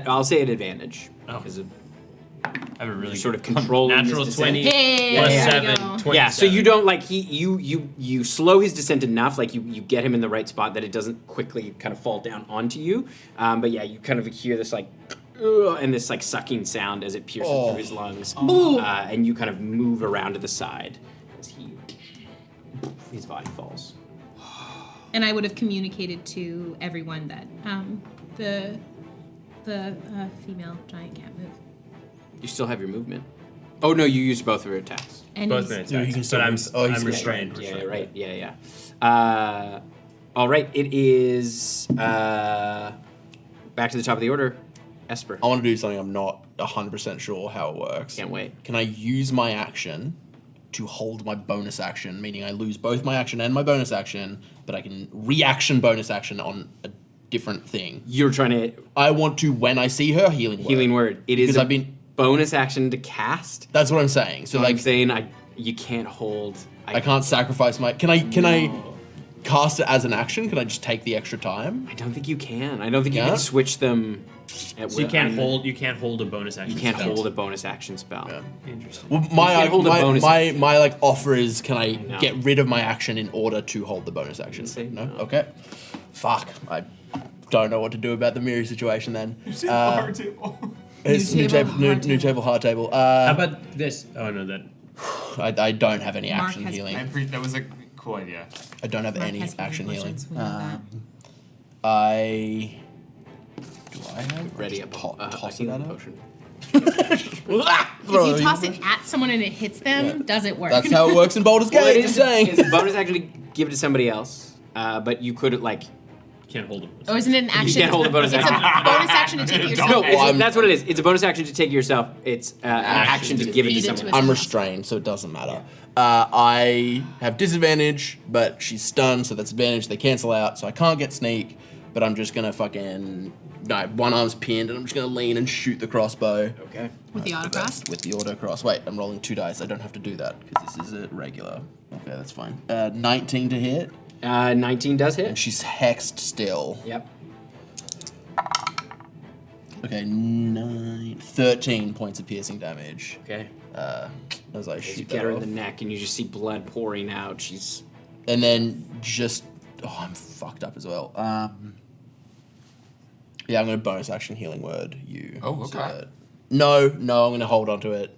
I'll say at advantage. Oh. Because of I have a really sort of good controlling natural this 20 descent. Hey, plus there you 7, go. 27. Yeah, so you don't like you slow his descent enough, like you get him in the right spot that it doesn't quickly kind of fall down onto you. But yeah, you kind of hear this like and this like sucking sound as it pierces through his lungs, and you kind of move around to the side as his body falls. And I would have communicated to everyone that The female giant can't move. You still have your movement. Oh no, you used both of your attacks. And Both he's- my he can attacks, still but I'm, move. Oh, he's I'm restrained. restrained. Yeah, right. Yeah. All right. It is back to the top of the order. Esper. I want to do something I'm not 100% sure how it works. Can't wait. Can I use my action to hold my bonus action, meaning I lose both my action and my bonus action, but I can reaction bonus action on a different thing? You're trying to I want to, when I see her, healing word. healing word. It is Because a I've been... bonus action to cast. That's what I'm saying. So So like, I'm saying you can't hold. I can't sacrifice my... Can I cast it as an action? Can I just take the extra time? I don't think you can. I don't think you Yeah? can switch them. At So you will. can't hold. You can't hold a bonus action. You can't spell. hold a bonus action spell. Interesting. Well, You can't hold a bonus my like offer is, can I know. get rid of my action in order to hold the bonus action? say No? no. Okay. Fuck. I don't know what to do about the Miri situation then. See the hard table. It's New new table, table, hard new table, hard table. How about this? Oh no, that. I don't have any Mark action has healing. That was a cool idea. I don't have Mark any has action healing. potions, we know Do I have? Ready Just a toss it healing at her? potion. If you toss it at someone and it hits them, does it work? That's how it works in Baldur's Well, it Gate. is Just saying. it's a bonus action to give it to somebody else, but you could like. Can't hold them. Oh, isn't it an action? You can't hold a bonus it's action. a bonus action to take it yourself. No, I'm- that's what it is. It's a bonus action to take it yourself. It's an action to give it to feed it to someone a- else. I'm restrained, so it doesn't matter. I have disadvantage, but she's stunned, so that's advantage. They cancel out, so I can't get sneak. But I'm just gonna fucking one arm's pinned, and I'm just gonna lean and shoot the crossbow. Okay. With the autocross? With the autocross. Wait, I'm rolling 2 dice. I don't have to do that because this is a regular. Okay, that's fine. 19 to hit, 19 does and hit. she's hexed still. Yep. Okay, 13 points of piercing damage. Okay. As I You shoot get that her in off. the neck, and you just see blood pouring out. She's And then just, I'm fucked up as well. Yeah, I'm gonna bonus action healing word you. Oh, so okay. that- No, I'm gonna hold on to it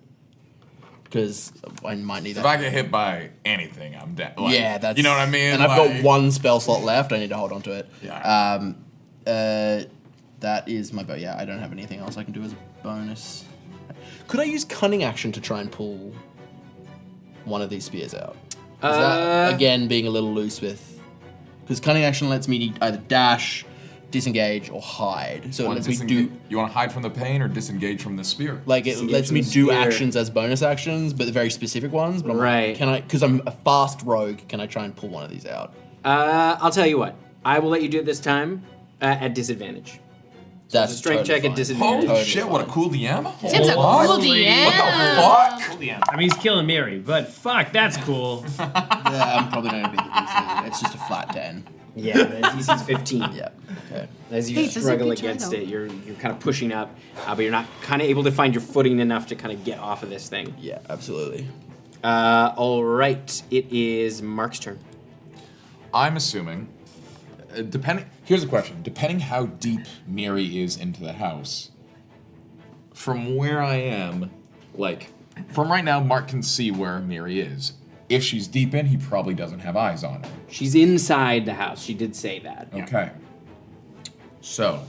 because I might need that. If I get hit by anything, I'm dead. Like, yeah, that's. You know what I mean? And I've got Like- one spell slot left. I need to hold on to it. Yeah. That is my. Yeah, I don't have anything else I can do as a bonus. Could I use cunning action to try and pull one of these spears out? Is that again being a little loose with? Because cunning action lets me either dash, disengage, or hide. So it lets me do. You want to hide from the pain or disengage from the spear? Like it Disengage lets from me the do spear. actions as bonus actions, but the very specific ones. But I'm like, Right. can I? Because I'm a fast rogue. Can I try and pull one of these out? I'll tell you what. I will let you do it this time at disadvantage. That's It's a strength check at fine. disadvantage. Holy shit! What a cool DM. It's a What? cool DM. What the fuck? Cool DM. I mean, he's killing Miri, but fuck, that's cool. Yeah, I'm probably not gonna be the DC. It's just a flat 10. Yeah, the DC's 15. Yeah. Okay. As you Hey, that's a struggle good try, against though. it, you're kind of pushing up, but you're not kind of able to find your footing enough to kind of get off of this thing. Yeah, absolutely. All right, it is Mark's turn. I'm assuming, depending. Here's a question: depending how deep Miri is into the house, from where I am, like from right now, Mark can see where Miri is. If she's deep in, he probably doesn't have eyes on her. She's inside the house. She did say that. Okay. So,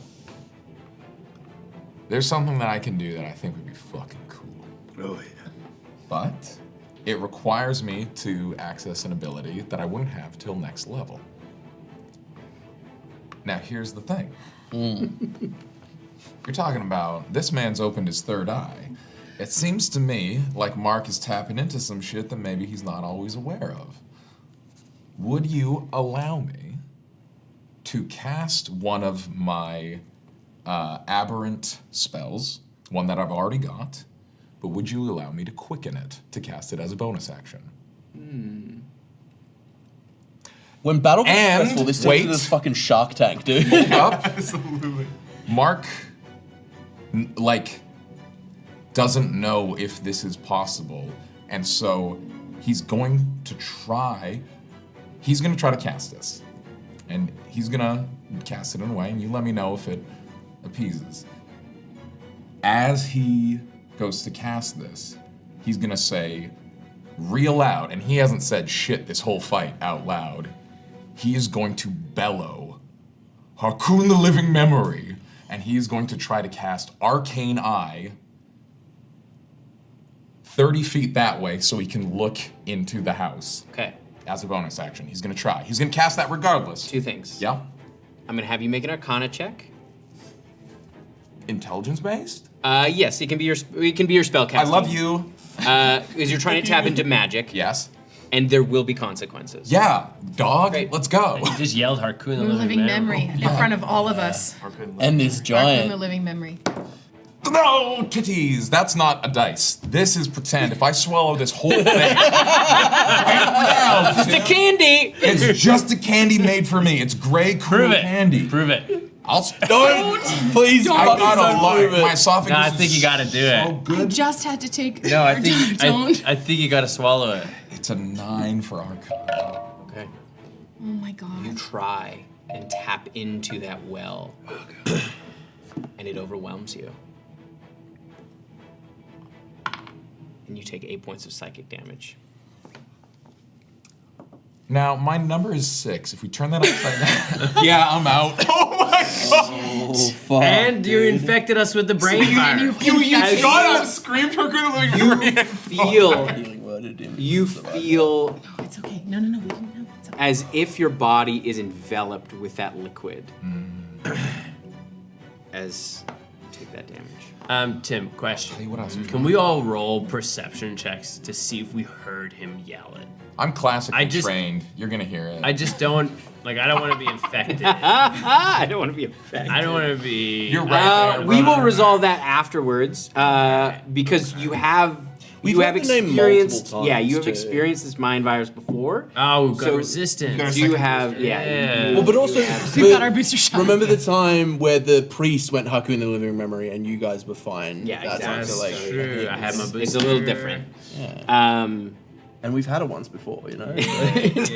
there's something that I can do that I think would be fucking cool. Oh, yeah. But it requires me to access an ability that I wouldn't have till next level. Now, here's the thing. You're talking about this man's opened his third eye. It seems to me like Mark is tapping into some shit that maybe he's not always aware of. Would you allow me to cast one of my Aberrant spells, one that I've already got, but would you allow me to quicken it to cast it as a bonus action? When battle gets And stressful, this turns wait. into this fucking Shark Tank, dude. Up. Absolutely. Mark, doesn't know if this is possible, and so he's going to try to cast this. And he's gonna cast it in a way, and you let me know if it appeases. As he goes to cast this, he's gonna say real loud, and he hasn't said shit this whole fight out loud. He is going to bellow, Harkoon the living memory, and he's going to try to cast Arcane Eye 30 feet that way so he can look into the house. Okay. As a bonus action. He's going to try. He's going to cast that regardless. 2 things. Yeah. I'm going to have you make an Arcana check. Intelligence based? Yes, it can be your spell casting. I love you. Because you're trying to tap into magic. Yes. And there will be consequences. Yeah, dog. Great. Let's go. You just yelled Harkoon the Living memory in front of all of us. And this Harkoon the giant. living memory. No, titties. That's not a dice. This is pretend. If I swallow this whole thing, right now, It's a candy. it's just a candy made for me. It's gray, cool Prove it. candy. Prove it. Don't! Please, I got a lot. prove it. My esophagus No, I is think you gotta do so it. I good. just had to take. No, I think Don't. I think you gotta swallow it. It's a 9 for Arcana. Okay. Oh my You god. try and tap into that well. And it overwhelms you. And you take 8 points of psychic damage. Now, my number is 6. If we turn that upside down, yeah, I'm out. Oh my god! Oh, fuck. And you infected us with the brain fire. You got him! Screamed her good living You feel No, it's okay. No, we didn't know. It's okay. as if your body is enveloped with that liquid. As you take that damage. Tim, question. Tell you what else. Can we all roll perception checks to see if we heard him yell it? I'm classically I just- trained. You're gonna hear it. I just don't, I don't want to be infected. I don't want to be affected. I don't want to be... You're right. We will resolve that afterwards because you have We've you had have the name experienced. multiple Yeah, you times, have too. experienced this mind virus before. Oh, we've got So- resistance. You have yeah. Well, but also, We've got our booster shots. remember the time where the priest went Haku in the living memory and you guys were fine? Yeah, That time, exactly. so, like, True. I had my booster. It's a little different. Yeah. Um, And we've had it once before, you know?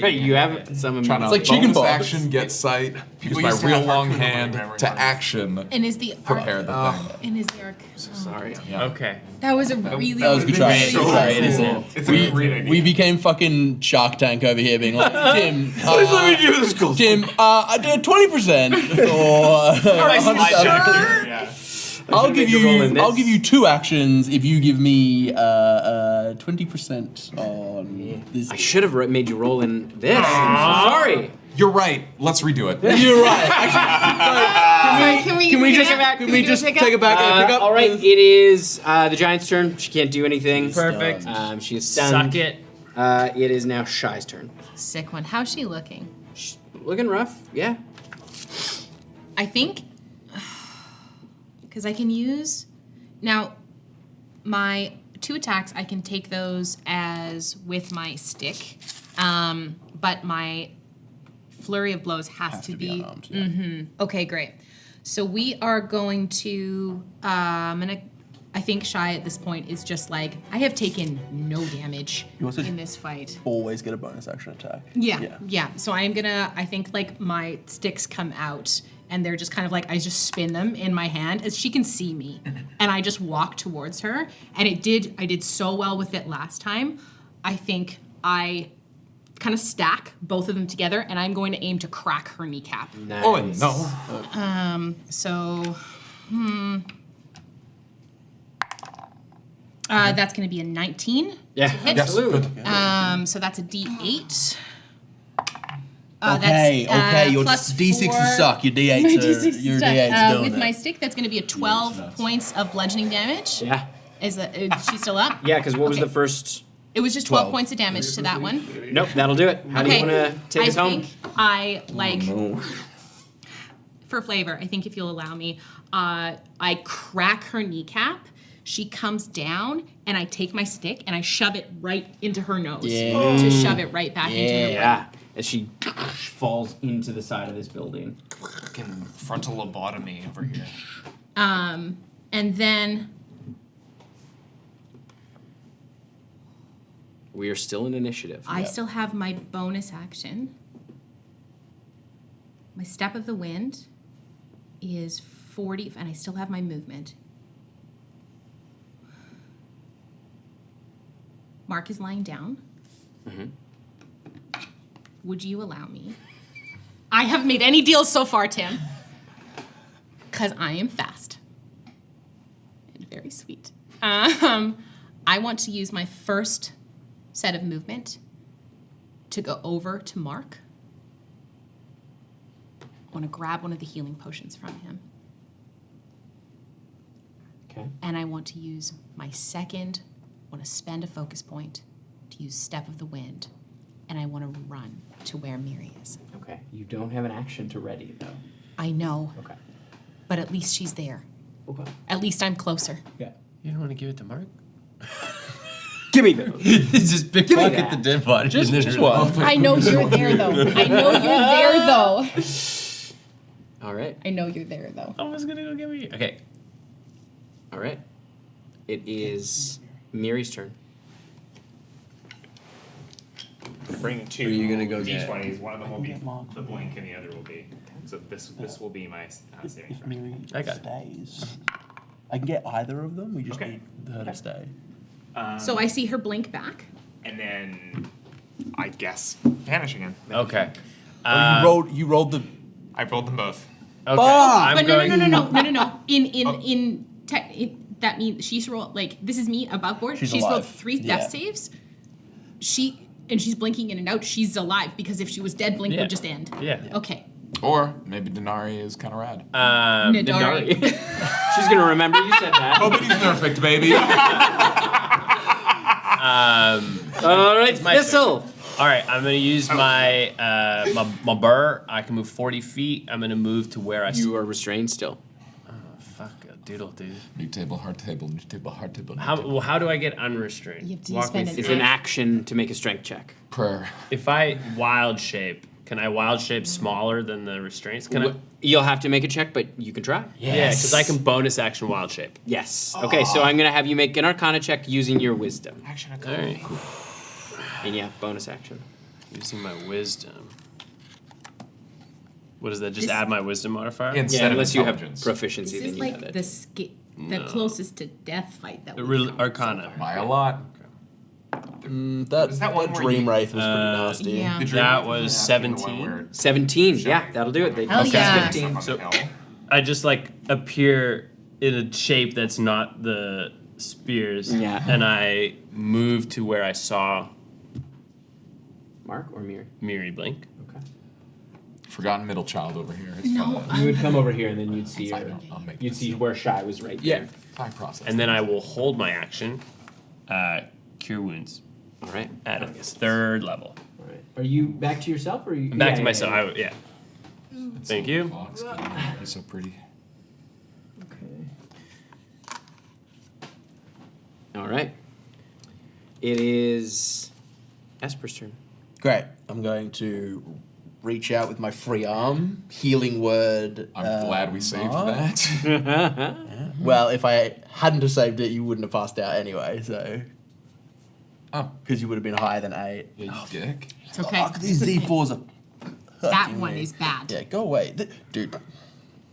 you have some. Trying to like chicken bonus balls. action, get sight, use People my used to real have long Harkoon hand memory to cards. action. And is the Prepare the thing. And is the arc? Sorry. Yeah. Okay. That was a really. That was a good try. really Good try, cool. isn't it? It's a great idea. We became fucking Shark Tank over here, being like, Tim, let me do this. Tim, I did 20% or Yeah. I'll give make a roll in this. you. I'll give you 2 actions if you give me 20% on this. I should have made you roll in this. I'm so sorry. You're right. Let's redo it. You're right. Actually, Can we just take it back? Can we just take it back and pick up? All right, it is the giant's turn. She can't do anything. Perfect. She is stunned. Suck it. It is now Shy's turn. Sick one. How's she looking? She's looking rough. Yeah. I think because I can use now my 2 attacks. I can take those as with my stick, but my flurry of blows has to be unarmed. Yeah. Okay, great. So we are going to. I think Shy at this point is just like I have taken no damage You also in this fight. always get a bonus action attack. Yeah. So I'm gonna. I think like my sticks come out and they're just kind of like I just spin them in my hand as she can see me, and I just walk towards her. And I did so well with it last time. I think I kind of stack both of them together, and I'm going to aim to crack her kneecap. Nice. Oh no. So, that's going to be a 19. Yeah, hit. absolutely. So that's a D8. Okay. Your plus D6s 4. suck. Your D8s My are. D6 Your stuck. D8s doing With it. my stick, that's going to be a 12 points of bludgeoning damage. Yeah. Is she still up? Yeah, because what was Okay. the first? It was just 12 points of damage to that one. Nope, that'll do it. How do you want to take us I home? think I like for flavor. I think if you'll allow me, I crack her kneecap. She comes down, and I take my stick and I shove it right into her nose to shove it right back into her brain. Yeah, as she falls into the side of this building. Fucking frontal lobotomy over here. And then We are still in initiative. I still have my bonus action. My step of the wind is 40, and I still have my movement. Mark is lying down. Would you allow me? I haven't made any deals so far, Tim. because I am fast and very sweet. I want to use my first set of movement to go over to Mark. I want to grab one of the healing potions from him. Okay. And I want to use my second, I want to spend a focus point to use Step of the Wind. And I want to run to where Miri is. Okay. You don't have an action to ready, though. I know. Okay. But at least she's there. Okay. At least I'm closer. Yeah. You don't want to give it to Mark? Give me those. Just pick me look that. at the dead body. Just and then one. I know you're there, though. I know you're there, though. All right. I know you're there, though. I was gonna go get me. Okay. All right. It is Miri's turn. Bring two Are you gonna go d20s. One of them will be the blink, and the other will be. So this will be my saving throw. Miri I got it. stays. I can get either of them. We just Okay. need her to stay. So I see her blink back. And then I guess vanish again. Okay. You rolled the. I rolled them both. Okay. I'm But going. no. In that means she's rolled, like, this is me above board. She's She's alive. rolled 3 death saves. She's blinking in and out. She's alive because if she was dead, blink Yeah. would just end. Yeah. Okay. Or maybe Denari is kind of rad. Nidari. She's gonna remember you said that. Nobody's perfect, baby. All right, It's my Thistle. All right. I'm gonna use my my burr. I can move 40 feet. I'm gonna move to where I. You are restrained still. Fuck a doodle, dude. New table, hard table, new table, hard table. New How table. well, how do I get unrestrained? You have to Walk me spend an through It's an it. action to make a strength check. Prayer. If I wild shape, can I wild shape smaller than the restraints? Can I? You'll have to make a check, but you can try. Yeah, because I can bonus action wild shape. Yes. Okay, so I'm gonna have you make an Arcana check using your wisdom. Action All right. And yeah, bonus action. Using my wisdom. What is that? Just This- add my wisdom modifier? Instead Yeah, of unless you have intelligence. proficiency, This then is you have like it. the closest to death fight that The we've come Arcana. so far. By a lot. That, Is that one where Dream you- Wraith was pretty nasty. Yeah. That was 17. 17. Yeah, that'll do it. They Hell okay. yeah. 15. So I just like appear in a shape that's not the spears. Yeah. And I move to where I saw Mark or Miri? Miri blink. Okay. Forgotten middle child over here. It's No, fine. You would come over here and then you'd see I her. know, I'll make You'd this. see where Shy was right Yeah. there. Time process. And then I will hold my action. Cure wounds All right. at a third level. All right. Are you back to yourself or are you? Back yeah, to yeah, myself. yeah. Yeah. Thank you. Fox, he's so pretty. Okay. All right. It is Esper's turn. Great. I'm going to reach out with my free arm. Healing word. I'm glad we saved Mark. that. Well, if I hadn't have saved it, you wouldn't have passed out anyway, so. Oh. Because you would have been higher than 8. You dick. It's okay. Fuck, these Z4s are. That hurting one me. is bad. Yeah, go away. Dude,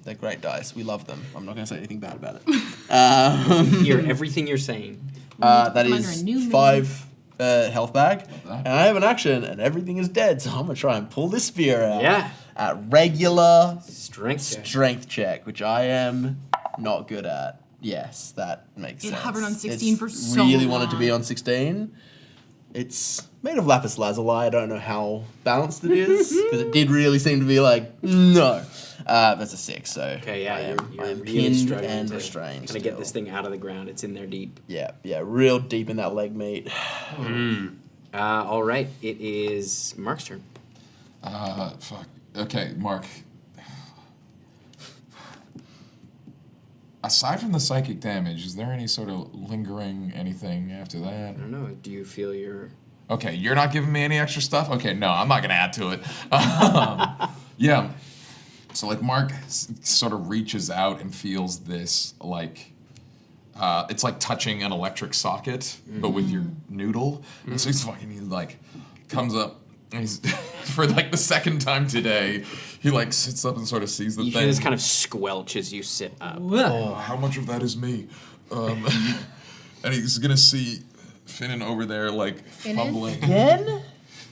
they're great dice. We love them. I'm not going to say anything bad about it. Hear everything you're saying. That Come under a is new moon. 5 health bag. that. And I have an action, and everything is dead, so I'm going to try and pull this spear out. Yeah. At regular Strength check. strength check, which I am not good at. Yes, that makes It sense. hovered on 16 for so really wanted to be long. on 16. It's made of lapis lazuli. I don't know how balanced it is because it did really seem to be like no. That's a 6. So Okay, yeah, I am you're really really pinned struggling and to restrained. kind of get this thing out of the ground. It's in there deep. Yeah, real deep in that leg meat. All right, it is Mark's turn. Fuck. Okay, Mark. Aside from the psychic damage, is there any sort of lingering anything after that? I don't know. Do you feel your? Okay, you're not giving me any extra stuff? Okay, no, I'm not gonna add to it. Yeah. So, like, Mark sort of reaches out and feels this, like, it's like touching an electric socket, but with your noodle. And so he's fucking, he, like, comes up, and he's, for, like, the second time today, he, like, sits up and sort of sees the You thing. hear this kind of squelch as you sit up. Oh, how much of that is me? And he's gonna see Finnan over there, like, fumbling. Again?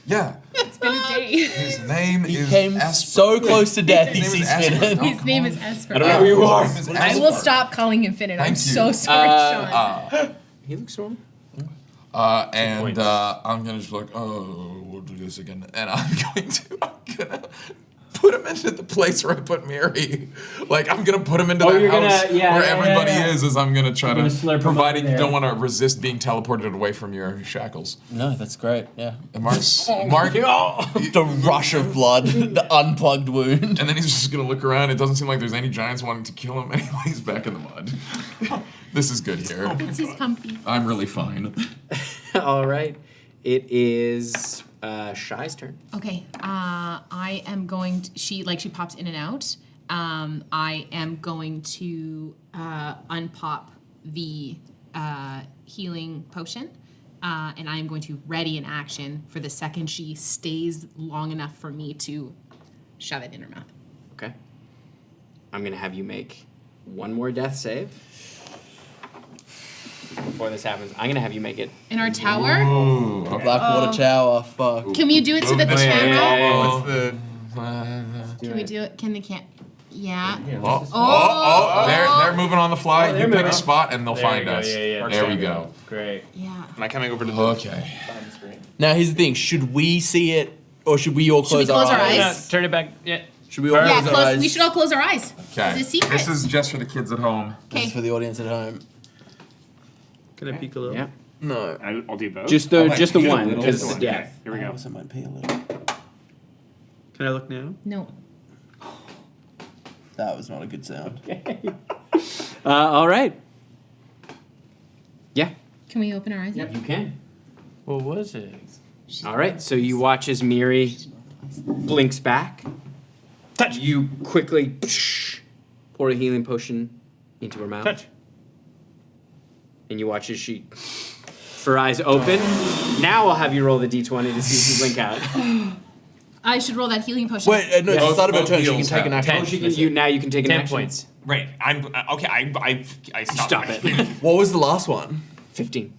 Yeah. It's been a day. His name He is came Esper. so close to death. He His name is sees Esper. Finn. Don't His name is Esper. I don't know who you are. His name is I will Esper. stop calling him Finn. I'm Thank so you. sorry, Sean. He looks normal. And I'm gonna just be like, oh, we'll do this again. And I'm gonna put him into the place where I put Miri. Like, I'm gonna put him into the you're house gonna- yeah, where yeah, everybody yeah. is I'm gonna try You're to, gonna slurp him providing up you there. don't want to resist being teleported away from your shackles. No, that's great. Yeah. And Mark, The rush of blood, the unplugged wound. and then he's just gonna look around. It doesn't seem like there's any giants wanting to kill him. Anyway, he's back in the mud. This is good here. Betsy's comfy. I'm really fine. All right. It is Shy's turn. Okay. I am going to, she pops in and out. I am going to unpop the healing potion. And I am going to ready an action for the second she stays long enough for me to shove it in her mouth. Okay. I'm going to have you make one more death save. Before this happens, I'm going to have you make it. In our tower? Ooh, okay. Blackwater Tower. Fuck. Can we do it so that the camera? What's Can we do it? Can the camera? Yeah. They're moving on the fly. they're You pick moving. a spot and they'll There find you go, us. yeah, There we go. Great. Yeah. Am I coming over to the Okay. behind the screen? Now here's the thing: should we see it, or should we all Should we close, close our eyes? No, turn it back. Yeah. Should we all Yeah, close our eyes? we should all close our eyes. Okay. It's a secret. This is just for the kids at home. This is Okay. for the audience at home. Can I peek a little? Yeah. No. I'll do both. Just the one. Just Because the one. yeah. Okay, here we I go. also might pee a little. Can I look now? No. That was not a good sound. All right. Yeah. Can we open our eyes? You can. What was it? All right. So you watch as Miri blinks back. Touch. You quickly pour a healing potion into her mouth. Touch. And you watch as she, her eyes open. Now I'll have you roll the d20 to see if you blink out. I should roll that healing potion. Wait, no, it's the start of her turn. She can heals take an have. action. Now you can take an 10 action. points. Right. I'm okay. I stopped. Stop it. What was the last one? 15.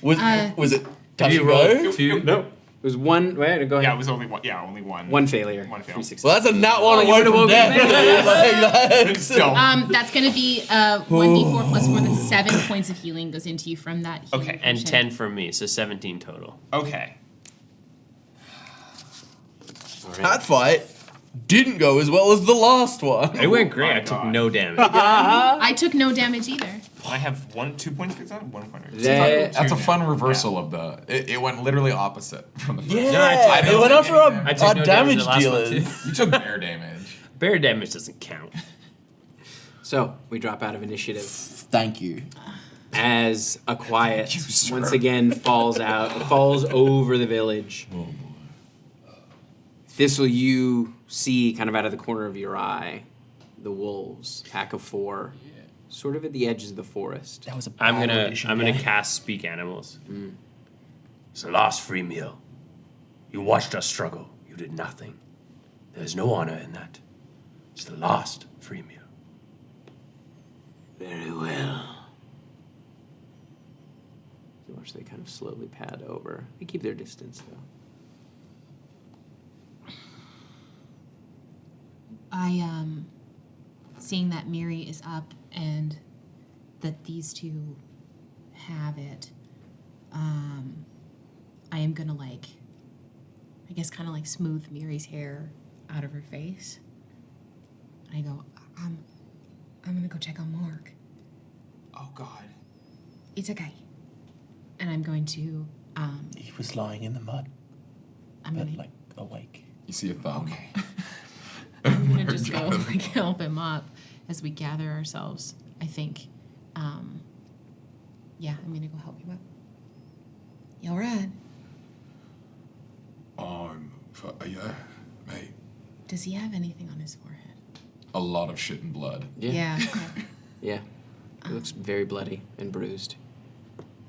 Was it touch you and roll go? 2? No. It was one. Wait, go ahead. Yeah, it was only one. Yeah, only one. One failure. One fail. 3 successes. Well, that's a nat one you away would've from woken death. Like, that's- Still. That's gonna be 1d4 plus 4. That's 7 points of healing goes into you from that. Healing Okay, And potion. 10 from me, so 17 total. Okay. All right. That fight didn't go as well as the last one. It went great. my I took God. no damage. I took no damage either. I have 2 points fixed on 1 point. That's a fun reversal of the. It went literally opposite from the first. Yeah, I it took went no after our, damage. I took our no damage damage the last one, dealers. too. You took bear damage. Bear damage doesn't count. So we drop out of initiative Thank you. as a quiet you, sir. once again falls over the village. Oh, Thistle, you see kind of out of the corner of your eye the wolves, pack of 4, sort of at the edges of the forest. That was a I'm bad gonna audition, gonna yeah. cast Speak Animals. It's the last free meal. You watched us struggle. You did nothing. There's no honor in that. It's the last free meal. Very well. You watch they kind of slowly pad over. They keep their distance though. Seeing that Miri is up and that these two have it, I am gonna kind of smooth Miri's hair out of her face. I go, I'm gonna go check on Mark. Oh God. It's okay. And I'm going to, He was lying in the mud, I'm but gonna, awake. You see a thumb. I'm gonna just go help him up as we gather ourselves. I think, yeah, I'm gonna go help you up. You all right? Yeah, mate. Does he have anything on his forehead? A lot of shit and blood. Yeah. Okay. Yeah. He looks very bloody and bruised.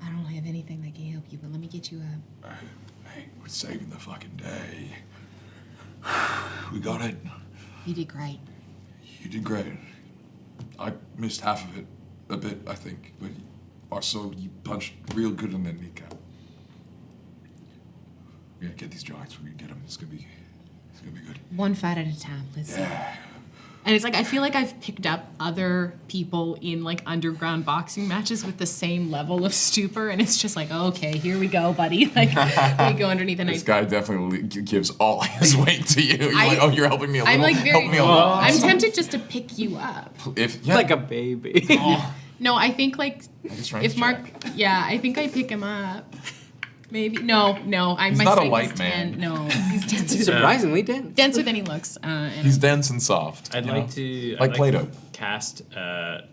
I don't have anything that can help you, but let me get you a. Mate, we're saving the fucking day. We got it. You did great. You did great. I missed half of it, a bit, I think, but also you punched real good in the kneecap. We're gonna get these giants. We're gonna get them. It's gonna be good. One fight at a time. Let's see. And it's like I feel like I've picked up other people in like underground boxing matches with the same level of stupor, and it's just like, okay, here we go, buddy. Like we go underneath, and This guy definitely gives all his weight to you. You're like, oh, you're helping me a little. I'm like very. Help me a lot. I'm tempted just to pick you up. Like a baby. No, I think like if Mark, I think I pick him up. Maybe no. He's not a light man. No, he's denser. Surprisingly dense. Denser than he looks. He's dense and soft. I'd like to Play-Doh. cast the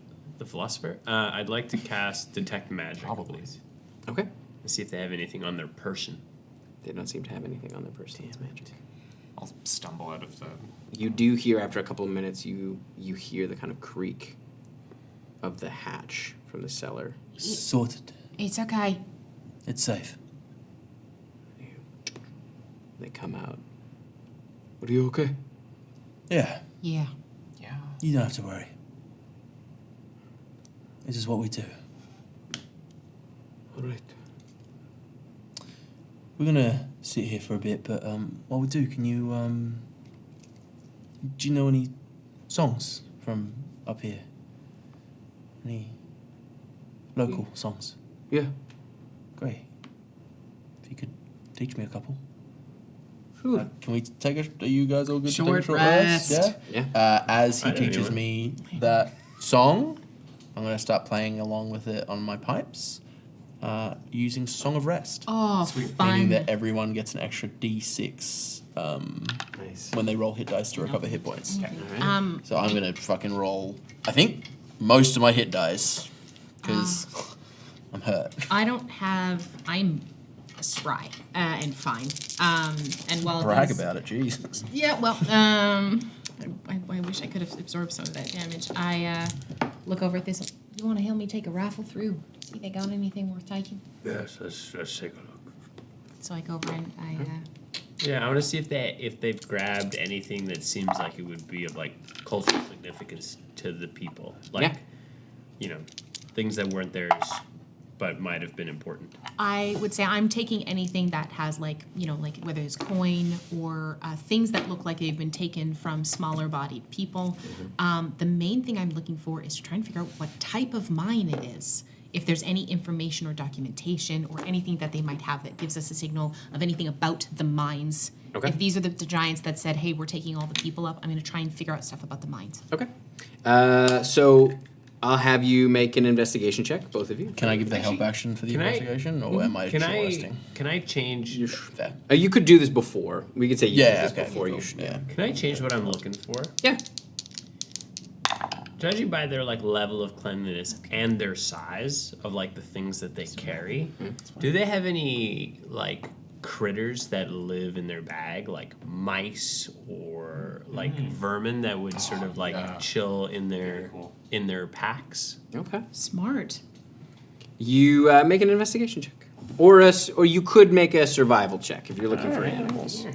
philosopher. I'd like to cast detect magic, please. Okay. Let's see if they have anything on their person. They don't seem to have anything on their person. I'll stumble out of the. You do hear after a couple of minutes. You hear the kind of creak of the hatch from the cellar. Sorted. It's okay. It's safe. They come out. Are you okay? Yeah. Yeah. Yeah. You don't have to worry. This is what we do. All right. We're gonna sit here for a bit, but while we do, can you do you know any songs from up here? Any local songs? Yeah. Great. If you could teach me a couple. Sure. Can we take a? Are you guys all good to take a Short short rest. rest? Yeah. As he I know teaches anyone. me that song, I'm gonna start playing along with it on my pipes, using Song of Rest. Oh, Meaning fun. that everyone gets an extra D6 Nice. when they roll hit dice to recover hit points. Um, So I'm gonna fucking roll. I think most of my hit dice because I'm hurt. I don't have. I'm spry and fine. And while Brag these- about it, Jesus. Yeah, well, I wish I could have absorbed some of that damage. I look over at this. You want to help me take a rifle through? See if they got anything worth taking? Yes, let's take a look. So I go over and I. Yeah, I want to see if they've grabbed anything that seems like it would be of like cultural significance to the people. Like, you know, things that weren't theirs, but might have been important. I would say I'm taking anything that has like, you know, like whether it's coin or things that look like they've been taken from smaller bodied people. The main thing I'm looking for is to try and figure out what type of mine it is. If there's any information or documentation or anything that they might have that gives us a signal of anything about the mines. Okay. If these are the giants that said, hey, we're taking all the people up, I'm going to try and figure out stuff about the mines. Okay. So I'll have you make an investigation check, both of you. Can I give the help action for the investigation, or am I short resting? Can I change? Fair. You could do this before. We could say you Yeah, did this okay, before. cool. You should. Yeah. Can I change what I'm looking for? Yeah. Judging by their like level of cleanliness and their size of like the things that they carry, do they have any like critters that live in their bag, like mice or like vermin that would sort of like chill in their packs? Okay. Smart. You make an investigation check, or you could make a survival check if you're looking for animals.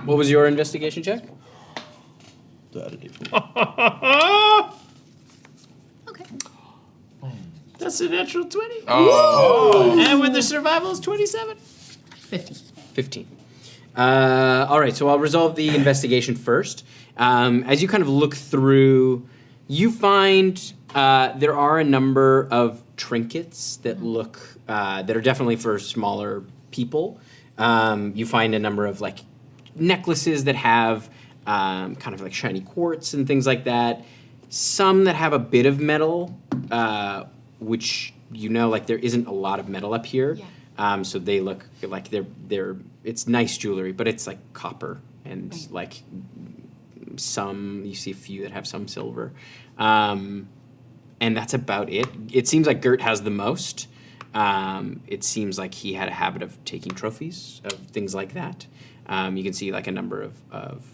What was your investigation check? Okay. That's a natural 20. Oh. And with the survival is 27. 15. All right, so I'll resolve the investigation first. As you kind of look through, you find there are a number of trinkets that look that are definitely for smaller people. You find a number of like necklaces that have kind of like shiny quartz and things like that. Some that have a bit of metal, which you know, like there isn't a lot of metal up here. Yeah. So they look like they're it's nice jewelry, but it's like copper and like some you see a few that have some silver, and that's about it. It seems like Gert has the most. It seems like he had a habit of taking trophies of things like that. You can see like a number of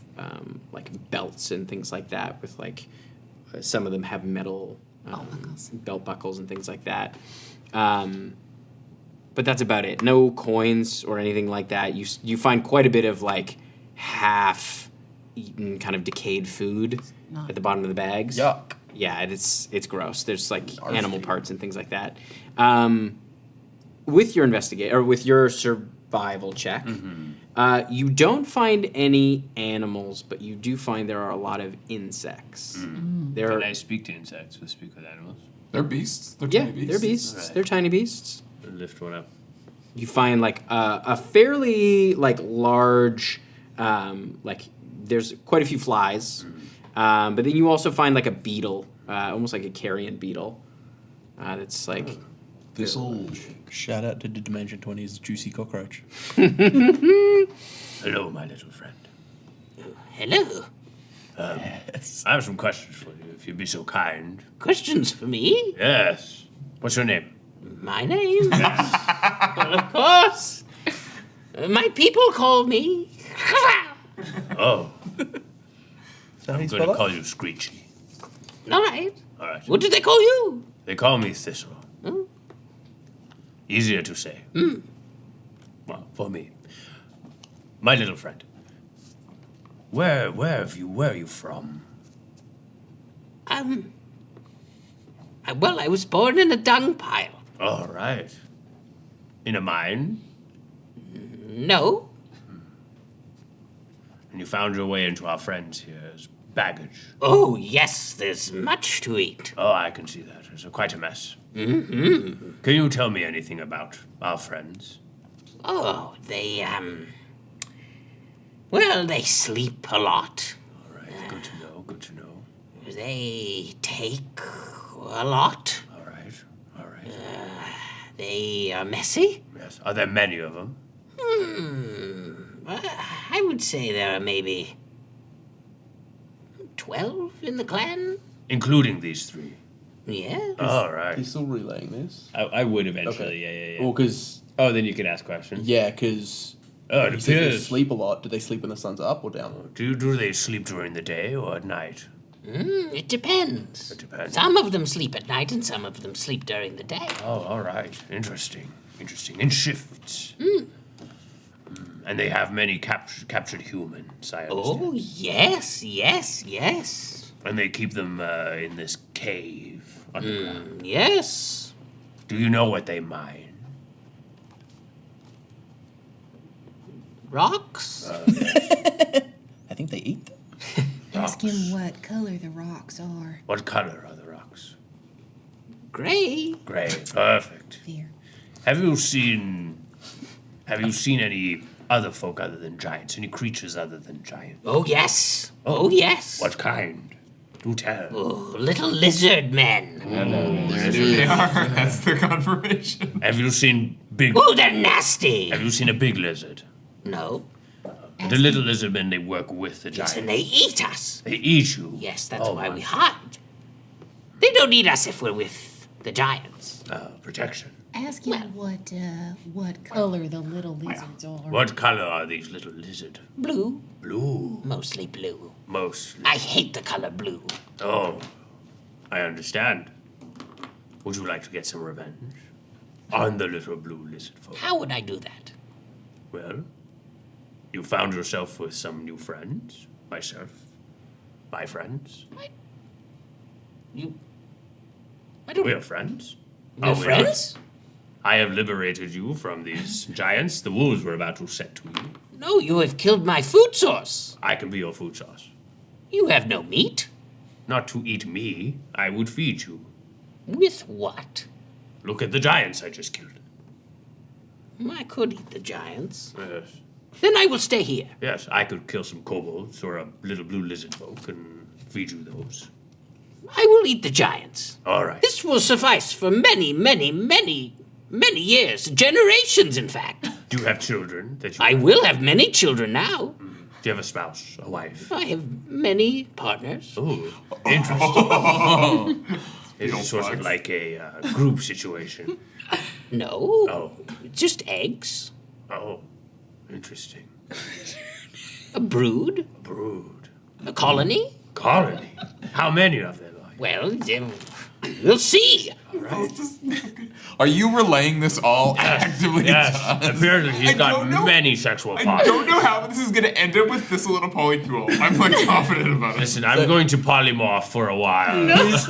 like belts and things like that with like some of them have metal belt buckles and things like that. But that's about it. No coins or anything like that. You find quite a bit of like half-eaten kind of decayed food at the bottom of the bags. Yuck. Yeah, it's gross. There's like animal parts and things like that. With your survival check. You don't find any animals, but you do find there are a lot of insects. There Can are, I speak to insects? We'll speak with animals. They're beasts. They're yeah, tiny beasts. they're beasts. Alright. They're tiny beasts. I'll lift one up. You find like a fairly like large, like there's quite a few flies, but then you also find like a beetle, almost like a carrion beetle. That's like Thistle. Shout out to the Dimension 20's Juicy Cockroach. Hello, my little friend. hello. I have some questions for you, if you'd be so kind. Questions for me? Yes. What's your name? My name? Well, of course. My people call me. Oh, So I'm going to call you Screechy. All right. All right. What did they call you? They call me Thistle. Hmm? Easier to say. Well, for me. My little friend. Where are you from? Well, I was born in a dung pile. All right. In a mine? No. And you found your way into our friends here as baggage. Oh, yes, there's much to eat. Oh, I can see that. It's quite a mess. Mm-hmm. Can you tell me anything about our friends? Oh, they, well, they sleep a lot. All right, good to know, good to know. They take a lot. All right. They are messy. Yes. Are there many of them? I would say there are maybe 12 in the clan. Including these three? Yeah. All right. He's still relaying this? I would eventually, Okay. yeah. Well, because... Oh, then you can ask questions. Yeah, because... Oh, it he says they appears. sleep a lot. Do they sleep when the sun's up or down? Do they sleep during the day or at night? It depends. It depends. Some of them sleep at night and some of them sleep during the day. Oh, all right. Interesting. In shifts. And they have many captured humans, I understand. Oh, yes. And they keep them in this cave underground. Yes. Do you know what they mine? Rocks? I think they eat them. Ask him what color the rocks are. What color are the rocks? Gray. Gray. Perfect. There. Have you seen any other folk other than giants? Any creatures other than giants? Oh, yes. Oh, yes. What kind? Do tell. Oh, little lizard men. There they are. That's the confirmation. Have you seen big? Oh, they're nasty. Have you seen a big lizard? No. The little lizard men, they work with the Yes, giants. and they eat us. They eat you. Yes, that's Oh, why my. we hide. They don't eat us if we're with the giants. Protection. Ask him what color the little lizards are. What color are these little lizard? Blue. Blue. Mostly blue. Mostly. I hate the color blue. Oh, I understand. Would you like to get some revenge on the little blue lizard folk? How would I do that? Well, you found yourself with some new friends. Myself. My friends. I don't. We are friends. We're Are we not? friends? I have liberated you from these giants the wolves were about to set to you. No, you have killed my food source. I can be your food source. You have no meat. Not to eat me, I would feed you. With what? Look at the giants I just killed. I could eat the giants. Yes. Then I will stay here. Yes, I could kill some kobolds or a little blue lizard folk and feed you those. I will eat the giants. All right. This will suffice for many, many, many, many years. Generations, in fact. Do you have children that you I will have many children now. Do you have a spouse, a wife? I have many partners. Oh, interesting. Is it sort of like a group situation? No. Oh. Just eggs. Oh, interesting. A brood. Brood. A colony. Colony? How many of them are you? Well, We'll see. Are you relaying this all actively? Yes, John? apparently he's got many sexual I partners. don't know how this is going to end up with Thistle and a polycule. I'm like confident about it. Listen, I'm going to polymorph for a while. Here's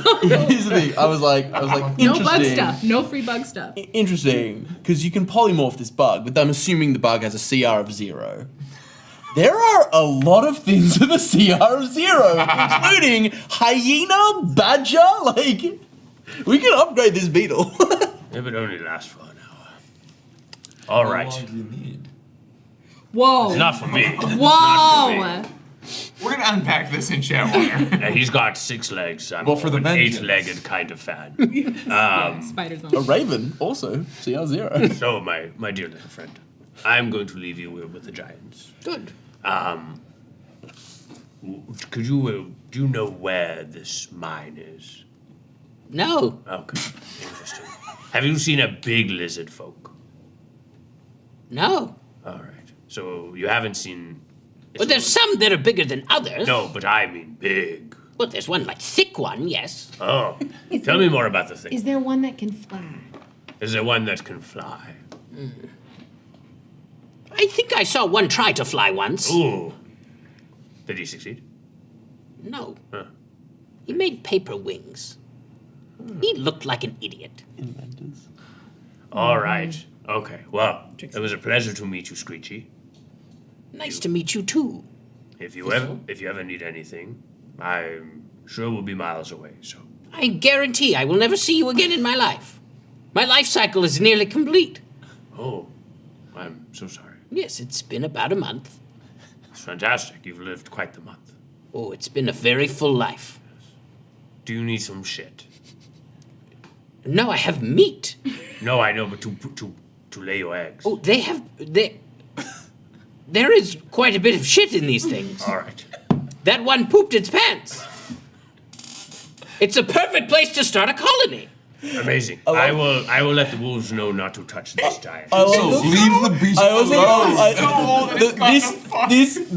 the thing. I was like, No bug interesting. stuff. No free bug stuff. Interesting, because you can polymorph this bug, but I'm assuming the bug has a CR of 0. There are a lot of things with a CR of 0, including hyena, badger. Like, we can upgrade this beetle. It would only last for an hour. All right. How long do you need? Whoa. It's not for me. Whoa. We're gonna unpack this in chat water. He's got 6 legs. I'm Well, for the an vengeance. 8-legged kind of fan. Spiders a on. raven, also CR 0. So, my dear little friend, I'm going to leave you with the giants. Good. Could you do you know where this mine is? No. Okay, interesting. Have you seen a big lizard folk? No. All right. So you haven't seen. Well, there's some that are bigger than others. No, but I mean big. Well, there's one like thick one, yes. Oh, tell me more about the thing. Is there one that can fly? Is there one that can fly? I think I saw one try to fly once. Ooh. Did he succeed? No. Huh. He made paper wings. He looked like an idiot. Inventors. All right. Okay. Well, it was a pleasure to meet you, Screechy. Nice to meet you too. If you ever need anything, I'm sure we'll be miles away. So I guarantee I will never see you again in my life. My life cycle is nearly complete. Oh, I'm so sorry. Yes, it's been about a month. It's fantastic. You've lived quite the month. Oh, it's been a very full life. Do you need some shit? No, I have meat. No, I know, but to lay your eggs. Oh, there is quite a bit of shit in these things. All right. That one pooped its pants. It's a perfect place to start a colony. Amazing. I will let the wolves know not to touch this giant. Leave the beast I also alone.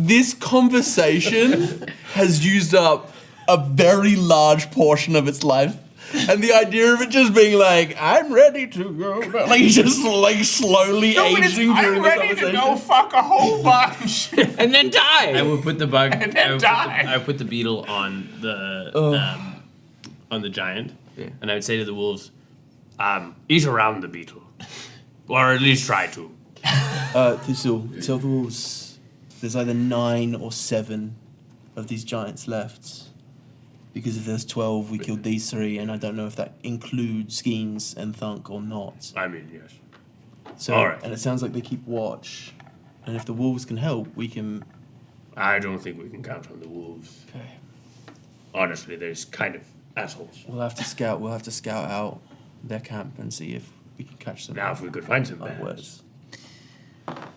this conversation has used up a very large portion of its life. And the idea of it just being like, I'm ready to go. Like, just like slowly aging during I'm the ready to conversation. go fuck a whole bunch. And then die. I would put the bug. And then I would put the beetle on the giant, and I would say to the wolves, Eat around the beetle. Or at least try to. Thistle, tell the wolves there's either 9 or 7 of these giants left. Because if there's 12, we killed these 3, and I don't know if that includes Skeens and Thunk or not. I mean, yes. So, All right. and it sounds like they keep watch. And if the wolves can help, we can... I don't think we can count on the wolves. Okay. Honestly, they're just kind of assholes. We'll have to scout out their camp and see if we can catch them. Now, if we could find some Otherwise.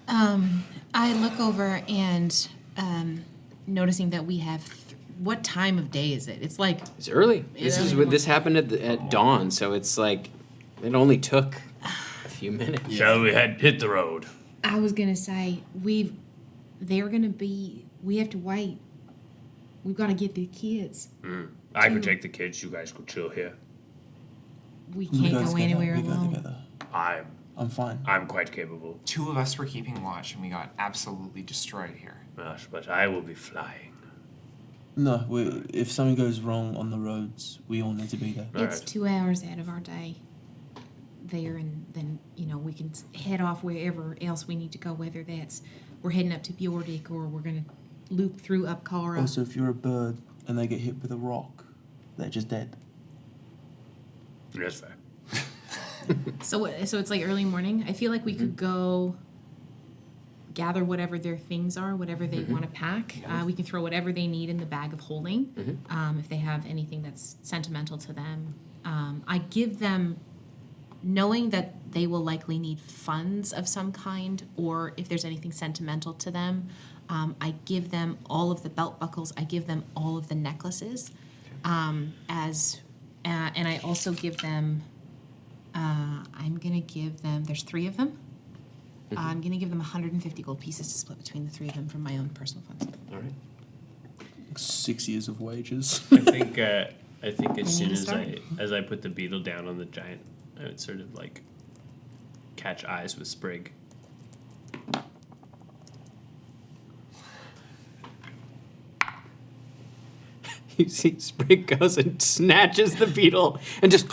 I look over and noticing that we have. What time of day is it? It's like It's early. This happened at dawn, so it's like it only took a few minutes. Shall we hit the road? I was gonna say we have to wait. We've got to get the kids. I could take the kids. You guys could chill here. We can't go anywhere we go alone. together. I'm fine. I'm quite capable. 2 of us were keeping watch, and we got absolutely destroyed here. Gosh, but I will be flying. No, if something goes wrong on the roads, we all need to be there. It's 2 hours out of our day there, and then we can head off wherever else we need to go. Whether that's we're heading up to Bjordik or we're gonna loop through Upkara. Also, if you're a bird and they get hit with a rock, they're just dead. That's fair. So it's like early morning. I feel like we could go gather whatever their things are, whatever they want to pack. We can throw whatever they need in the bag of holding. If they have anything that's sentimental to them, I give them, knowing that they will likely need funds of some kind, or if there's anything sentimental to them, I give them all of the belt buckles. I give them all of the necklaces, and I also give them. I'm gonna give them. There's 3 of them. I'm gonna give them 150 gold pieces to split between the 3 of them from my own personal funds. All right. 6 years of wages. I think I think as We soon need to as I put the beetle down on the giant, I would sort of like catch eyes with Sprig. You see Sprig goes and snatches the beetle and just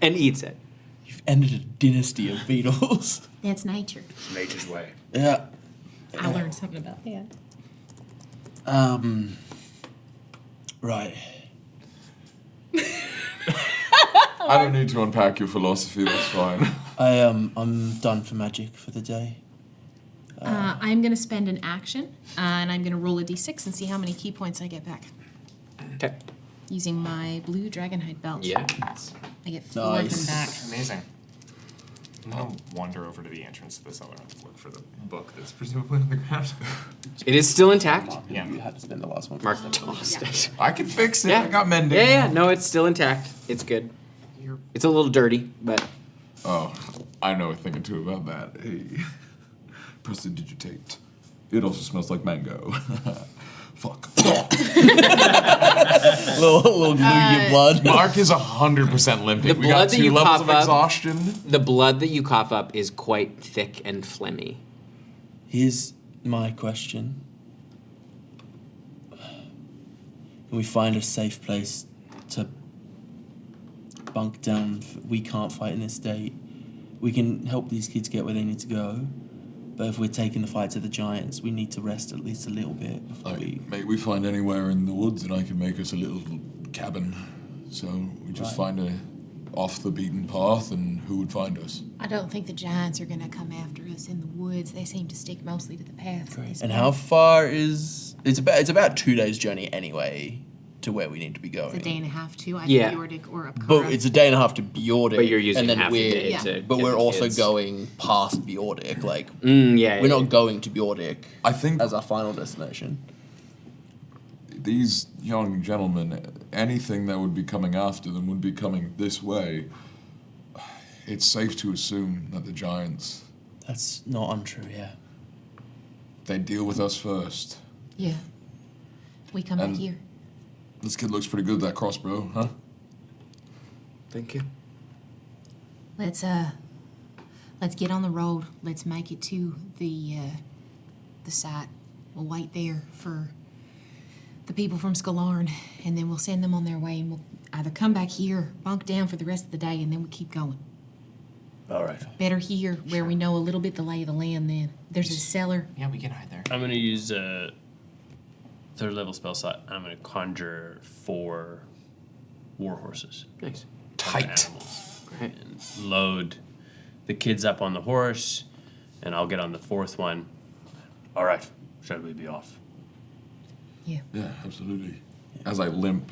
and eats it. You've ended a dynasty of beetles. That's nature. It's nature's way. Yeah. I learned something about that. Right. I don't need to unpack your philosophy. That's fine. I'm done for magic for the day. I'm going to spend an action, and I'm going to roll a d6 and see how many key points I get back. Okay. Using my blue dragonhide belt. Yeah. I get 4 of them back. Amazing. I'm gonna wander over to the entrance to the cellar and look for the book that's presumably on the ground. It is still intact. Yeah. You had to spend the last one. Mark tossed it. I can fix it. Yeah. I got mending. Yeah. No, it's still intact. It's good. It's a little dirty, but Oh, I know a thing or two about that. Hey. Prestidigitate. It also smells like mango. Fuck. little glue your blood. Mark is 100% limping. the We got blood that 2 you levels cough of up, exhaustion. the blood that you cough up is quite thick and phlegmy. Here's my question. Can we find a safe place to bunk down? We can't fight in this state. We can help these kids get where they need to go. But if we're taking the fight to the giants, we need to rest at least a little bit before we... May we find anywhere in the woods and I can make us a little cabin. So we just find a off the beaten path and who would find us? I don't think the giants are gonna come after us in the woods. They seem to stick mostly to the paths. at this And point. how far is... It's about 2 days journey anyway to where we need to be going. It's a day and a half, too. Either Yeah. Bjordic or up But it's a day and a half to Bjordic. But you're using and then half a we're, day Yeah. to But get we're the also kids. going past Bjordic. Like, Yeah. we're not going to Bjordic I think as our final destination. these young gentlemen, anything that would be coming after them would be coming this way. It's safe to assume that the giants, That's not untrue, yeah. they deal with us first. Yeah. We come back And- here. This kid looks pretty good with that crossbow, huh? Thank you. Let's get on the road. Let's make it to the site. We'll wait there for the people from Skalarn, and then we'll send them on their way, and we'll either come back here, bunk down for the rest of the day, and then we keep going. All right. Better here, where we know a little bit the lay of the land. Then there's a cellar. Yeah, we can hide there. I'm gonna use a 3rd level spell slot. I'm gonna conjure 4 war horses. Nice. Tight. Animals. Right. And load the kids up on the horse, and I'll get on the 4th one. All right, shall we be off? Yeah, absolutely. As I limp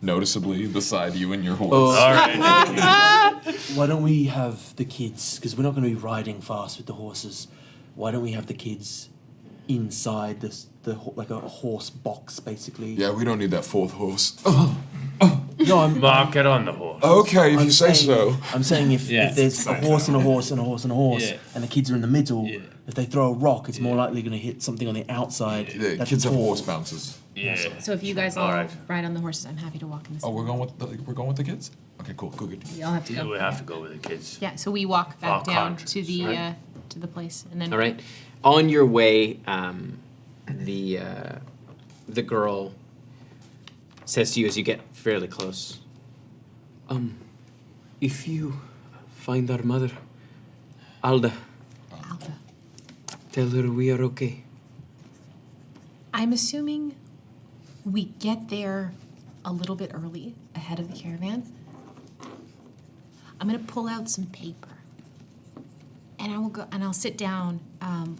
noticeably beside you and your horse. Oh. All right. Why don't we have the kids, because we're not going to be riding fast with the horses, why don't we have the kids inside like a horse box, basically? Yeah, we don't need that 4th horse. No, I'm... Mark, get on the horse. Okay, if I'm you say saying- so. I'm saying if there's a horse and a horse and a horse and a horse, Yeah. and the kids are in the middle, Yeah. if they throw a rock, it's more likely going to hit something on the outside. The That's kids have tall. horse bounces. Yeah. So if you guys all Alright. ride on the horses, I'm happy to walk in the Oh, cellar. we're going with the kids? Okay, cool, good. We all have to Yeah, go. we have to go with the kids. Yeah, so we walk back All down contracts, to the right? to the place, and then All right. On your way, the girl says to you as you get fairly close. If you find our mother, Alda, Alpha. tell her we are okay. I'm assuming we get there a little bit early, ahead of the caravan. I'm gonna pull out some paper, and I will go and I'll sit down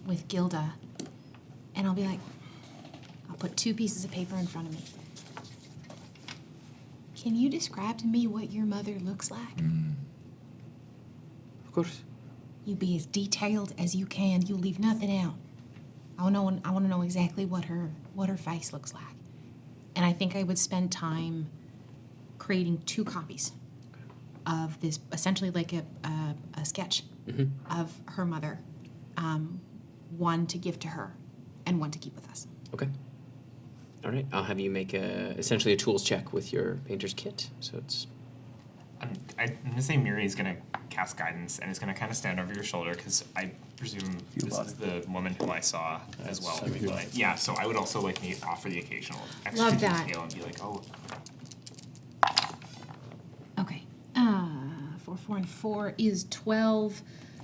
with Gilda, and I'll be like, I'll put 2 pieces of paper in front of me. Can you describe to me what your mother looks like? Of course. You be as detailed as you can. You leave nothing out. I want to know exactly what her face looks like. And I think I would spend time creating 2 copies of this, essentially like a sketch of her mother, one to give to her, and one to keep with us. Okay. All right, I'll have you make essentially a tools check with your painter's kit. So it's. I'm gonna say Miri's gonna cast guidance and is gonna kind of stand over your shoulder because I presume this is the woman who I saw as well. Yeah, so I would also like me offer the occasional extra Love that. detail and be like, oh. Okay. 4, 4, and 4 is 12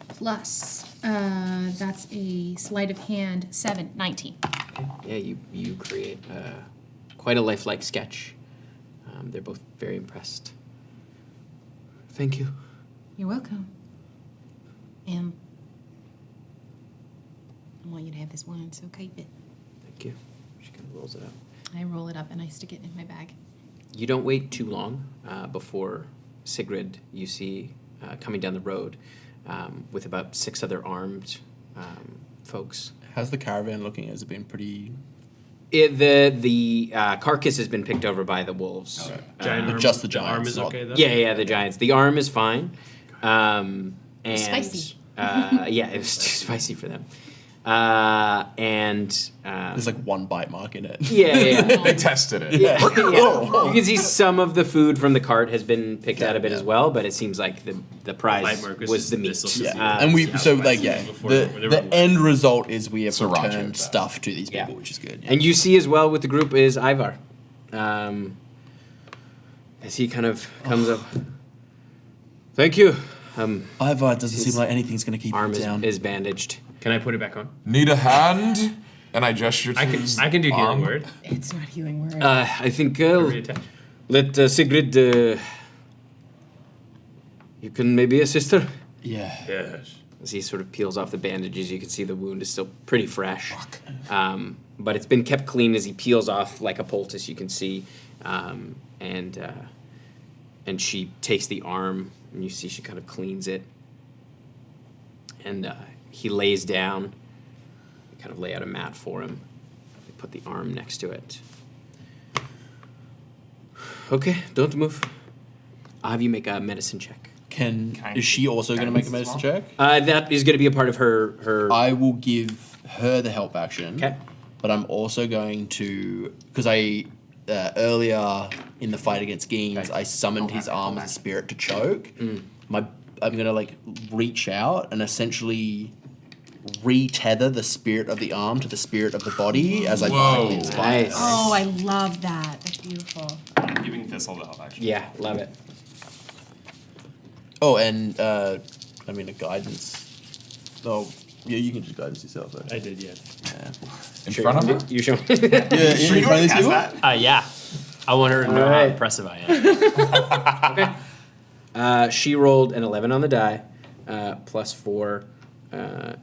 plus. That's a sleight of hand 7, 19. Yeah, you create quite a lifelike sketch. They're both very impressed. Thank you. You're welcome. And I want you to have this wine, so keep it. Thank you. She kind of rolls it up. I roll it up and I stick it in my bag. You don't wait too long before Sigrid you see coming down the road with about 6 other armed folks. How's the caravan looking? Has it been pretty... The carcass has been picked over by the wolves. Giant arm, just the giants. arm is okay though? Yeah, the giants. The arm is fine. And Spicy. Yeah, it was too spicy for them. And there's like 1 bite mark in it. Yeah. They tested it. Yeah. You can see some of the food from the cart has been picked out a bit as well, but it seems like the prize was the meat. And we the end result is we have returned stuff to these people, which is good. And you see as well with the group is Ivar, as he kind of comes up. Thank you. Ivar doesn't seem like anything's going to keep him down. Is bandaged. Can I put it back on? Need a hand? And I gesture to his I can do healing arm. word. It's not healing word. I think let Sigrid. You can maybe assist her. Yeah. Yes. As he sort of peels off the bandages, you can see the wound is still pretty fresh. But it's been kept clean as he peels off like a poultice. You can see, and she takes the arm, and you see she kind of cleans it, and he lays down. You kind of lay out a mat for him. You put the arm next to it. Okay, don't move. I'll have you make a medicine check. Is she also going to make a medicine check? That is going to be a part of her. I will give her the help action. Okay. But I'm also going to, because I earlier in the fight against Geens, I summoned his arm as a spirit to choke. I'm going to like reach out and essentially retether the spirit of the arm to the spirit of the body as I barely inspire. Nice. Oh, I love that. That's beautiful. I'm giving Thistle the help action. Yeah, love it. Oh, and I mean a guidance. Oh, yeah, you can just guidance yourself. Though. I did, yeah. In front of her? You show. Yeah, in front of these people. Yeah. I want her to know how impressive I am. Okay. She rolled an 11 on the die. Plus 4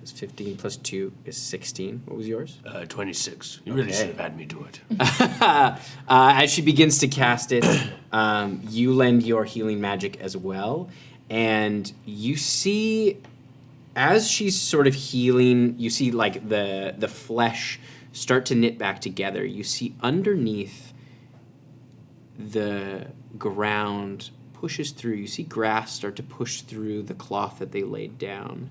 is 15. Plus 2 is 16. What was yours? 26. You really should have had me do it. As she begins to cast it, you lend your healing magic as well. And you see, as she's sort of healing, you see like the flesh start to knit back together. You see underneath the ground pushes through. You see grass start to push through the cloth that they laid down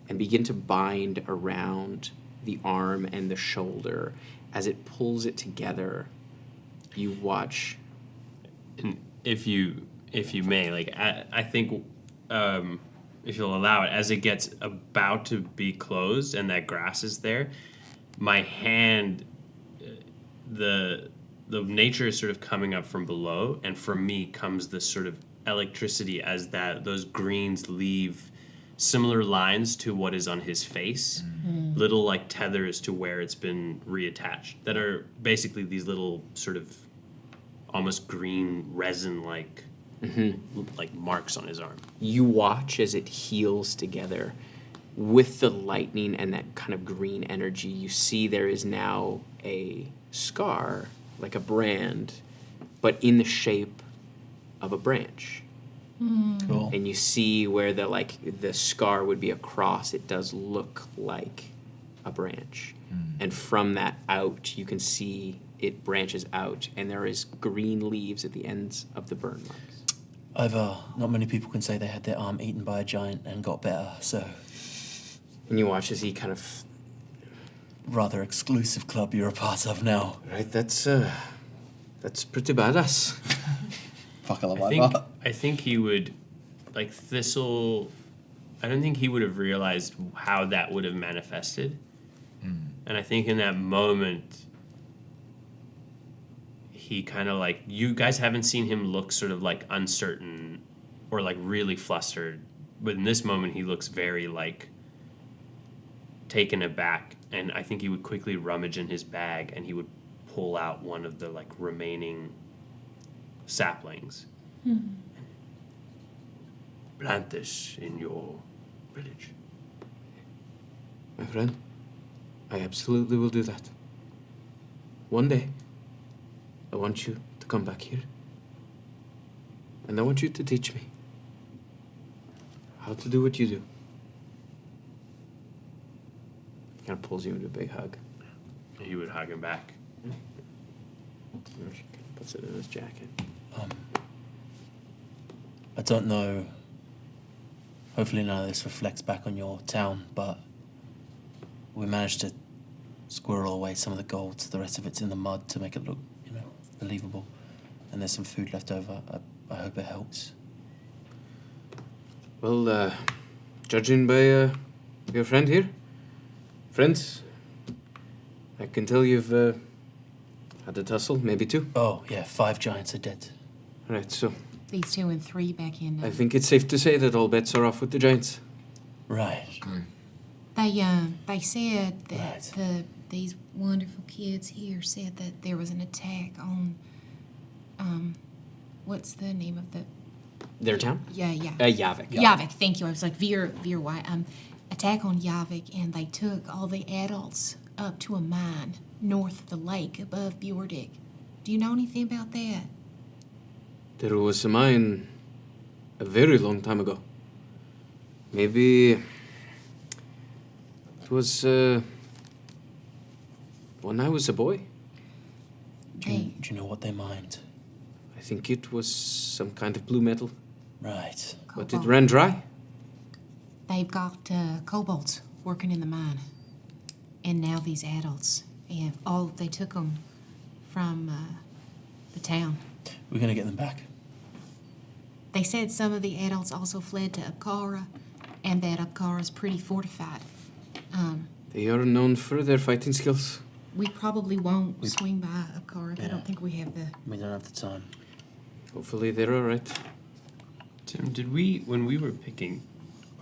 and begin to bind around the arm and the shoulder. As it pulls it together, you watch. And if you may, like I think if you'll allow it, as it gets about to be closed and that grass is there, my hand, the nature is sort of coming up from below, and from me comes this sort of electricity as those greens leave similar lines to what is on his face, little like tethers to where it's been reattached that are basically these little sort of almost green resin like like marks on his arm. You watch as it heals together with the lightning and that kind of green energy. You see there is now a scar, like a brand, but in the shape of a branch. Cool. And you see where the scar would be a cross. It does look like a branch. And from that out, you can see it branches out, and there is green leaves at the ends of the burn marks. Not many people can say they had their arm eaten by a giant and got better, so... And you watch as he kind of rather exclusive club you're a part of now. Right, that's pretty badass. Fuck, I love that. I think he would, like Thistle. I don't think he would have realized how that would have manifested. And I think in that moment, he kind of like, you guys haven't seen him look sort of like uncertain or like really flustered. But in this moment, he looks very like taken aback. And I think he would quickly rummage in his bag and he would pull out one of the like remaining saplings. Plant this in your village. My friend, I absolutely will do that. One day, I want you to come back here. And I want you to teach me how to do what you do. Kind of pulls you into a big hug. He would hug him back. Puts it in his jacket. I don't know. Hopefully none of this reflects back on your town, but we managed to squirrel away some of the gold, so the rest of it's in the mud to make it look, believable. And there's some food left over. I hope it helps. Well, judging by your friend here, friends, I can tell you've had a tussle, maybe 2. Oh, yeah, 5 giants are dead. Right, so These 2 and 3 back in. I think it's safe to say that all bets are off with the giants. Right. Okay. They said that Right. these wonderful kids here said that there was an attack on what's the name of the Their town? Yavic. Yavic, thank you. I was like Veer White. Attack on Yavic, and they took all the adults up to a mine north of the lake above Bjordick. Do you know anything about that? There was a mine a very long time ago. Maybe it was when I was a boy. Do you know what they mined? I think it was some kind of blue metal. Right. But it ran dry. They've got kobolds working in the mine, and now these adults, and they took them from the town. We're gonna get them back. They said some of the adults also fled to Upkara, and that Upkara's pretty fortified. They are known for their fighting skills. We probably won't swing by Upkara. I don't think we have the... We don't have the time. Hopefully they're all right. Tim, when we were picking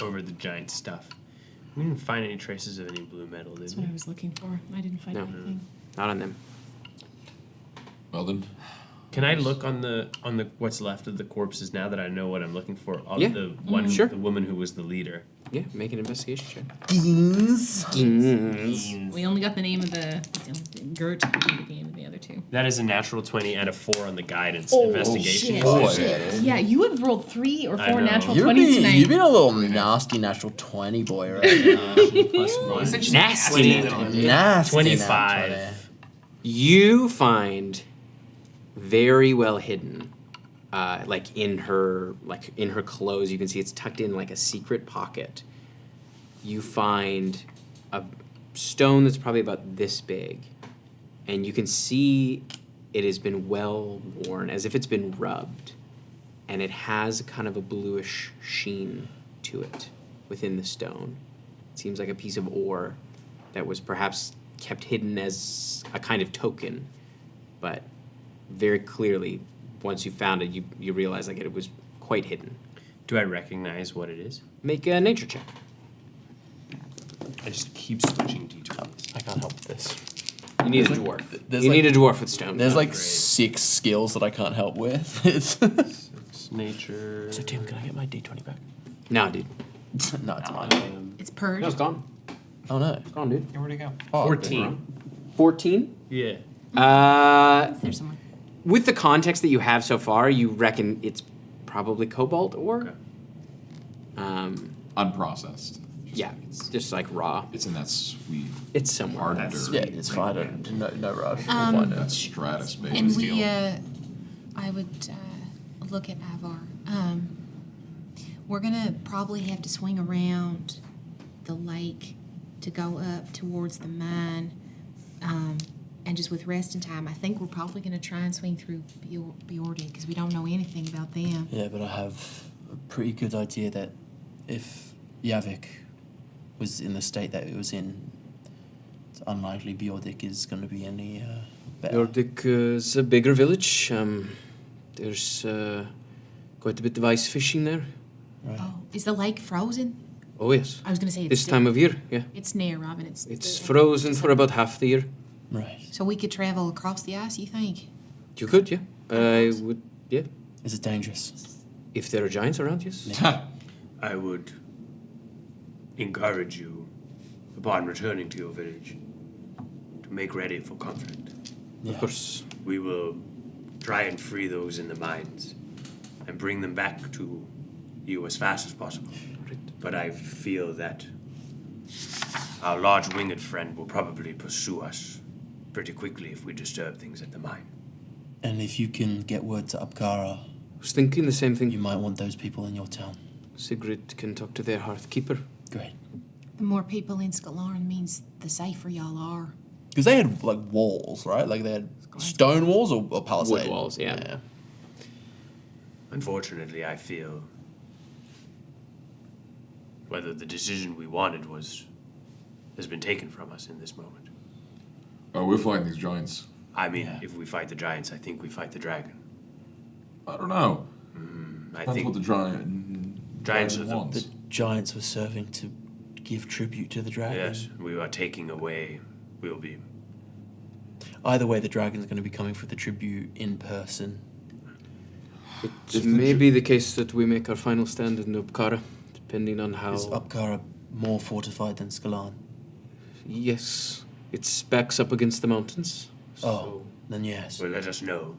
over the giant stuff, we didn't find any traces of any blue metal, did That's we? what I was looking for. I didn't find No. anything. Not on them. Well then. Can I look on the what's left of the corpses now that I know what I'm looking for? Yeah. The one, Sure. the woman who was the leader. Yeah, make an investigation check. Beans. We only got the name of the Gert. We didn't get the name of the other 2. That is a natural 20 and a 4 on the guidance investigation. Shit. Boy. Shit. Yeah, you have rolled 3 or I 4 know. natural You've 20s tonight. been a little nasty natural 20 boy right now. Plus 1. Nasty. Nasty 25. natural 20. You find very well hidden, like in her clothes. You can see it's tucked in like a secret pocket. You find a stone that's probably about this big, and you can see it has been well worn, as if it's been rubbed, and it has kind of a bluish sheen to it within the stone. It seems like a piece of ore that was perhaps kept hidden as a kind of token, but very clearly, once you found it, you realize like it was quite hidden. Do I recognize what it is? Make a nature check. I just keep switching d20s. I can't help with this. You need a dwarf. there's You like- need a dwarf with stone. There's like great. 6 skills that I can't help with. It's Nature. so Tim, can I get my D20 back? No, dude. No, it's mine. It's purged. No, it's gone. Oh no. It's gone, dude. Yeah, where'd it go? Oh, 14. 14? Yeah. There's someone. With the context that you have so far, you reckon it's probably cobalt ore? Okay. Unprocessed. Yeah, just like raw. It's in that sweet, it's somewhere. hard That's- dirt. Yeah, it's fine. No rush. We'll Um, find That it. stratus, baby. And we, I would look at Ivar. We're gonna probably have to swing around the lake to go up towards the mine. And just with resting time, I think we're probably going to try and swing through Bjordig because we don't know anything about them. Yeah, but I have a pretty good idea that if Yavic was in the state that it was in, it's unlikely Bjordig is going to be any better. Bjordig is a bigger village. There's quite a bit of ice fishing there. Right. Oh, is the lake frozen? Oh, yes. I was going to say it's This time of year, yeah. It's Naeyraven. It's frozen for about half the year. Right. So we could travel across the ice, you think? You could, yeah. I would, yeah. Is it dangerous? If there are giants around, yes. I would encourage you, upon returning to your village, to make ready for conflict. Yeah. Of course. We will try and free those in the mines and bring them back to you as fast as possible. Right. But I feel that our large winged friend will probably pursue us pretty quickly if we disturb things at the mine. And if you can get word to Upkara, I was thinking the same thing. you might want those people in your town. Sigrid can talk to their hearthkeeper. Great. The more people in Skalarn means the safer y'all are. Because they had, like, walls, right? Like, they had stone walls or palisade? Wood walls, yeah. Unfortunately, I feel whether the decision we wanted has been taken from us in this moment. Oh, we're fighting these giants. I mean, if we fight the giants, I think we fight the dragon. I don't know. I That's think what the giants are wants. The giants were serving to give tribute to the dragon. Yes, we are taking away. We'll be. Either way, the dragon's going to be coming for the tribute in person. It may be the case that we make our final stand in Upkara, depending on how... Is Upkara more fortified than Skalarn? Yes. It backs up against the mountains. Oh, then yes. Well, let us know,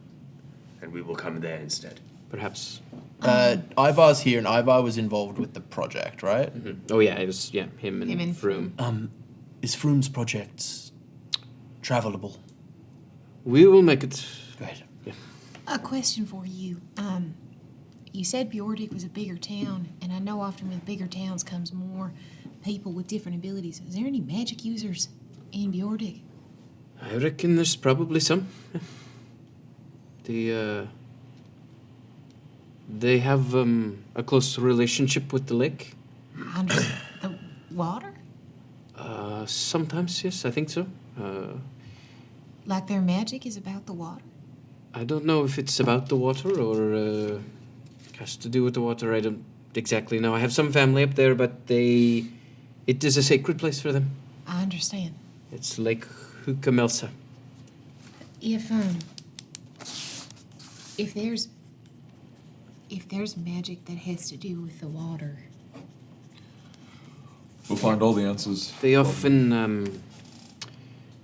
and we will come there instead. Perhaps. Ivar's here, and Ivar was involved with the project, right? Mm-hmm. Oh, yeah, it was, him and Froome. Is Froome's project travelable? We will make it. Great. Yeah. A question for you. You said Bjordig was a bigger town, and I know often with bigger towns comes more people with different abilities. Is there any magic users in Bjordig? I reckon there's probably some. They have a close relationship with the lake. The water? Sometimes, yes, I think so. Like their magic is about the water? I don't know if it's about the water or has to do with the water. I don't exactly know. I have some family up there, but it is a sacred place for them. I understand. It's Lake Hukamelsa. If there's magic that has to do with the water, We'll find all the answers. They often,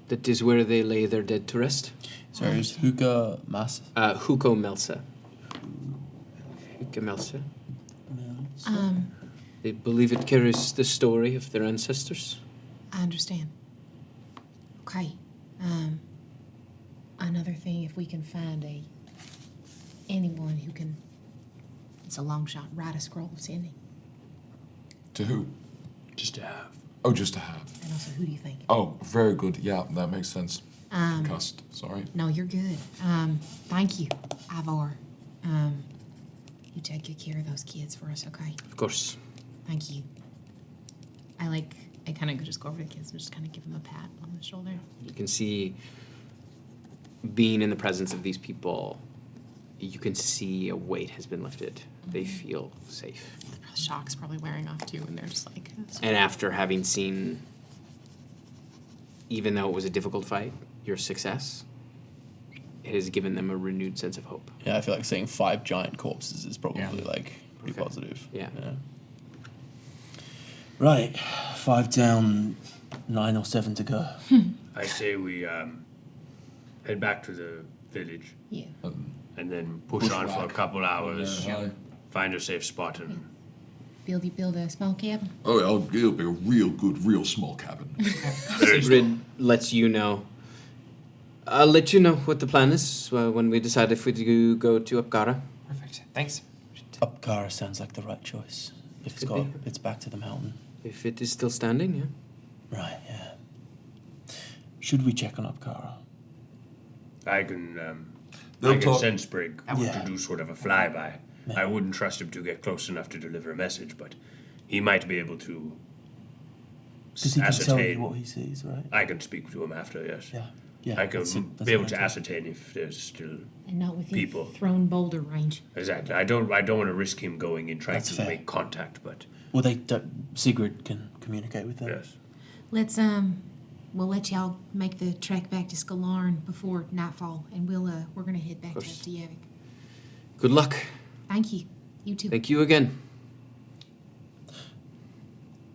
that is where they lay their dead to rest. Sorry, is Hukamelsa? Hukamelsa. Hukamelsa. They believe it carries the story of their ancestors. I understand. Okay. Another thing, if we can find anyone who can, it's a long shot, write a scroll of sending. To who? Just to have. Oh, just to have. And also, who do you think? Oh, very good. Yeah, that makes sense. Cussed. Sorry. No, you're good. Thank you, Ivar. You take good care of those kids for us, okay? Of course. Thank you. I kind of just go over to the kids and just kind of give them a pat on the shoulder. You can see, being in the presence of these people, you can see a weight has been lifted. They feel safe. The shock's probably wearing off too, and they're just like. And after having seen, even though it was a difficult fight, your success, it has given them a renewed sense of hope. Yeah, I feel like seeing 5 giant corpses is probably pretty positive. Yeah. Right, 5 down, 9 or 7 to go. I say we head back to the village. Yeah. And then push on for a couple hours. Yeah. Find a safe spot and. Build a small cabin. Oh, it'll be a real good, real small cabin. Sigrid lets you know. I'll let you know what the plan is when we decide if we do go to Upkara. Perfect. Thanks. Upkara sounds like the right choice. It's back to the mountain. If it is still standing, yeah. Right, yeah. Should we check on Upkara? I can They'll talk- send Sprig Yeah. to do sort of a flyby. I wouldn't trust him to get close enough to deliver a message, but he might be able to Because he can tell ascertain. you what he sees, right? I can speak to him after, yes. Yeah. Yeah. I can that's be able what to I think. ascertain if there's still And not within people. thrown boulder range. Exactly. I don't want to risk him going and trying That's to fair. make contact, but Well, Sigrid can communicate with them. yes. Let's we'll let y'all make the trek back to Skalarn before nightfall, and we're gonna head back to Yavic. Good luck. Thank you. You too. Thank you again.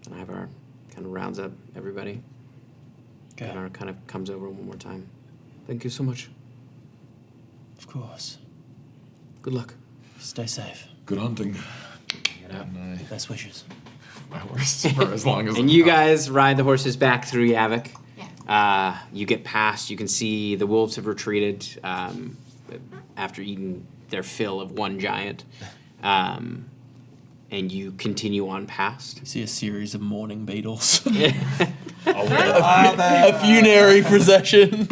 And Aberrant kind of rounds up everybody. Okay. And kind of comes over one more time. Thank you so much. Of course. Good luck. Stay safe. Good hunting. Best wishes. My horse for as long as. And you guys ride the horses back through Yavic. You get past. You can see the wolves have retreated after eating their fill of one giant. And you continue on past. You see a series of mourning beetles. A funerary procession.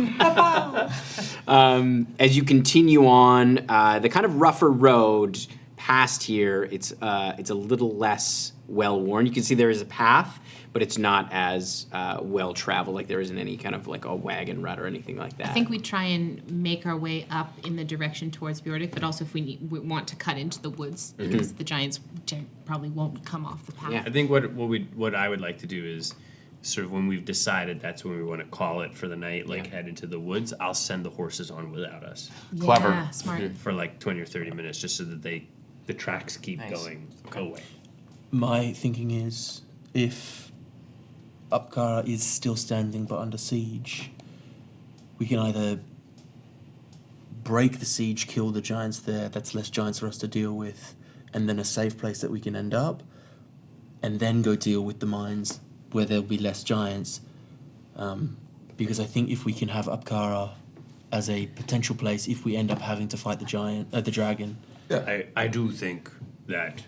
As you continue on, the kind of rougher road past here, it's a little less well worn. You can see there is a path, but it's not as well traveled. Like there isn't any kind of like a wagon rut or anything like that. I think we try and make our way up in the direction towards Bjordic, but also if we want to cut into the woods, because the giants probably won't come off the path. I think what I would like to do is sort of when we've decided that's when we want to call it for the night, like head into the woods, I'll send the horses on without us. Clever. Yeah, smart. For like 20 or 30 minutes, just so that the tracks keep going away. My thinking is, if Upkara is still standing but under siege, we can either break the siege, kill the giants there, that's less giants for us to deal with, and then a safe place that we can end up, and then go deal with the mines where there'll be less giants. Because I think if we can have Upkara as a potential place, if we end up having to fight the dragon. Yeah. I do think that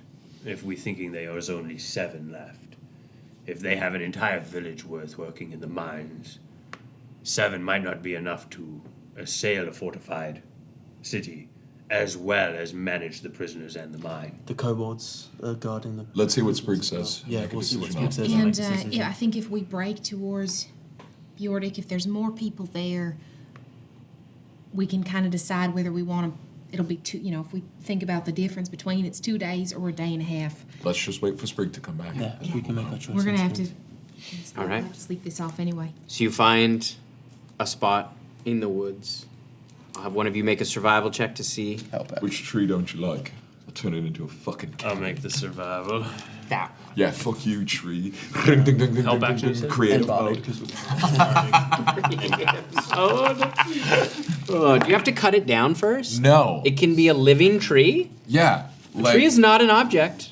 if we're thinking there's only 7 left, if they have an entire village worth working in the mines, 7 might not be enough to assail a fortified city, as well as manage the prisoners and the mine. The kobolds are guarding them. Let's see what Sprig says. Yeah, Make a we'll see what decision Sprig on it. says. And I think if we break towards Bjordic, if there's more people there, we can kind of decide whether we want to. It'll be if we think about the difference between it's 2 days or a day and a half. Let's just wait for Sprig to come back. Yeah, we can make our choice. We're gonna have to. All right. Have to sleep this off anyway. So you find a spot in the woods. I'll have one of you make a survival check to see. Which tree don't you like? I'll turn it into a fucking. I'll make the survival. That. Yeah, fuck you, tree. Ding, ding, ding, ding, Help ding, action, ding, you said? creative Bardic. mode. Do you have to cut it down first? No. It can be a living tree. Yeah. A tree is not an object.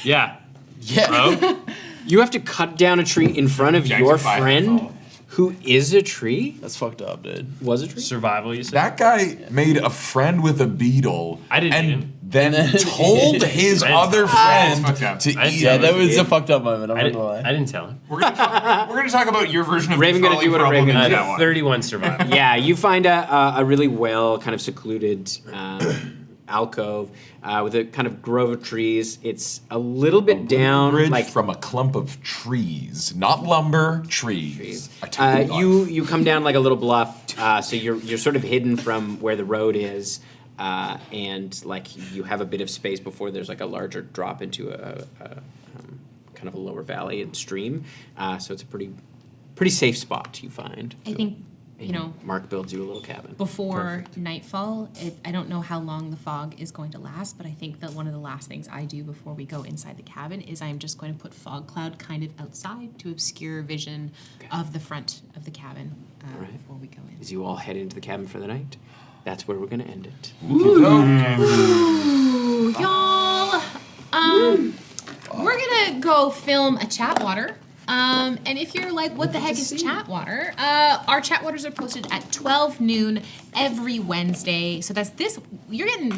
Yeah. Yeah. Bro? You have to cut down a tree in front of your Objectify friend himself. who is a tree. That's fucked up, dude. Was a tree? Survival, you said? That guy made a friend with a beetle. I didn't eat and him. then told his I didn't other tell friend fucked up. to I didn't eat tell him. That was a fucked up moment. I'm I not didn't, gonna lie. I didn't tell him. We're gonna talk about your version of Raven the gonna do what a trolley Raven problem gonna in do. that one. 31 survival. Yeah, you find a really well kind of secluded alcove with a kind of grove of trees. It's a little bit down, Bridge like from a clump of trees, not lumber, trees. I took it you come down like a little bluff, so you're sort of hidden from where the road is, and like you have a bit of space before there's like a larger drop into a kind of a lower valley and stream. So it's a pretty safe spot, you find. I think, Mark builds you a little cabin. before nightfall, I don't know how long the fog is going to last, but I think that one of the last things I do before we go inside the cabin is I'm just going to put fog cloud kind of outside to obscure vision of the front of the cabin before we go in. As you all head into the cabin for the night, that's where we're going to end it. Ooh, y'all. We're gonna go film a Chatwater. And if you're like, what the heck is Chatwater? Our Chatwaters are posted at 12 noon every Wednesday. So that's you're getting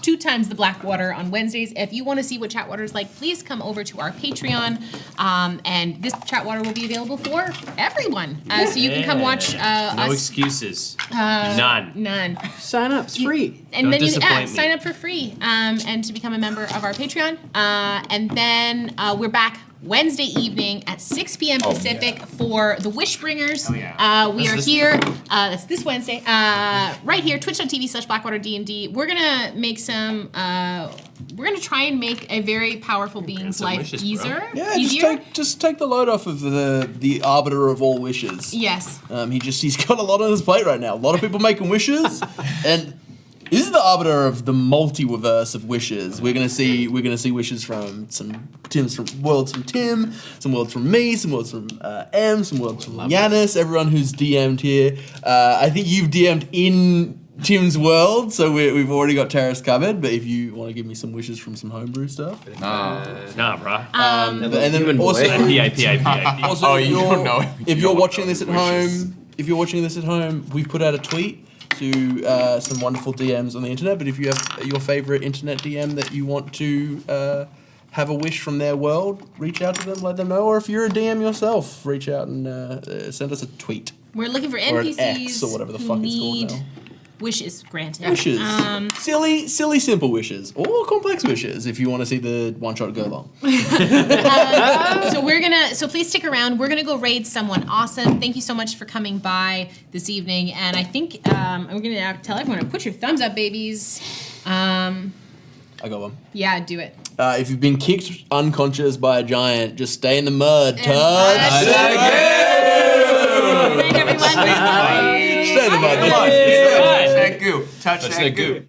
2 times the Blackwater on Wednesdays. If you want to see what Chatwater is like, please come over to our Patreon. And this Chatwater will be available for everyone. So you can come watch No us. excuses. None. Sign up. It's free. And Don't then you disappoint me. sign up for free and to become a member of our Patreon. And then we're back Wednesday evening at 6 p.m. Pacific for the Wishbringers. Oh, yeah. We are here. That's this Wednesday. Right here, twitch.tv/BlackwaterDnD. We're gonna make some. We're gonna try and make a very powerful being's some life wishes, bro. easier. Yeah, easier. just take the load off of the arbiter of all wishes. Yes. He's got a lot on his plate right now. A lot of people making wishes, and this is the arbiter of the multiverse of wishes. We're gonna see wishes from some worlds from Tim, some worlds from me, some worlds from M, some worlds from Yanis. Everyone who's DM'd here. I think you've DM'd in Tim's world, so we've already got Terrace covered. But if you want to give me some wishes from some homebrew stuff, Nah, bro. and then also, PIP. also you don't know. if You you're don't watching know this at the wishes. home, we've put out a tweet to some wonderful DMs on the internet. But if you have your favorite internet DM that you want to have a wish from their world, reach out to them, let them know. Or if you're a DM yourself, reach out and send us a tweet. We're looking for Or an NPCs X or whatever the who fuck it's need called now. wishes granted. Wishes. Silly, simple wishes. Or complex wishes if you want to see the one shot go long. So please stick around. We're gonna go raid someone awesome. Thank you so much for coming by this evening. And I think I'm gonna tell everyone to put your thumbs up, babies. I got one. Yeah, do it. If you've been kicked unconscious by a giant, just stay in the mud. Touch. Raid everyone. Stay in the mud. Touch that goo. Touch that goo.